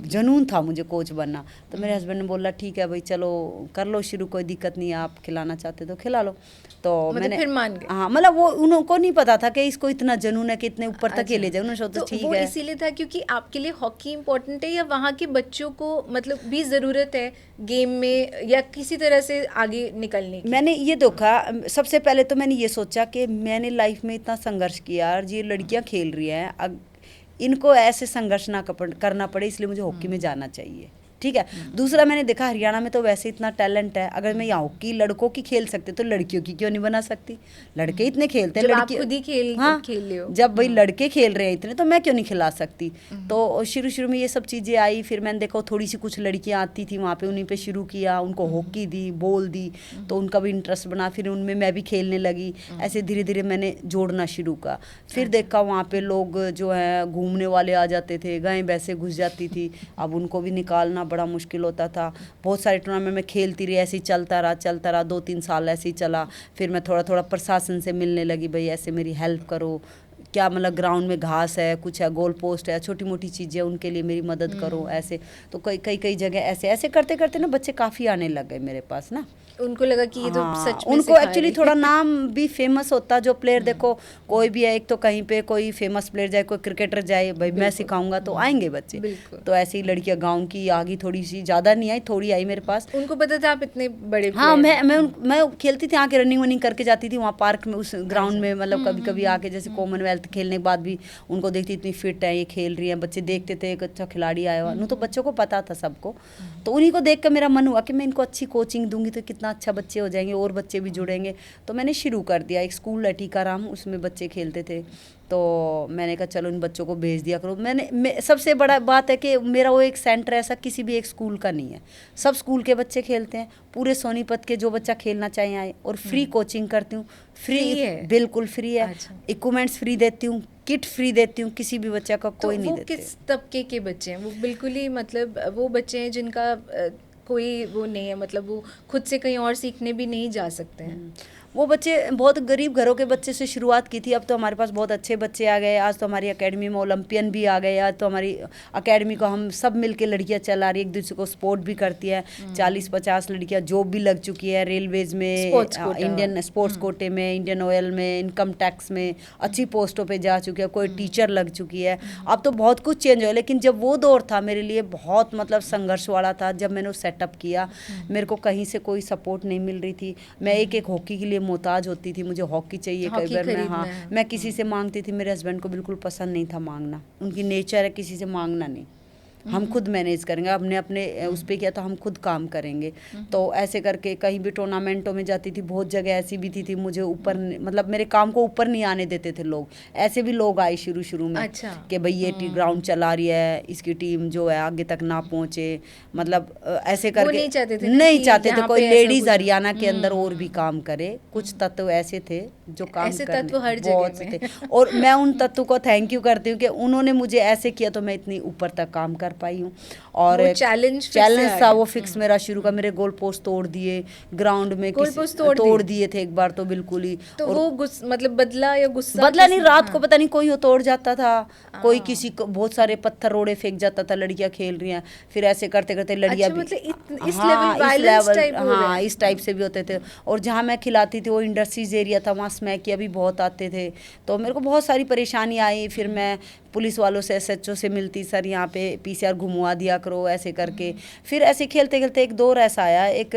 जुनून था मुझे कोच बनना। तो मेरे हस्बैंड ने बोला ठीक है भाई चलो कर लो शुरू, कोई दिक्कत नहीं है, आप खिलाना चाहते तो खिला लो। तो मतलब मैंने फिर मान गए? हाँ, मतलब वो उनको नहीं पता था कि इसको इतना जुनून है कि इतने ऊपर तक अच्छा। खेले जाए, उन्होंने सोचा तो ठीक वो है। इसीलिए था क्योंकि आपके लिए हॉकी इम्पोर्टेंट है, या वहाँ के बच्चों को मतलब भी ज़रूरत है गेम में या किसी तरह से आगे निकलने की? मैंने ये देखा, सबसे पहले तो मैंने ये सोचा कि मैंने लाइफ में इतना संघर्ष किया, और ये लड़कियां खेल रही हैं, अब इनको ऐसे संघर्ष ना करना पड़े, इसलिए मुझे हॉकी में जाना चाहिए। ठीक है। दूसरा, मैंने देखा हरियाणा में तो वैसे इतना टैलेंट है, अगर मैं यहाँ हॉकी लड़कों की खेल सकते तो लड़कियों की क्यों नहीं बना सकती? लड़के इतने खेलते हैं, जब आप लड़की खुद ही खेल रहे हो। जब भाई लड़के खेल रहे हैं इतने, तो मैं क्यों नहीं खिला सकती? तो शुरू में ये सब चीज़ें आई, फिर मैंने देखा थोड़ी सी कुछ लड़कियाँ आती थी वहाँ पे, उन्हीं पे शुरू किया, उनको हॉकी दी, बॉल दी, तो उनका भी इंटरेस्ट बना, फिर उनमें मैं भी खेलने लगी। ऐसे धीरे धीरे मैंने जोड़ना शुरू किया। फिर देखा वहाँ पे लोग जो है घूमने वाले आ जाते थे, गायें भैंसें घुस जाती थी, अब उनको भी निकालना बड़ा मुश्किल होता था। बहुत सारे टूर्नामेंट में खेलती रही, ऐसे ही चलता रहा 2-3 साल ऐसे ही चला। फिर मैं थोड़ा थोड़ा प्रशासन से मिलने लगी, भाई ऐसे मेरी हेल्प करो, क्या मतलब ग्राउंड में घास है, कुछ है, गोल पोस्ट है, छोटी मोटी चीज़ें, उनके लिए मेरी मदद करो ऐसे। तो कई जगह ऐसे ऐसे करते करते ना बच्चे काफ़ी आने लग गए मेरे पास ना। उनको लगा कि ये तो सच में उनको एक्चुअली थोड़ा नाम भी फेमस होता, जो प्लेयर देखो कोई भी है, एक तो कहीं पे कोई फेमस प्लेयर जाए, कोई क्रिकेटर जाए, भाई मैं सिखाऊंगा तो आएंगे बच्चे। तो ऐसे ही लड़कियां गांव की आ गई, थोड़ी सी, ज़्यादा नहीं आई, थोड़ी आई मेरे पास। उनको पता था आप इतने बड़े? हाँ, मैं खेलती थी, आके रनिंग वनिंग करके जाती थी वहाँ पार्क में, उस ग्राउंड में, मतलब कभी कभी आके, जैसे कॉमनवेल्थ खेलने के बाद भी उनको देखती, इतनी फिट है, ये खेल रही है, बच्चे देखते थे एक अच्छा खिलाड़ी आया हुआ। तो बच्चों को पता था सबको, तो उन्हीं को देख कर मेरा मन हुआ कि मैं इनको अच्छी कोचिंग दूंगी तो कितना अच्छा बच्चे हो जाएंगे, और बच्चे भी जुड़ेंगे। तो मैंने शुरू कर दिया, एक स्कूल है टीकाराम, उसमें बच्चे खेलते थे, तो मैंने कहा चलो इन बच्चों को भेज दिया करो। सबसे बड़ा बात है कि मेरा वो एक सेंटर ऐसा किसी भी एक स्कूल का नहीं है, सब स्कूल के बच्चे खेलते हैं, पूरे सोनीपत के जो बच्चा खेलना चाहे आए, और फ्री कोचिंग करती हूँ, फ्री है, बिल्कुल फ्री है। इक्विपमेंट्स फ्री देती हूँ, किट फ्री देती हूँ, किसी भी बच्चा का कोई नहीं देती। किस तबके के बच्चे हैं वो? बिल्कुल ही मतलब वो बच्चे हैं जिनका कोई वो नहीं है, मतलब वो खुद से कहीं और सीखने भी नहीं जा सकते हैं। वो बच्चे बहुत गरीब घरों के बच्चे से शुरुआत की थी, अब तो हमारे पास बहुत अच्छे बच्चे आ गए। आज तो हमारी एकेडमी में ओलंपियन भी आ गए, आज तो हमारी एकेडमी को हम सब मिलके लड़कियां चला रही, एक दूसरे को सपोर्ट भी करती है। 40-50 लड़कियां जॉब भी लग चुकी है रेलवेज में, इंडियन स्पोर्ट्स कोटे में, इंडियन ऑयल में, इनकम टैक्स में अच्छी पोस्टों पर जा चुकी है, कोई टीचर लग चुकी है। अब तो बहुत कुछ चेंज हुआ, लेकिन जब वो दौर था मेरे लिए बहुत मतलब संघर्ष वाला था। जब मैंने वो सेटअप किया, मेरे को कहीं से कोई सपोर्ट नहीं मिल रही थी, मैं एक हॉकी के लिए मोहताज होती थी, मुझे हॉकी चाहिए। कई बार मैं किसी से मांगती थी, मेरे हस्बैंड को बिल्कुल पसंद नहीं था मांगना, उनकी नेचर है किसी से मांगना नहीं, हम खुद मैनेज करेंगे, हमने अपने उस पर किया तो हम खुद काम करेंगे। तो ऐसे करके कहीं भी टूर्नामेंटों में जाती थी, बहुत जगह ऐसी भी थी मुझे ऊपर, मतलब मेरे काम को ऊपर नहीं आने देते थे लोग। ऐसे भी लोग आए शुरू में, अच्छा। कि भाई ये ग्राउंड चला रही है, इसकी टीम जो है आगे तक ना पहुंचे, मतलब ऐसे करके नहीं चाहते थे कोई लेडीज हरियाणा के अंदर और भी काम करे। कुछ तत्व ऐसे थे जो काम बहुत से थे, और मैं उन तत्व को थैंक यू करती हूँ कि उन्होंने मुझे ऐसे किया तो मैं इतनी ऊपर तक काम कर पाई हूँ। और चैलेंज था वो फिक्स मेरा शुरू का, मेरे गोल पोस्ट तोड़ दिए ग्राउंड में, तोड़ दिए थे एक बार तो बिल्कुल ही। तो वो मतलब बदला या गुस्सा? बदला नहीं, रात को पता नहीं कोई वो तोड़ जाता था, कोई किसी को बहुत सारे पत्थर रोड़े फेंक जाता था, लड़कियां खेल रही हैं, फिर ऐसे करते करते लड़कियां इस टाइप से भी होते थे। और जहाँ मैं खिलाती थी वो इंडस्ट्रीज एरिया था, वहाँ मैकिया भी बहुत आते थे, तो मेरे को बहुत सारी परेशानी आई। फिर मैं पुलिस वालों से, SHO से मिलती, सर यहाँ पे PCR घुमवा दिया करो ऐसे करके। फिर ऐसे खेलते खेलते एक दौर ऐसा आया, एक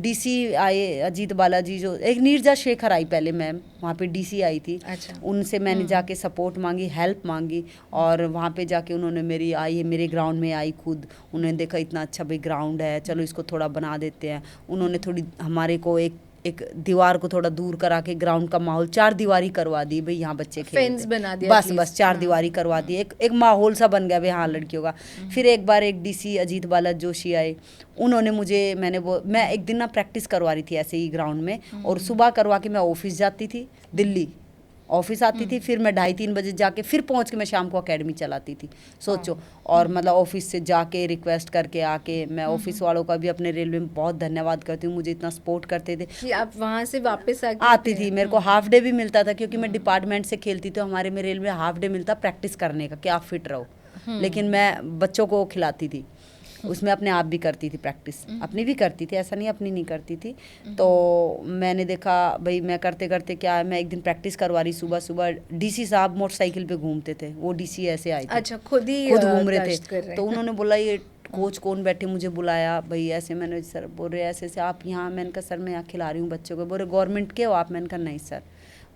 DC आए अजीत बालाजी, जो एक नीरजा शेखर आई पहले मैम, वहाँ पे DC आई थी। अच्छा। उनसे मैंने जाके सपोर्ट मांगी, हेल्प मांगी, और वहाँ पे जाके उन्होंने मेरे ग्राउंड में आई खुद। उन्होंने देखा इतना अच्छा भाई ग्राउंड है, चलो इसको थोड़ा बना देते हैं। उन्होंने थोड़ी हमारे को एक दीवार को थोड़ा दूर करा के ग्राउंड का माहौल 4 दीवारी करवा दी भाई, यहाँ बच्चे खेलते, फेंस बना दिया बस 4 दीवारी करवा दी, एक माहौल सा बन गया भाई हाँ लड़कियों का। फिर एक बार एक DC अजीत बाला जोशी आए, उन्होंने मुझे, मैं एक दिन ना प्रैक्टिस करवा रही थी ऐसे ही ग्राउंड में, और सुबह करवा के मैं ऑफिस जाती थी, दिल्ली ऑफिस आती थी, फिर मैं 2:30-3 बजे जाके फिर पहुंच के मैं शाम को एकेडमी चलाती थी, सोचो। और मतलब ऑफिस से जाके रिक्वेस्ट करके आके, मैं ऑफिस वालों का भी अपने रेलवे में बहुत धन्यवाद करती हूँ, मुझे इतना सपोर्ट करते थे कि आप वहाँ से वापस आती थी। मेरे को हाफ डे भी मिलता था, क्योंकि मैं डिपार्टमेंट से खेलती, तो हमारे में रेलवे हाफ डे मिलता प्रैक्टिस करने का कि आप फिट रहो। लेकिन मैं बच्चों को खिलाती थी, उसमें अपने आप भी करती थी प्रैक्टिस, अपनी भी करती थी, ऐसा नहीं अपनी नहीं करती थी। तो मैंने देखा भाई मैं करते करते क्या है, मैं एक दिन प्रैक्टिस करवा रही सुबह सुबह, DC साहब मोटरसाइकिल पे घूमते थे, वो DC ऐसे आए थे, अच्छा, खुद घूम रहे थे। तो उन्होंने बोला ये कोच कौन बैठे, मुझे बुलाया भाई ऐसे, मैंने सर बोल रहे ऐसे ऐसे आप यहाँ, मैंने कहा सर मैं यहाँ खिला रही हूँ बच्चों को। बोल रहे गवर्नमेंट के हो आप, मैंने कहा नहीं सर।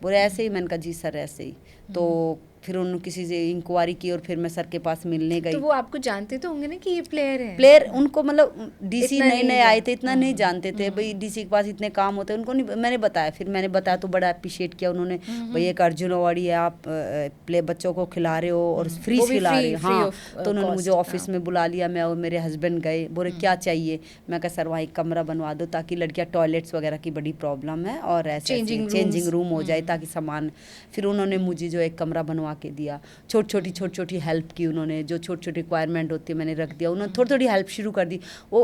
बोले ऐसे ही, मैंने कहा जी सर ऐसे ही। तो फिर उन्होंने किसी से इंक्वायरी की, और फिर मैं सर के पास मिलने गई। तो वो आपको जानते तो होंगे ना कि ये प्लेयर उनको मतलब DC नए नए आए थे, इतना नहीं जानते थे भाई, DC के पास इतने काम होते हैं, उनको नहीं। मैंने बताया, फिर मैंने बताया तो बड़ा अप्रिशिएट किया उन्होंने, भाई एक अर्जुन अवार्डी है, आप प्ले बच्चों को खिला रहे हो और फ्री खिला रहे हो। हाँ, तो उन्होंने मुझे ऑफिस में बुला लिया, मैं और मेरे हस्बैंड गए, बोले क्या चाहिए। मैं कहा सर वहाँ एक कमरा बनवा दो, ताकि लड़कियाँ टॉयलेट्स वगैरह की बड़ी प्रॉब्लम है, और ऐसे चेंजिंग रूम हो जाए ताकि सामान। फिर उन्होंने मुझे जो एक कमरा बनवा के दिया, छोटी छोटी हेल्प की उन्होंने, जो छोटी छोटी रिक्वायरमेंट होती है मैंने रख दिया, उन्होंने थोड़ी थोड़ी हेल्प शुरू कर दी। वो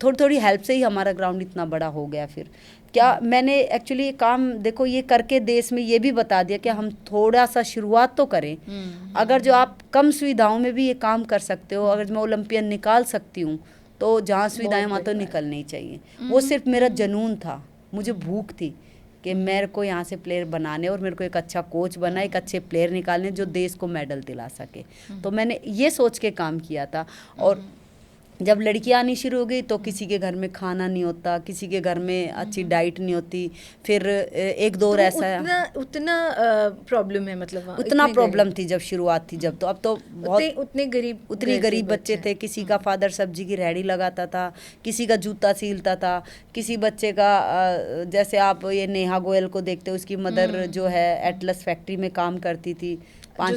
थोड़ी थोड़ी हेल्प से ही हमारा ग्राउंड इतना बड़ा हो गया। फिर क्या मैंने एक्चुअली ये काम देखो ये करके देश में ये भी बता दिया कि हम थोड़ा सा शुरुआत तो करें। अगर जो आप कम सुविधाओं में भी ये काम कर सकते हो, अगर मैं ओलंपियन निकाल सकती हूँ, तो जहाँ सुविधाएं वहाँ तो निकलनी चाहिए। वो सिर्फ मेरा जुनून था, मुझे भूख थी कि मेरे को यहाँ से प्लेयर बनाने, और मेरे को एक अच्छा कोच बना, एक अच्छे प्लेयर निकालने जो देश को मेडल दिला सके। तो मैंने ये सोच के काम किया था। और जब लड़कियाँ आनी शुरू हो गई, तो किसी के घर में खाना नहीं होता, किसी के घर में अच्छी डाइट नहीं होती। फिर एक दौर ऐसा है, उतना प्रॉब्लम है, मतलब उतना प्रॉब्लम थी जब शुरुआत थी जब, तो अब तो बहुत उतनी गरीब बच्चे थे। किसी का फादर सब्जी की रेहड़ी लगाता था, किसी का जूता सीलता था, किसी बच्चे का जैसे आप ये नेहा गोयल को देखते हो, उसकी मदर जो है एटलस फैक्ट्री में काम करती थी, 5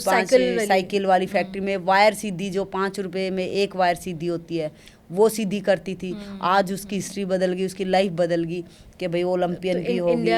साइकिल वाली फैक्ट्री में वायर सीधी, जो 5 रुपए में एक वायर सीधी होती है, वो सीधी करती थी। आज उसकी हिस्ट्री बदल गई, उसकी लाइफ बदल गई कि भाई ओलंपियन भी होगी,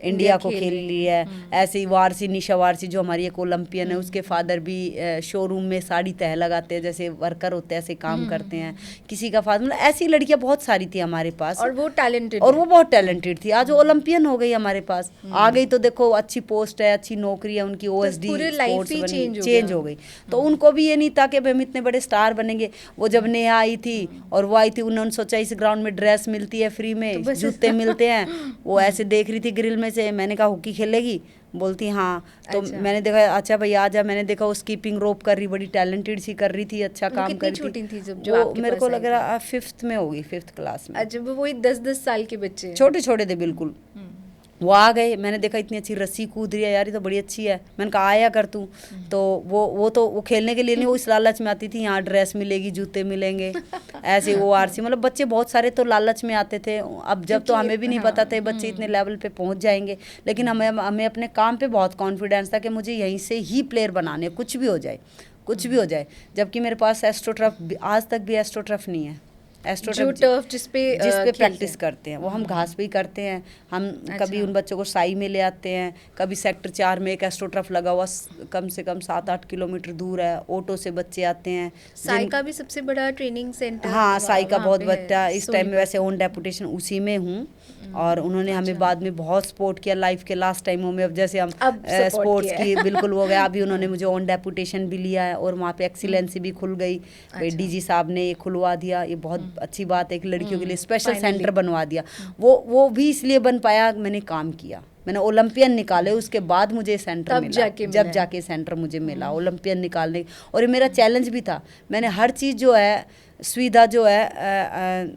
इंडिया को खेल रही है। ऐसे ही वारसी, निशा वारसी जो हमारी एक ओलंपियन है, उसके फादर भी शोरूम में साड़ी तह लगाते हैं, जैसे वर्कर होते हैं ऐसे काम करते हैं। किसी का फादर, मतलब ऐसी लड़कियां बहुत सारी थी हमारे पास, और वो बहुत टैलेंटेड थी। आज वो ओलंपियन हो गई हमारे पास, आ गई तो देखो अच्छी पोस्ट है, अच्छी नौकरी है उनकी, OSD चेंज हो गई। तो उनको भी ये नहीं था कि हम इतने बड़े स्टार बनेंगे। वो जब नेहा आई थी और वो आई थी, उन्होंने सोचा इस ग्राउंड में ड्रेस मिलती है फ्री में, जूते मिलते हैं। वो ऐसे देख रही थी ग्रिल में से, मैंने कहा हॉकी खेलेगी, बोलती हाँ। तो मैंने देखा अच्छा भाई आ जा, मैंने देखा वो स्कीपिंग रोप कर रही, बड़ी टैलेंटेड सी कर रही थी, अच्छा काम कर रही थी। जो मेरे को लग रहा 5th में होगी, 5th क्लास में। अच्छा, वही 10-10 साल के बच्चे, छोटे छोटे थे बिल्कुल। वो आ गए, मैंने देखा इतनी अच्छी रस्सी कूद रही है यार, ये तो बड़ी अच्छी है। मैंने कहा आया कर तू। तो वो खेलने के लिए नहीं, वो इस लालच में आती थी, यहाँ ड्रेस मिलेगी, जूते मिलेंगे, ऐसे ORC, मतलब बच्चे बहुत सारे तो लालच में आते थे। अब जब तो हमें भी नहीं पता था बच्चे इतने लेवल पे पहुंच जाएंगे, लेकिन हमें अपने काम पे बहुत कॉन्फिडेंस था कि मुझे यहीं से ही प्लेयर बनाने, कुछ भी हो जाए। जबकि मेरे पास एस्ट्रोटर्फ, आज तक भी एस्ट्रोटर्फ नहीं है। टर्फ जिस पे प्रैक्टिस करते हैं, वो हम घास पे ही करते हैं। हम कभी उन बच्चों को साई में ले आते हैं, कभी सेक्टर 4 में एक एस्ट्रोटर्फ लगा हुआ कम से कम 7-8 किलोमीटर दूर है, ऑटो से बच्चे आते हैं। साई का भी सबसे बड़ा ट्रेनिंग सेंटर, हाँ साई का बहुत बड़ा, इस टाइम में वैसे ऑन डेपुटेशन उसी में हूँ। और उन्होंने हमें बाद में बहुत सपोर्ट किया लाइफ के लास्ट टाइमों में। अब जैसे हम स्पोर्ट्स की बिल्कुल हो गया, अभी उन्होंने मुझे ऑन डेपुटेशन भी लिया है और वहाँ पे एक्सीलेंसी भी खुल गई। डीजी साहब ने ये खुलवा दिया, ये बहुत अच्छी बात है, एक लड़कियों के लिए स्पेशल सेंटर बनवा दिया। वो भी इसलिए बन पाया, मैंने काम किया, मैंने ओलंपियन निकाले, उसके बाद मुझे सेंटर मिला, जब जाके सेंटर मुझे मिला ओलंपियन निकालने। और ये मेरा चैलेंज भी था, मैंने हर चीज़ जो है सुविधा जो है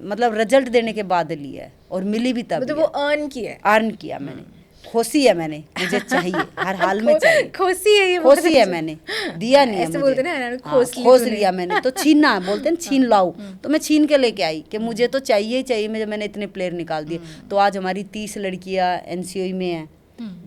मतलब रिजल्ट देने के बाद ली है और मिली भी तब, मतलब वो अर्न किया मैंने, खोसी है मैंने, मुझे चाहिए हर हाल में चाहिए, खोसी है ये, खोसी है मैंने, दिया नहीं है ऐसे मुझे, बोलते ना खोस लिया मैंने, तो छीनना बोलते हैं, छीन लाओ, तो मैं छीन के लेके आई कि मुझे तो चाहिए ही चाहिए। मैंने इतने प्लेयर निकाल दिए, तो आज हमारी 30 लड़कियां एनसीओई में हैं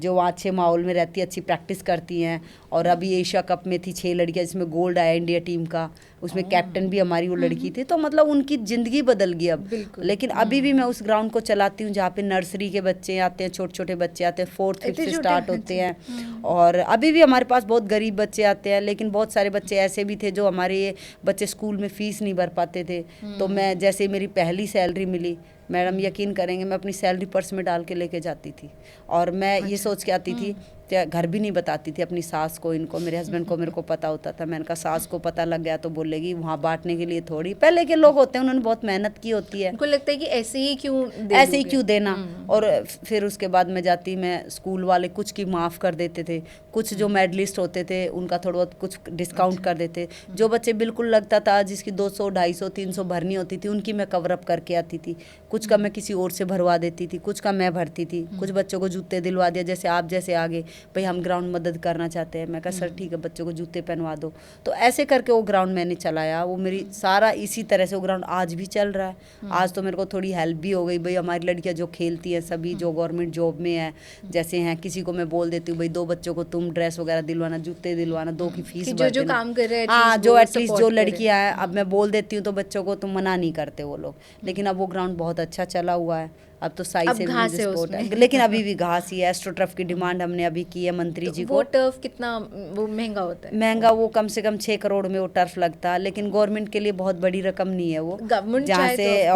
जो वहाँ अच्छे माहौल में रहती है, अच्छी प्रैक्टिस करती हैं। और अभी एशिया कप में थी 6 लड़कियां जिसमें गोल्ड आया इंडिया टीम का, उसमें कैप्टन भी हमारी वो लड़की थी। तो मतलब उनकी ज़िंदगी बदल गई अब। लेकिन अभी भी मैं उस ग्राउंड को चलाती हूँ जहाँ पे नर्सरी के बच्चे आते हैं, छोटे छोटे बच्चे आते हैं, 4th 5th से स्टार्ट होते हैं। और अभी भी हमारे पास बहुत गरीब बच्चे आते हैं, लेकिन बहुत सारे बच्चे ऐसे भी थे जो हमारे बच्चे स्कूल में फ़ीस नहीं भर पाते थे। तो मैं जैसे मेरी पहली सैलरी मिली, मैडम यकीन करेंगे, मैं अपनी सैलरी पर्स में डाल के लेके जाती थी और मैं ये सोच के आती थी, घर भी नहीं बताती थी अपनी सास को, इनको, मेरे हस्बैंड को, मेरे को पता होता था। मैंने कहा सास को पता लग गया तो बोलेगी वहाँ बांटने के लिए थोड़ी, पहले के लोग होते हैं उन्होंने बहुत मेहनत की होती है, उनको लगता है कि ऐसे ही क्यों देना। और फिर उसके बाद मैं जाती, मैं स्कूल वाले कुछ की माफ़ कर देते थे, कुछ जो मेडलिस्ट होते थे उनका थोड़ा बहुत कुछ डिस्काउंट कर देते, जो बच्चे बिल्कुल लगता था जिसकी 200 250 300 भरनी होती थी उनकी मैं कवर अप करके आती थी, कुछ का मैं किसी और से भरवा देती थी, कुछ का मैं भरती थी, कुछ बच्चों को जूते दिलवा दिया, जैसे आप जैसे आगे भाई हम ग्राउंड मदद करना चाहते हैं, मैं कहा सर ठीक है बच्चों को जूते पहनवा दो। तो ऐसे करके वो ग्राउंड मैंने चलाया, वो मेरी सारा इसी तरह से वो ग्राउंड आज भी चल रहा है। आज तो मेरे को थोड़ी हेल्प भी हो गई, भाई हमारी लड़कियां जो खेलती हैं सभी जो गवर्नमेंट जॉब में है, जैसे हैं किसी को मैं बोल देती हूँ भाई 2 बच्चों को तुम ड्रेस वगैरह दिलवाना, जूते दिलवाना, 2 की फीस भर जो काम कर रहे हैं, हाँ जो एटलीस्ट जो लड़कियां हैं, अब मैं बोल देती हूँ तो बच्चों को तुम मना नहीं करते वो लोग। लेकिन अब वो ग्राउंड बहुत अच्छा चला हुआ है, अब तो साइज से भी स्पोर्ट है, लेकिन अभी भी घास ही है। एस्ट्रो टर्फ की डिमांड हमने अभी की है मंत्री जी को। वो टर्फ कितना वो महंगा होता है? महंगा वो कम से कम 6 करोड़ में वो टर्फ लगता है, लेकिन गवर्नमेंट के लिए बहुत बड़ी रकम नहीं है वो, जहाँ से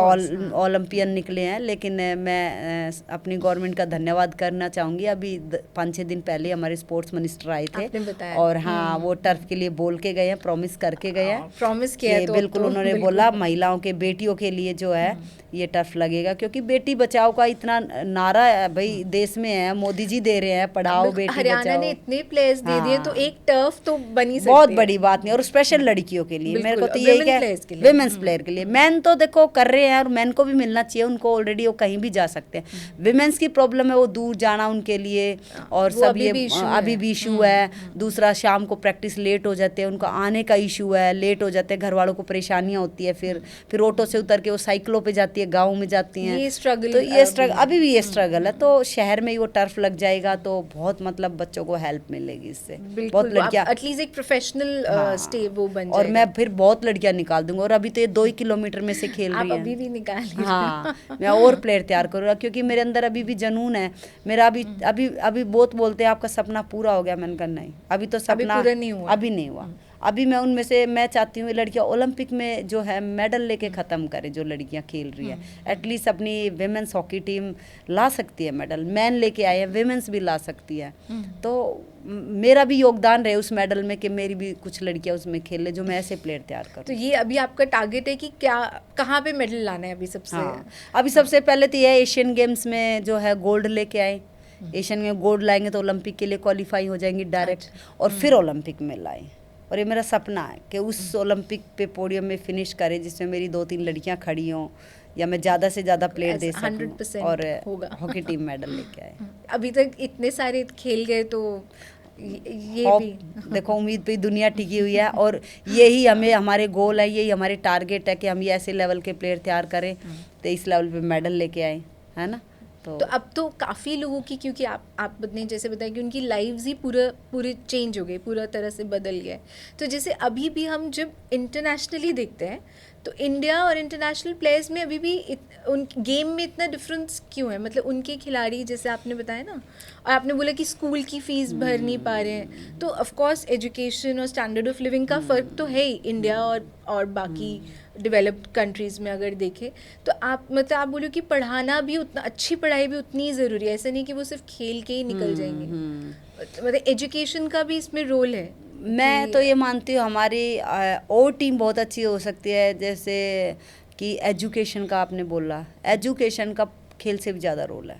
ओलंपियन निकले हैं। लेकिन मैं अपनी गवर्नमेंट का धन्यवाद करना चाहूँगी, अभी 5-6 दिन पहले हमारे स्पोर्ट्स मिनिस्टर आए थे और हाँ वो टर्फ के लिए बोल के गए हैं, प्रॉमिस करके गए हैं, प्रॉमिस किया तो बिल्कुल उन्होंने बोला महिलाओं के, बेटियों के लिए जो है ये टर्फ लगेगा, क्योंकि बेटी बचाओ का इतना नारा है भाई देश में है, मोदी जी दे रहे हैं पढ़ाओ बेटी हरियाणा बचाओ, ने इतने प्लेयर्स दे दिए तो एक टर्फ तो बनी सकती बहुत बड़ी बात नहीं। और स्पेशल लड़कियों के लिए मेरे को तो यही है, विमेंस प्लेयर के लिए। मैन तो देखो कर रहे हैं और मैन को भी मिलना चाहिए, उनको ऑलरेडी वो कहीं भी जा सकते हैं। विमेंस की प्रॉब्लम है वो दूर जाना उनके लिए, और सब ये अभी भी इशू है। दूसरा शाम को प्रैक्टिस लेट हो जाते हैं, उनको आने का इशू है, लेट हो जाते हैं, घर वालों को परेशानियां होती है, फिर ऑटो से उतर के वो साइकिलों पे जाती है, गाँव में जाती हैं, ये स्ट्रगल, तो ये स्ट्रगल अभी भी ये स्ट्रगल है। तो शहर में ही वो टर्फ लग जाएगा तो बहुत मतलब बच्चों को हेल्प मिलेगी इससे, बहुत लड़कियां एटलीस्ट एक प्रोफेशनल स्टे वो बन जाएगा। और मैं फिर बहुत लड़कियां निकाल दूंगा, और अभी तो ये 2 ही किलोमीटर में से खेल रही हैं। आप अभी भी निकालिए। हाँ मैं और प्लेयर तैयार करूँगा, क्योंकि मेरे अंदर अभी भी जुनून है मेरा। अभी बहुत बोलते हैं आपका सपना पूरा हो गया, मैंने कहा नहीं, अभी तो सपना पूरा नहीं हुआ, अभी नहीं हुआ। अभी मैं उनमें से मैं चाहती हूँ लड़कियां ओलंपिक में जो है मेडल लेके ख़त्म करें, जो लड़कियां खेल रही हैं। एटलीस्ट अपनी विमेंस हॉकी टीम ला सकती है मेडल, मैन लेके आए हैं, विमेंस भी ला सकती है। तो मेरा भी योगदान रहे उस मेडल में कि मेरी भी कुछ लड़कियां उसमें खेले, जो मैं ऐसे प्लेयर तैयार करूँ। तो ये अभी आपका टारगेट है कि क्या कहाँ पे मेडल लाना है अभी सबसे? हाँ अभी सबसे पहले तो यह एशियन गेम्स में जो है गोल्ड लेके आए, एशियन में गोल्ड लाएंगे तो ओलंपिक के लिए क्वालिफाई हो जाएंगी डायरेक्ट, और फिर ओलंपिक में लाएं। और ये मेरा सपना है कि उस ओलंपिक पे पोडियम में फिनिश करें जिसमें मेरी 2-3 लड़कियां खड़ी हों, या मैं ज़्यादा से ज़्यादा प्लेयर दे सकूं 100% और हॉकी टीम मेडल लेके आए। अभी तक इतने सारे खेल गए तो ये भी देखो उम्मीद पे दुनिया टिकी हुई है, और यही हमें हमारे गोल है, यही हमारे टारगेट है कि हम ये ऐसे लेवल के प्लेयर तैयार करें तो इस लेवल पे मेडल लेके आए, है ना। तो अब तो काफ़ी लोगों की, क्योंकि आपने जैसे बताया कि उनकी लाइव्स ही पूरे चेंज हो गई, पूरा तरह से बदल गया है। तो जैसे अभी भी हम जब इंटरनेशनली देखते हैं तो इंडिया और इंटरनेशनल प्लेयर्स में अभी भी उन गेम में इतना डिफरेंस क्यों है? मतलब उनके खिलाड़ी, जैसे आपने बताया ना, और आपने बोला कि स्कूल की फ़ीस भर नहीं पा रहे हैं, तो ऑफ कोर्स एजुकेशन और स्टैंडर्ड ऑफ लिविंग का फ़र्क तो है ही इंडिया और बाकी डेवलप्ड कंट्रीज़ में अगर देखें तो आप मतलब आप बोलो कि पढ़ाना भी उतना, अच्छी पढ़ाई भी उतनी ही ज़रूरी है, ऐसा नहीं कि वो सिर्फ खेल के ही निकल जाएंगे, मतलब एजुकेशन का भी इसमें रोल है। मैं तो ये मानती हूँ हमारी और टीम बहुत अच्छी हो सकती है, जैसे कि एजुकेशन का आपने बोला, एजुकेशन का खेल से भी ज़्यादा रोल है।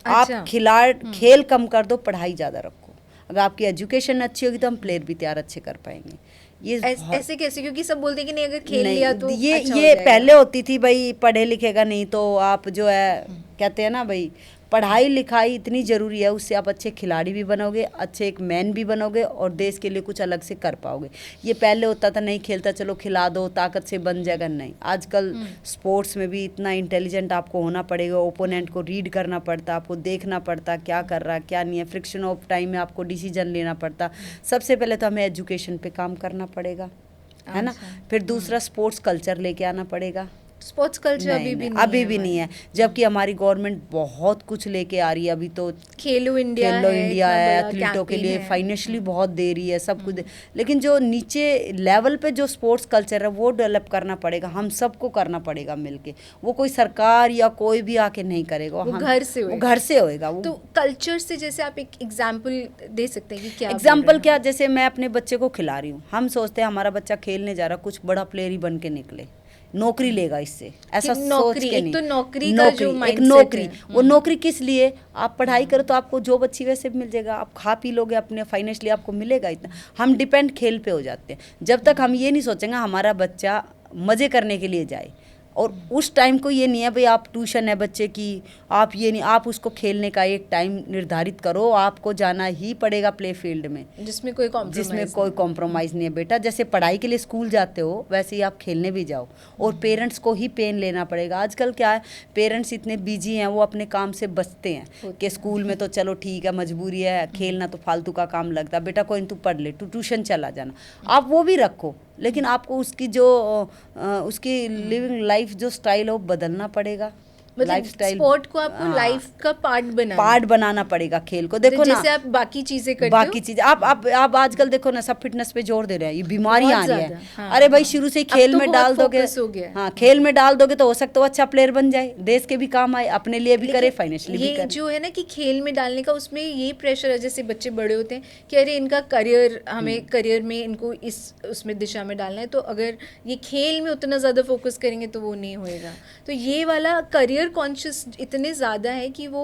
अच्छा। आप खेल कम कर दो, पढ़ाई ज़्यादा रखो। अगर आपकी एजुकेशन अच्छी होगी तो हम प्लेयर भी तैयार अच्छे कर पाएंगे। ये ऐसे कैसे, क्योंकि सब बोलते हैं कि नहीं अगर खेल लिया तो ये अच्छा हो ये जाएगा। पहले होती थी भाई, पढ़े लिखेगा नहीं तो आप जो है कहते हैं ना भाई, पढ़ाई लिखाई इतनी ज़रूरी है, उससे आप अच्छे खिलाड़ी भी बनोगे, अच्छे एक मैन भी बनोगे और देश के लिए कुछ अलग से कर पाओगे। ये पहले होता था नहीं खेलता चलो खिला दो, ताकत से बन जाएगा, नहीं। आजकल स्पोर्ट्स में भी इतना इंटेलिजेंट आपको होना पड़ेगा, ओपोनेंट को रीड करना पड़ता, आपको देखना पड़ता क्या कर रहा क्या नहीं है, फ्रिक्शन ऑफ टाइम में आपको डिसीजन लेना पड़ता। सबसे पहले तो हमें एजुकेशन पे काम करना पड़ेगा, है ना। फिर दूसरा स्पोर्ट्स कल्चर लेके आना पड़ेगा। स्पोर्ट्स कल्चर अभी भी नहीं है, जबकि हमारी गवर्नमेंट बहुत कुछ लेके आ रही है। अभी तो खेलो इंडिया है, एथलीटों के लिए फाइनेंशियली बहुत दे रही है, सब कुछ लेकिन जो नीचे लेवल पे जो स्पोर्ट्स कल्चर है वो डेवलप करना पड़ेगा, हम सबको करना पड़ेगा मिलके। वो कोई सरकार या कोई भी आके नहीं करेगा, वो घर से होएगा। वो तो कल्चर से जैसे आप एक एग्जाम्पल दे सकते हैं कि क्या एग्जाम्पल क्या, जैसे मैं अपने बच्चे को खिला रही हूँ, हम सोचते हैं हमारा बच्चा खेलने जा रहा, कुछ बड़ा प्लेयर ही बन के निकले, नौकरी लेगा इससे, ऐसा सोच के नहीं। तो नौकरी का जो एक नौकरी, वो नौकरी किस लिए, आप पढ़ाई करो तो आपको जॉब अच्छी वैसे भी मिल जाएगा, आप खा पी लोगे, अपने फाइनेंशियली आपको मिलेगा इतना। हम डिपेंड खेल पे हो जाते हैं। जब तक हम ये नहीं सोचेंगे हमारा बच्चा मज़े करने के लिए जाए, और उस टाइम को ये नहीं है भाई आप ट्यूशन है बच्चे की, आप ये नहीं, आप उसको खेलने का एक टाइम निर्धारित करो, आपको जाना ही पड़ेगा प्ले फील्ड में, जिसमें कोई कॉम्प्रोमाइज़ नहीं है बेटा। जैसे पढ़ाई के लिए स्कूल जाते हो वैसे ही आप खेलने भी जाओ, और पेरेंट्स को ही पेन लेना पड़ेगा। आजकल क्या है, पेरेंट्स इतने बिजी हैं, वो अपने काम से बचते हैं कि स्कूल में तो चलो ठीक है मजबूरी है, खेलना तो फालतू का काम लगता है, बेटा कोई तू पढ़ ले, तू ट्यूशन चला जाना, आप वो भी रखो, लेकिन आपको उसकी जो उसकी लिविंग लाइफ जो स्टाइल है वो बदलना पड़ेगा। मतलब स्पोर्ट को आपको लाइफ का पार्ट बनाना पड़ेगा खेल को। देखो ना, जैसे आप बाकी चीजें करते बाकी चीजें आप आजकल देखो ना, सब फिटनेस पे जोर दे रहे हैं, ये बीमारियां आ रही है। हाँ, अरे भाई शुरू से खेल में डाल दोगे, हाँ खेल में डाल दोगे तो हो सकता है अच्छा प्लेयर बन जाए, देश के भी काम आए, अपने लिए भी करे, फाइनेंशियली भी करे। जो है ना कि खेल में डालने का, उसमें ये प्रेशर है, जैसे बच्चे बड़े होते हैं कि अरे इनका करियर, हमें करियर में इनको उसमें दिशा में डालना है, तो अगर ये खेल में उतना ज़्यादा फोकस करेंगे तो वो नहीं होएगा। तो ये वाला करियर कॉन्शियस इतने ज़्यादा है कि वो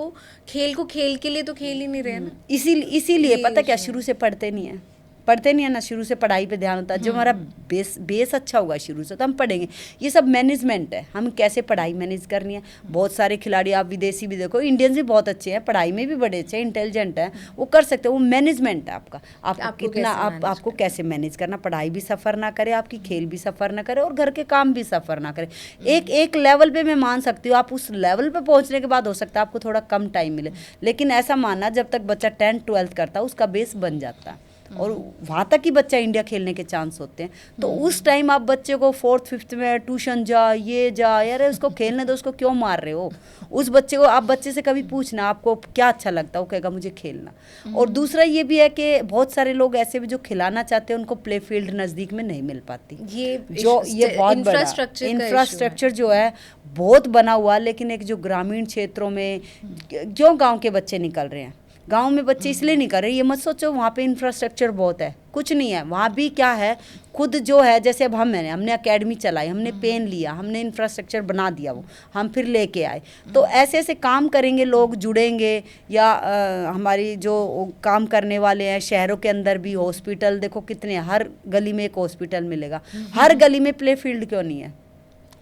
खेल को खेल के लिए तो खेल ही नहीं रहे ना। इसीलिए पता क्या, शुरू से पढ़ते नहीं है ना, शुरू से पढ़ाई पे ध्यान होता है। जब हमारा बेस अच्छा होगा शुरू से तो हम पढ़ेंगे। ये सब मैनेजमेंट है, हम कैसे पढ़ाई मैनेज करनी है। बहुत सारे खिलाड़ी आप विदेशी भी देखो, इंडियंस भी बहुत अच्छे हैं, पढ़ाई में भी बड़े अच्छे हैं, इंटेलिजेंट हैं, वो कर सकते हैं। वो मैनेजमेंट है आपका, आपको कितना आपको कैसे मैनेज करना, पढ़ाई भी सफ़र ना करे आपकी, खेल भी सफ़र ना करे, और घर के काम भी सफ़र ना करे। एक लेवल पे मैं मान सकती हूँ, आप उस लेवल पे पहुँचने के बाद हो सकता है आपको थोड़ा कम टाइम मिले, लेकिन ऐसा मानना जब तक बच्चा 10th 12th करता है उसका बेस बन जाता है, और वहाँ तक ही बच्चा इंडिया खेलने के चांस होते हैं। तो उस टाइम आप बच्चे को 4th 5th में ट्यूशन जा, ये जा, यार उसको खेलने दो, उसको क्यों मार रहे हो। उस बच्चे को, आप बच्चे से कभी पूछना आपको क्या अच्छा लगता है, वो कहेगा मुझे खेलना। और दूसरा ये भी है कि बहुत सारे लोग ऐसे भी जो खिलाना चाहते हैं, उनको प्ले फील्ड नज़दीक में नहीं मिल पाती। ये बहुत बड़ा इंफ्रास्ट्रक्चर जो है बहुत बना हुआ, लेकिन एक जो ग्रामीण क्षेत्रों में जो गाँव के बच्चे निकल रहे हैं, गांव में बच्चे इसलिए नहीं कर रहे, ये मत सोचो वहाँ पे इंफ्रास्ट्रक्चर बहुत है, कुछ नहीं है। वहाँ भी क्या है, खुद जो है, जैसे अब हमने एकेडमी चलाई, हमने पेन लिया, हमने इंफ्रास्ट्रक्चर बना दिया, वो हम फिर लेके आए। तो ऐसे ऐसे काम करेंगे, लोग जुड़ेंगे, या हमारी जो काम करने वाले हैं, शहरों के अंदर भी हॉस्पिटल देखो कितने, हर गली में एक हॉस्पिटल मिलेगा, हर गली में प्ले फील्ड क्यों नहीं है।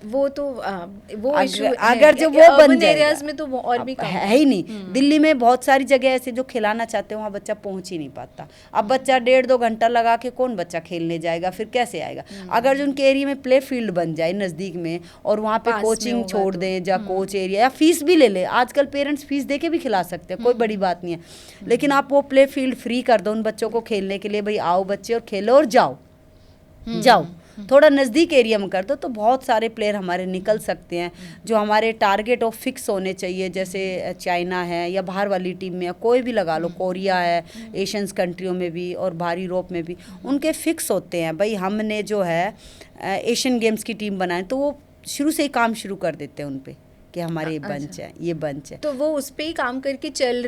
वो तो वो अगर जो वो बन एरियाज में तो वो और भी है ही नहीं। दिल्ली में बहुत सारी जगह ऐसे जो खिलाना चाहते हैं, वहाँ बच्चा पहुँच ही नहीं पाता। अब बच्चा 1.5-2 घंटा लगा के कौन बच्चा खेलने जाएगा, फिर कैसे आएगा। अगर जो उनके एरिया में प्ले फील्ड बन जाए नज़दीक में, और वहाँ पे कोचिंग छोड़ दें, या कोच एरिया, या फीस भी ले ले, आजकल पेरेंट्स फीस दे के भी खिला सकते हैं, कोई बड़ी बात नहीं है, लेकिन आप वो प्ले फील्ड फ्री कर दो उन बच्चों को खेलने के लिए। भाई आओ बच्चे और खेलो और जाओ, थोड़ा नज़दीक एरिया में कर दो तो बहुत सारे प्लेयर हमारे निकल सकते हैं जो हमारे टारगेट ऑफ फिक्स होने चाहिए, जैसे चाइना है या बाहर वाली टीम में, कोई भी लगा लो, कोरिया है, एशियंस कंट्रियों में भी और बाहर यूरोप में भी उनके फिक्स होते हैं भाई हमने जो है एशियन गेम्स की टीम बनाए, तो वो शुरू से ही काम शुरू कर देते हैं उन पे कि हमारे ये बंच है, ये बंच है, तो वो उस पे ही काम करके चल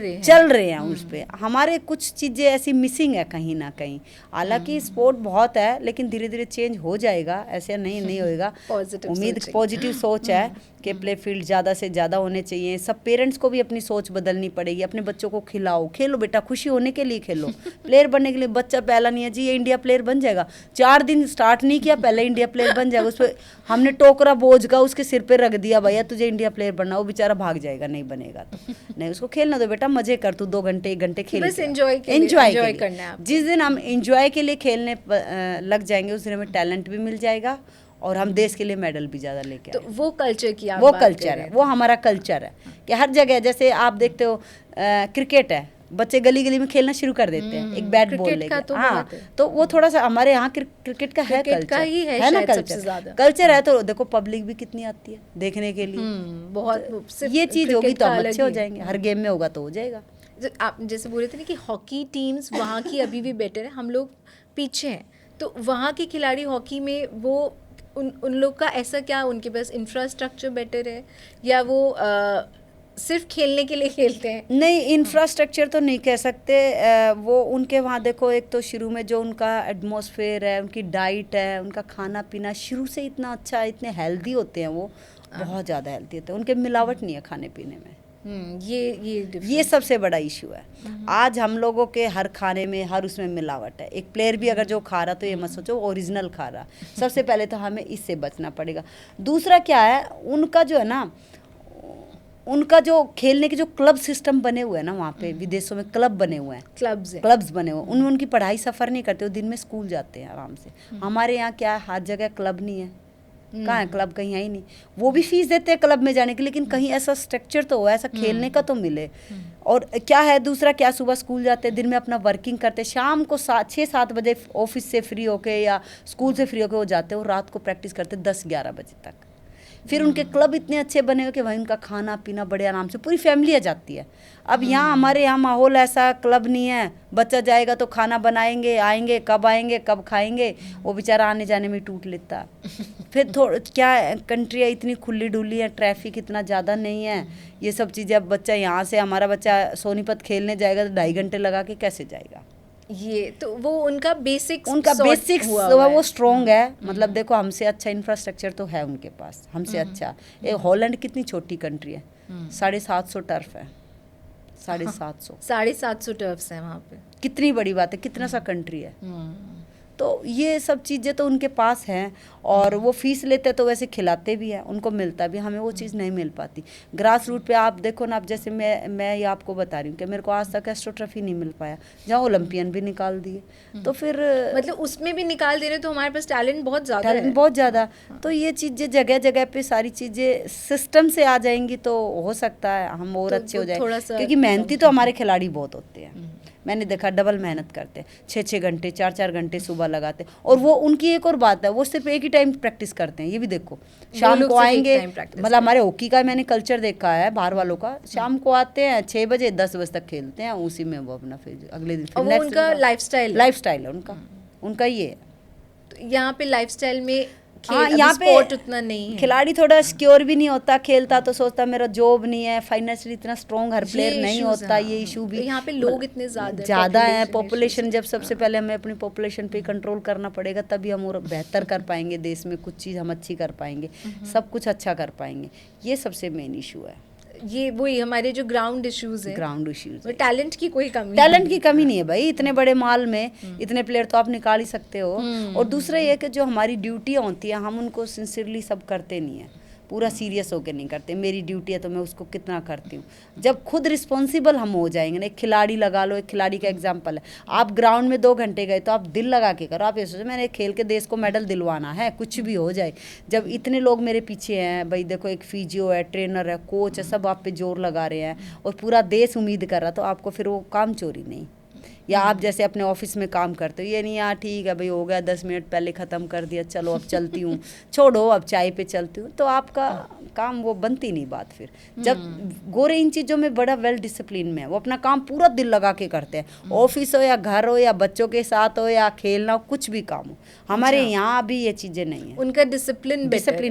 रहे हैं उस पे। हमारे कुछ चीज़ें ऐसी मिसिंग है कहीं ना कहीं, हालांकि स्पोर्ट बहुत है लेकिन धीरे धीरे चेंज हो जाएगा, ऐसे नहीं होएगा। उम्मीद पॉजिटिव सोच है कि प्ले फील्ड ज़्यादा से ज़्यादा होने चाहिए। सब पेरेंट्स को भी अपनी सोच बदलनी पड़ेगी, अपने बच्चों को खिलाओ, खेलो बेटा, खुशी होने के लिए खेलो, प्लेयर बनने के लिए। बच्चा पहला नहीं है जी ये इंडिया प्लेयर बन जाएगा, 4 दिन स्टार्ट नहीं किया पहले इंडिया प्लेयर बन जाएगा, उस पर हमने टोकरा बोझ का उसके सिर पे रख दिया, भैया तुझे इंडिया प्लेयर बनना, वो बेचारा भाग जाएगा, नहीं बनेगा तो नहीं, उसको खेलना दो बेटा, मजे कर, तू 2 घंटे 1 घंटे खेल, बस एंजॉय करना है। जिस दिन हम एंजॉय के लिए खेलने लग जाएंगे उस दिन हमें टैलेंट भी मिल जाएगा और हम देश के लिए मेडल भी ज़्यादा लेके तो वो कल्चर की वो कल्चर है, वो हमारा कल्चर है कि हर जगह, जैसे आप देखते हो क्रिकेट है, बच्चे गली गली में खेलना शुरू कर देते हैं एक बैट बॉल लेकर, तो वो थोड़ा सा हमारे यहाँ क्रिकेट का है कल्चर, है ना कल्चर है। तो देखो पब्लिक भी कितनी आती है देखने के लिए, बहुत ये चीज़ होगी तो हम अच्छे हो जाएंगे, हर गेम में होगा तो हो जाएगा। आप जैसे बोल रहे थे ना कि हॉकी टीम्स वहाँ की अभी भी बेटर है, हम लोग पीछे हैं, तो वहाँ के खिलाड़ी हॉकी में वो उन लोग का ऐसा क्या, उनके पास इंफ्रास्ट्रक्चर बेटर है या वो सिर्फ खेलने के लिए खेलते हैं? नहीं, इंफ्रास्ट्रक्चर तो नहीं कह सकते, वो उनके वहाँ देखो, एक तो शुरू में जो उनका एटमॉस्फेयर है, उनकी डाइट है, उनका खाना पीना शुरू से इतना अच्छा है, इतने हेल्दी होते हैं, वो बहुत ज़्यादा हेल्दी होते हैं, उनके मिलावट नहीं है खाने पीने में। ये सबसे बड़ा इशू है। आज हम लोगों के हर खाने में, हर उसमें मिलावट है। एक प्लेयर भी अगर जो खा रहा तो ये मत सोचो ओरिजिनल खा रहा, सबसे पहले तो हमें इससे बचना पड़ेगा। दूसरा क्या है, उनका जो है ना, उनका जो खेलने के जो क्लब सिस्टम बने हुए हैं ना, वहाँ पे विदेशों में क्लब बने हुए हैं, क्लब्स बने हुए हैं, उनमें उनकी पढ़ाई सफ़र नहीं करते, वो दिन में स्कूल जाते हैं आराम से। हमारे यहाँ क्या है, हर जगह क्लब नहीं है, कहाँ है क्लब, कहीं है ही नहीं। वो भी फीस देते हैं क्लब में जाने की, लेकिन कहीं ऐसा स्ट्रक्चर तो हो, ऐसा खेलने का तो मिले। और क्या है दूसरा, क्या सुबह स्कूल जाते हैं, दिन में अपना वर्किंग करते हैं, शाम को 6-7 बजे ऑफिस से फ्री होके या स्कूल से फ्री होके वो जाते हैं और रात को प्रैक्टिस करते 10-11 बजे तक। फिर उनके क्लब इतने अच्छे बने हुए कि भाई उनका खाना पीना बड़े आराम से, पूरी फैमिली आ जाती है। अब यहाँ हमारे यहाँ माहौल ऐसा, क्लब नहीं है, बच्चा जाएगा तो खाना बनाएंगे, आएंगे कब खाएंगे, वो बेचारा आने जाने में टूट लेता। फिर क्या कंट्री है, इतनी खुली डुली है, ट्रैफिक इतना ज़्यादा नहीं है, ये सब चीज़ें। अब बच्चा यहाँ से, हमारा बच्चा सोनीपत खेलने जाएगा तो 2.5 घंटे लगा के कैसे जाएगा? ये तो वो उनका बेसिक्स वो स्ट्रॉन्ग है। मतलब देखो, हमसे अच्छा इंफ्रास्ट्रक्चर तो है उनके पास, हमसे अच्छा। एक हॉलैंड कितनी छोटी कंट्री है, 750 टर्फ है, 750 टर्फ्स हैं वहाँ पे, कितनी बड़ी बात है, कितना सा कंट्री है। तो ये सब चीज़ें तो उनके पास हैं, और वो फीस लेते तो वैसे खिलाते भी हैं, उनको मिलता भी, हमें वो चीज़ नहीं मिल पाती। ग्रास रूट पे आप देखो ना, अब जैसे मैं ये आपको बता रही हूँ कि मेरे को आज तक एस्ट्रो ट्रॉफी नहीं मिल पाया, जहाँ ओलंपियन भी निकाल दिए, तो फिर मतलब उसमें भी निकाल दे रहे, तो हमारे पास टैलेंट बहुत ज़्यादा। तो ये चीज़ें जगह जगह पे सारी चीज़ें सिस्टम से आ जाएंगी तो हो सकता है हम और अच्छे हो जाए, क्योंकि मेहनती तो हमारे खिलाड़ी बहुत होते हैं। मैंने देखा डबल मेहनत करते हैं, 6-6 घंटे 4-4 घंटे सुबह लगाते हैं। और वो उनकी एक और बात है, वो सिर्फ एक ही टाइम प्रैक्टिस करते हैं, ये भी देखो, शाम को आएंगे। मतलब हमारे हॉकी का मैंने कल्चर देखा है बाहर वालों का, शाम को आते हैं 6 बजे 10 बजे तक खेलते हैं, उसी में वो अपना फिर अगले दिन उनका लाइफस्टाइल है उनका ये है। तो यहाँ पे लाइफस्टाइल में यहाँ पे उतना नहीं है, खिलाड़ी थोड़ा सिक्योर भी नहीं होता, खेलता तो सोचता मेरा जॉब नहीं है, फाइनेंशियली इतना स्ट्रॉन्ग हर प्लेयर नहीं होता, ये इशू भी। यहाँ पे लोग इतने ज़्यादा हैं, पॉपुलेशन, जब सबसे पहले हमें अपनी पॉपुलेशन पे कंट्रोल करना पड़ेगा, तभी हम और बेहतर कर पाएंगे, देश में कुछ चीज़ हम अच्छी कर पाएंगे, सब कुछ अच्छा कर पाएंगे। ये सबसे मेन इशू है, ये वही हमारे जो ग्राउंड इश्यूज है। टैलेंट की कोई कमी नहीं है भाई, इतने बड़े माल में इतने प्लेयर तो आप निकाल ही सकते हो। और दूसरा ये कि जो हमारी ड्यूटियाँ होती हैं, हम उनको सिंसियरली सब करते नहीं हैं, पूरा सीरियस होकर नहीं करते। मेरी ड्यूटी है तो मैं उसको कितना करती हूँ। जब खुद रिस्पॉन्सिबल हम हो जाएंगे ना, एक खिलाड़ी लगा लो, एक खिलाड़ी का एग्जांपल है, आप ग्राउंड में 2 घंटे गए तो आप दिल लगा के करो, आप ये सोचो मैंने खेल के देश को मेडल दिलवाना है, कुछ भी हो जाए। जब इतने लोग मेरे पीछे हैं भाई, देखो एक फिजियो है, ट्रेनर है, कोच है, सब आप पे जोर लगा रहे हैं और पूरा देश उम्मीद कर रहा, तो आपको फिर वो काम चोरी नहीं। या आप जैसे अपने ऑफिस में काम करते हो, ये नहीं यार ठीक है भाई हो गया 10 मिनट पहले ख़त्म कर दिया, चलो अब चलती हूँ, छोड़ो अब चाय पे चलती हूँ, तो आपका काम वो बनती नहीं बात। फिर जब गोरे इन चीज़ों में बड़ा वेल डिसिप्लिन में है, वो अपना काम पूरा दिल लगा के करते हैं, ऑफिस हो या घर हो या बच्चों के साथ हो या खेलना हो, कुछ भी काम हो। हमारे यहाँ भी ये चीज़ें नहीं है, उनका डिसिप्लिन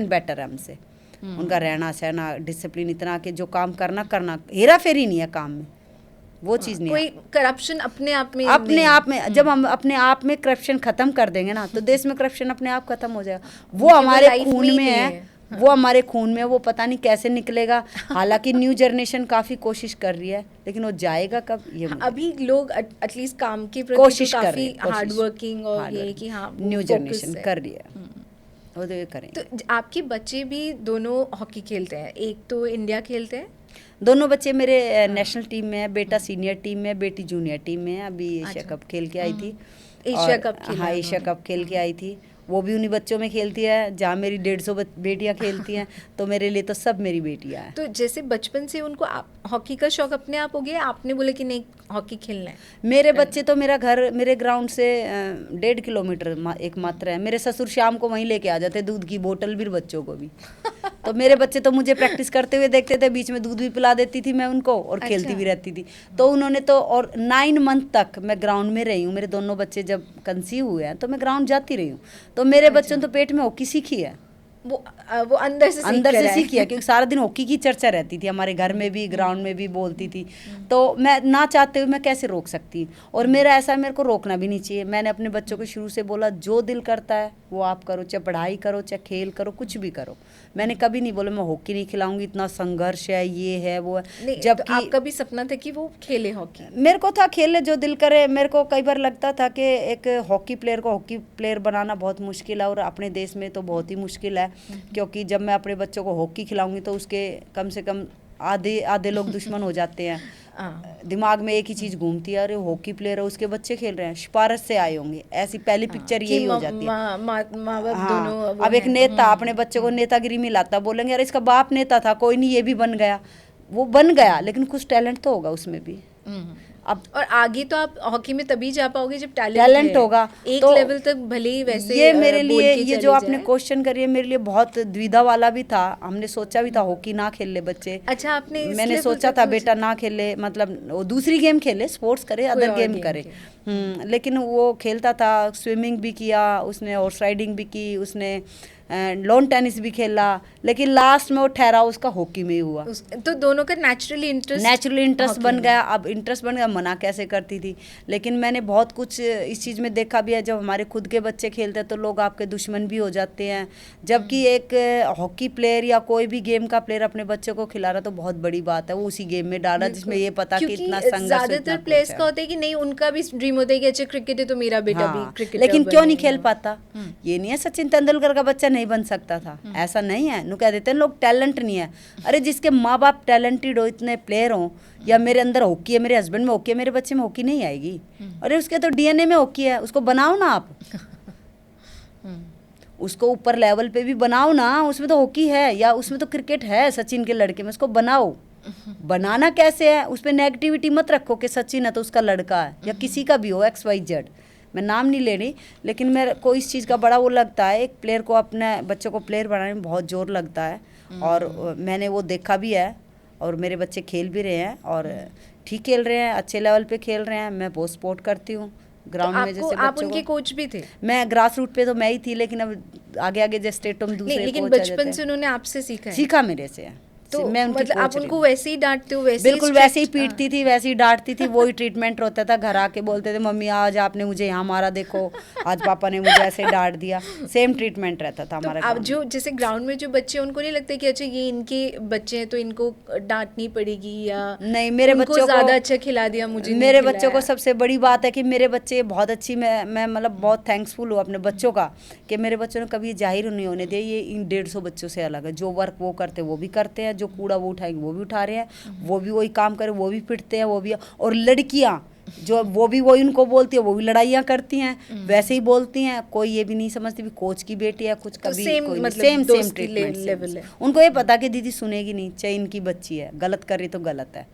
बेटर है हमसे। उनका रहना सहना डिसिप्लिन इतना कि जो काम करना, हेरा फेरी नहीं है काम में, वो चीज़ नहीं है। कोई करप्शन अपने आप में जब हम अपने आप में करप्शन खत्म कर देंगे ना, तो देश में करप्शन अपने आप खत्म हो जाएगा। वो हमारे खून में है, वो हमारे खून में, वो पता नहीं कैसे निकलेगा। हालांकि न्यू जनरेशन काफ़ी कोशिश कर रही है, लेकिन वो जाएगा कब ये अभी लोग एटलीस्ट काम के प्रति कोशिश कर काफी हार्ड वर्किंग और ये कि हाँ न्यू जनरेशन कर रही है, वो तो ये करेंगे। तो आपके बच्चे भी दोनों हॉकी खेलते हैं, एक तो इंडिया खेलते हैं? दोनों बच्चे मेरे नेशनल टीम में है, बेटा सीनियर टीम में, बेटी जूनियर टीम में है। अभी एशिया कप खेल के आई थी, एशिया कप खेला? हाँ एशिया कप खेल के आई थी। वो भी उन्हीं बच्चों में खेलती है जहाँ मेरी 150 बेटियाँ खेलती हैं, तो मेरे लिए तो सब मेरी बेटियाँ हैं। तो जैसे बचपन से उनको हॉकी का शौक अपने आप हो गया, आपने बोले कि नहीं हॉकी खेलना है? मेरे बच्चे तो मेरा घर मेरे ग्राउंड से 1.5 किलोमीटर एक मात्र है। मेरे ससुर शाम को वहीं लेके आ जाते, दूध की बोतल भी बच्चों को भी। तो मेरे बच्चे तो मुझे प्रैक्टिस करते हुए देखते थे, बीच में दूध भी पिला देती थी मैं उनको, और खेलती भी रहती थी। तो उन्होंने तो, और 9 मंथ तक मैं ग्राउंड में रही हूँ। मेरे दोनों बच्चे जब कंसीव हुए हैं तो मैं ग्राउंड जाती रही हूँ। तो मेरे बच्चों ने तो पेट में हॉकी सीखी है, वो अंदर से सीखी है, क्योंकि सारा दिन हॉकी की चर्चा रहती थी हमारे घर में भी, ग्राउंड में भी बोलती थी। तो मैं ना चाहते हुए मैं कैसे रोक सकती? और मेरा ऐसा, मेरे को रोकना भी नहीं चाहिए। मैंने अपने बच्चों को शुरू से बोला जो दिल करता है वो आप करो, चाहे पढ़ाई करो, चाहे खेल करो, कुछ भी करो। मैंने कभी नहीं बोला मैं हॉकी नहीं खिलाऊंगी, इतना संघर्ष है, ये है वो है। जबकि तो आपका भी सपना था कि वो खेले हॉकी? मेरे को था खेले जो दिल करे। मेरे को कई बार लगता था कि एक हॉकी प्लेयर को हॉकी प्लेयर बनाना बहुत मुश्किल है, और अपने देश में तो बहुत ही मुश्किल है। क्योंकि जब मैं अपने बच्चों को हॉकी खिलाऊंगी तो उसके कम से कम आधे लोग दुश्मन हो जाते हैं। दिमाग में एक ही चीज़ घूमती है, अरे हॉकी प्लेयर है, उसके बच्चे खेल रहे हैं, सिफारिश से आए होंगे, ऐसी पहली पिक्चर यही हो जाती है। हाँ, अब एक नेता अपने बच्चे को नेतागिरी में लाता, बोलेंगे अरे इसका बाप नेता था, कोई नहीं ये भी बन गया। वो बन गया, लेकिन कुछ टैलेंट तो होगा उसमें भी। अब और आगे तो आप हॉकी में तभी जा पाओगे जब टैलेंट होगा। एक तो लेवल तक भले ही वैसे ये मेरे लिए, ये जो आपने क्वेश्चन करी है मेरे लिए बहुत द्विधा वाला भी था। हमने सोचा भी था हॉकी ना खेल ले बच्चे। अच्छा, आपने मैंने सोचा था बेटा ना खेले, मतलब वो दूसरी गेम खेले, स्पोर्ट्स करे, अदर गेम करे। लेकिन वो खेलता था, स्विमिंग भी किया उसने, हॉर्स राइडिंग भी की उसने, लॉन टेनिस भी खेला, लेकिन लास्ट में वो ठहरा उसका हॉकी में ही हुआ। तो दोनों का नेचुरली इंटरेस्ट बन गया। अब इंटरेस्ट बन गया, मना कैसे करती थी। लेकिन मैंने बहुत कुछ इस चीज़ में देखा भी है, जब हमारे खुद के बच्चे खेलते हैं तो लोग आपके दुश्मन भी हो जाते हैं। जबकि एक हॉकी प्लेयर या कोई भी गेम का प्लेयर अपने बच्चे को खिला रहा तो बहुत बड़ी बात है। वो उसी गेम में डाला जिसमें ये पता कि इतना संघर्ष। ज्यादातर प्लेयर्स का होता है कि नहीं, उनका भी ड्रीम होता है कि अच्छा क्रिकेट है तो मेरा बेटा भी क्रिकेटर, लेकिन क्यों नहीं खेल पाता? ये नहीं है सचिन तेंदुलकर का बच्चा नहीं बन सकता था, ऐसा नहीं है। नु कह देते हैं लोग टैलेंट नहीं है। अरे जिसके माँ बाप टैलेंटेड हो, इतने प्लेयर हो, या मेरे अंदर हॉकी है, मेरे हस्बैंड में हॉकी है, मेरे बच्चे में हॉकी नहीं आएगी? अरे उसके तो डीएनए में हॉकी है, उसको बनाओ ना आप। उसको ऊपर लेवल पे भी बनाओ ना, उसमें तो हॉकी है, या उसमें तो क्रिकेट है सचिन के लड़के में, उसको बनाओ। बनाना कैसे है? उस पर नेगेटिविटी मत रखो कि सचिन है तो उसका लड़का है, या किसी का भी हो XYZ, मैं नाम नहीं ले रही। लेकिन मेरे को इस चीज़ का बड़ा वो लगता है, एक प्लेयर को अपने बच्चों को प्लेयर बनाने में बहुत जोर लगता है। और मैंने वो देखा भी है, और मेरे बच्चे खेल भी रहे हैं, और ठीक खेल रहे हैं, अच्छे लेवल पे खेल रहे हैं। मैं बहुत सपोर्ट करती हूँ ग्राउंड में। जैसे आप उनके कोच भी थे? मैं ग्रास रूट पे तो मैं ही थी, लेकिन अब आगे जैसे स्टेट में दूसरे, लेकिन बचपन से उन्होंने आपसे सीखा मेरे से। तो मैं मतलब आप उनको वैसे ही डांटते हो? बिल्कुल वैसे ही पीटती थी, वैसे ही डांटती थी। वही ट्रीटमेंट होता था। घर आके बोलते थे मम्मी आज आपने मुझे यहाँ मारा, देखो आज पापा ने मुझे ऐसे डांट दिया। सेम ट्रीटमेंट रहता था हमारा। अब जो जैसे ग्राउंड में जो बच्चे, उनको नहीं लगता कि अच्छा ये इनके बच्चे हैं तो इनको डांटनी पड़ेगी, या नहीं? मेरे बच्चों को ज्यादा अच्छा खिला दिया, मुझे मेरे बच्चों को सबसे बड़ी बात है कि मेरे बच्चे बहुत अच्छी, मैं मतलब बहुत थैंक्सफुल हूँ अपने बच्चों का, कि मेरे बच्चों ने कभी जाहिर नहीं होने दिया ये इन 150 बच्चों से अलग है। जो वर्क वो करते हैं वो भी करते हैं, जो कूड़ा वो उठाएंगे वो भी उठा रहे हैं, वो भी वही काम करे, वो भी पिटते हैं, वो भी। और लड़कियां जो वो भी वही उनको बोलती है, वो भी लड़ाइयाँ करती हैं, वैसे ही बोलती हैं। कोई ये भी नहीं समझती भी कोच की बेटी है कुछ, कभी सेम ट्रीटमेंट। उनको ये पता कि दीदी सुनेगी नहीं, चाहे इनकी बच्ची है, गलत कर रही तो गलत है,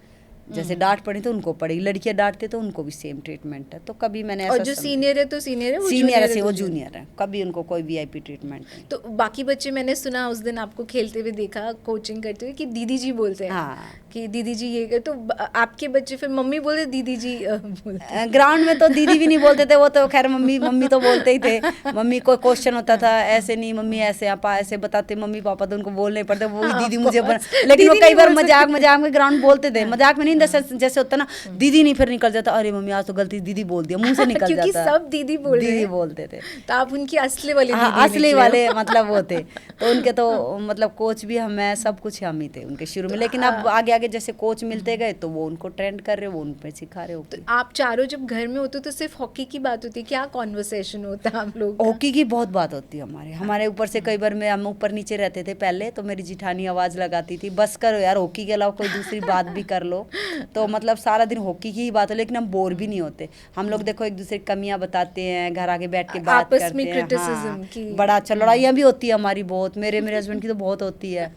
जैसे डांट पड़ी तो उनको पड़ेगी, लड़कियां डांटते तो उनको भी सेम ट्रीटमेंट है। तो कभी मैंने और ऐसा जो सीनियर है तो सीनियर है, वो सीनियर junior है तो वो junior। जूनियर है, कभी उनको कोई वीआईपी ट्रीटमेंट नहीं। तो बाकी बच्चे, मैंने सुना उस दिन आपको खेलते हुए देखा, कोचिंग करते हुए, कि दीदी जी बोलते हैं। हाँ। कि दीदी जी ये कर, तो आपके बच्चे फिर मम्मी बोलते, दीदी जी बोलते? ग्राउंड में तो दीदी भी नहीं बोलते थे, वो तो खैर मम्मी मम्मी तो बोलते ही थे। मम्मी को क्वेश्चन होता था, ऐसे नहीं मम्मी ऐसे, आपा ऐसे बताते, मम्मी पापा तो उनको बोलने पड़ते, वो भी दीदी मुझे लेकिन वो कई बार मजाक मजाक में ग्राउंड बोलते थे, मजाक में नहीं, जैसे होता ना दीदी नहीं, फिर निकल जाता, अरे मम्मी आज तो गलती दीदी बोल दिया, मुंह से निकल क्योंकि जाता, सब दीदी बोल रहे दीदी हैं। बोलते थे। तो आप उनकी असली वाली हाँ, दीदी असली निकले हो। वाले मतलब वो थे। तो उनके तो मतलब कोच भी हम, सब कुछ हम ही थे उनके शुरू में, लेकिन अब आगे आगे जैसे कोच मिलते गए तो वो उनको ट्रेंड कर रहे, वो उन पे सिखा रहे हो। आप चारों जब घर में होते हो तो सिर्फ हॉकी की बात होती है, क्या कॉन्वर्सेशन होता है आप लोग? हॉकी की बहुत बात होती है हमारे ऊपर से। कई बार में हम ऊपर नीचे रहते थे पहले, तो मेरी जिठानी आवाज़ लगाती थी, बस करो यार, हॉकी के अलावा कोई दूसरी बात भी कर लो। तो मतलब सारा दिन हॉकी की ही बात हो, लेकिन हम बोर भी नहीं होते। हम लोग देखो एक दूसरे की कमियां बताते हैं, घर आके बैठ के बात आपस करते में हैं। क्रिटिसिज्म हाँ, की बड़ा अच्छा, लड़ाइयाँ भी होती है हमारी बहुत, मेरे हस्बैंड की तो बहुत होती है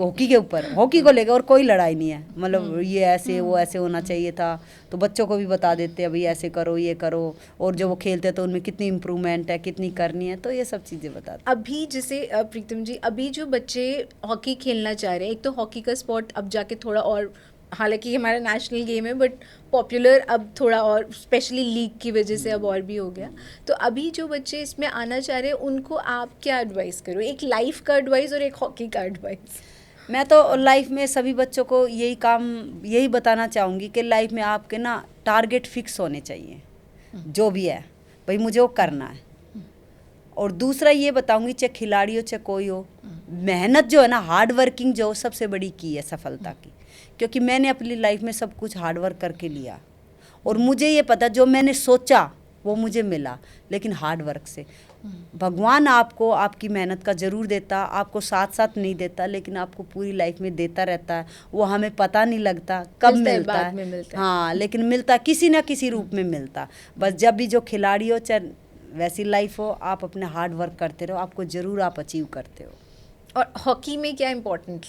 हॉकी के ऊपर, हॉकी को लेकर। और कोई लड़ाई नहीं है, मतलब ये ऐसे वो ऐसे होना चाहिए था, तो बच्चों को भी बता देते हैं भाई ऐसे करो ये करो, और जो वो खेलते हैं तो उनमें कितनी इम्प्रूवमेंट है, कितनी करनी है, तो ये सब चीज़ें बताते। अभी जैसे प्रीतम जी, अभी जो बच्चे हॉकी खेलना चाह रहे हैं, एक तो हॉकी का स्पोर्ट अब जाके थोड़ा और, हालांकि हमारा नेशनल गेम है, बट पॉपुलर अब थोड़ा और, स्पेशली लीग की वजह से अब और भी हो गया। तो अभी जो बच्चे इसमें आना चाह रहे हैं, उनको आप क्या एडवाइस करो? एक लाइफ का एडवाइस और एक हॉकी का एडवाइस। मैं तो लाइफ में सभी बच्चों को यही बताना चाहूँगी कि लाइफ में आपके ना टारगेट फिक्स होने चाहिए, जो भी है भाई मुझे वो करना है। और दूसरा ये बताऊँगी, चाहे खिलाड़ी हो चाहे कोई हो, मेहनत जो है ना, हार्ड वर्किंग जो सबसे बड़ी की है सफलता की। क्योंकि मैंने अपनी लाइफ में सब कुछ हार्ड वर्क करके लिया, और मुझे ये पता जो मैंने सोचा वो मुझे मिला, लेकिन हार्ड वर्क से। भगवान आपको आपकी मेहनत का ज़रूर देता, आपको साथ साथ नहीं देता, लेकिन आपको पूरी लाइफ में देता रहता है। वो हमें पता नहीं लगता कब मिलता है, हाँ, लेकिन मिलता किसी ना किसी रूप में मिलता। बस जब भी जो खिलाड़ी हो चाहे वैसी लाइफ हो, आप अपने हार्ड वर्क करते रहो, आपको ज़रूर आप अचीव करते हो। और हॉकी में क्या इम्पोर्टेंट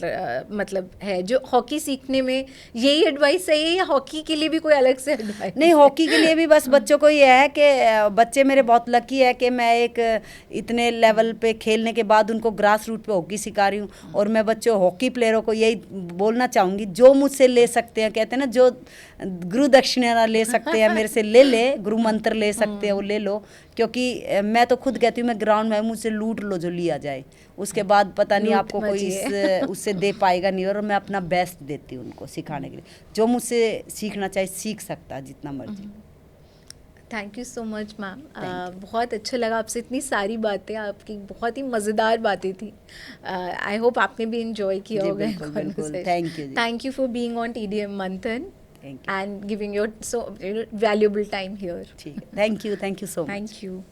मतलब है, जो हॉकी सीखने में यही एडवाइस सही है, या हॉकी के लिए भी कोई अलग से एडवाइस? नहीं, हॉकी के लिए भी बस बच्चों को ये है कि बच्चे मेरे बहुत लकी है कि मैं एक इतने लेवल पे खेलने के बाद उनको ग्रास रूट पे हॉकी सिखा रही हूँ। और मैं बच्चों हॉकी प्लेयरों को यही बोलना चाहूँगी, जो मुझसे ले सकते हैं, कहते हैं ना जो गुरु दक्षिणा ले सकते हैं मेरे से ले, गुरु मंत्र ले सकते हैं वो ले लो। क्योंकि मैं तो खुद कहती हूँ, मैं ग्राउंड में मुझसे लूट लो जो लिया जाए, उसके बाद पता नहीं आपको कोई उससे दे पाएगा नहीं। और मैं अपना बेस्ट देती हूँ उनको सिखाने के लिए, जो मुझसे सीखना चाहे सीख सकता है जितना मर्जी। Thank you so much ma'am, बहुत अच्छा लगा आपसे इतनी सारी बातें, आपकी बहुत ही मज़ेदार बातें थी। आई होप आपने भी इंजॉय किया होगा। Thank you for being on TDM मंथन and giving your so valuable time here. Thank you so much. Thank you.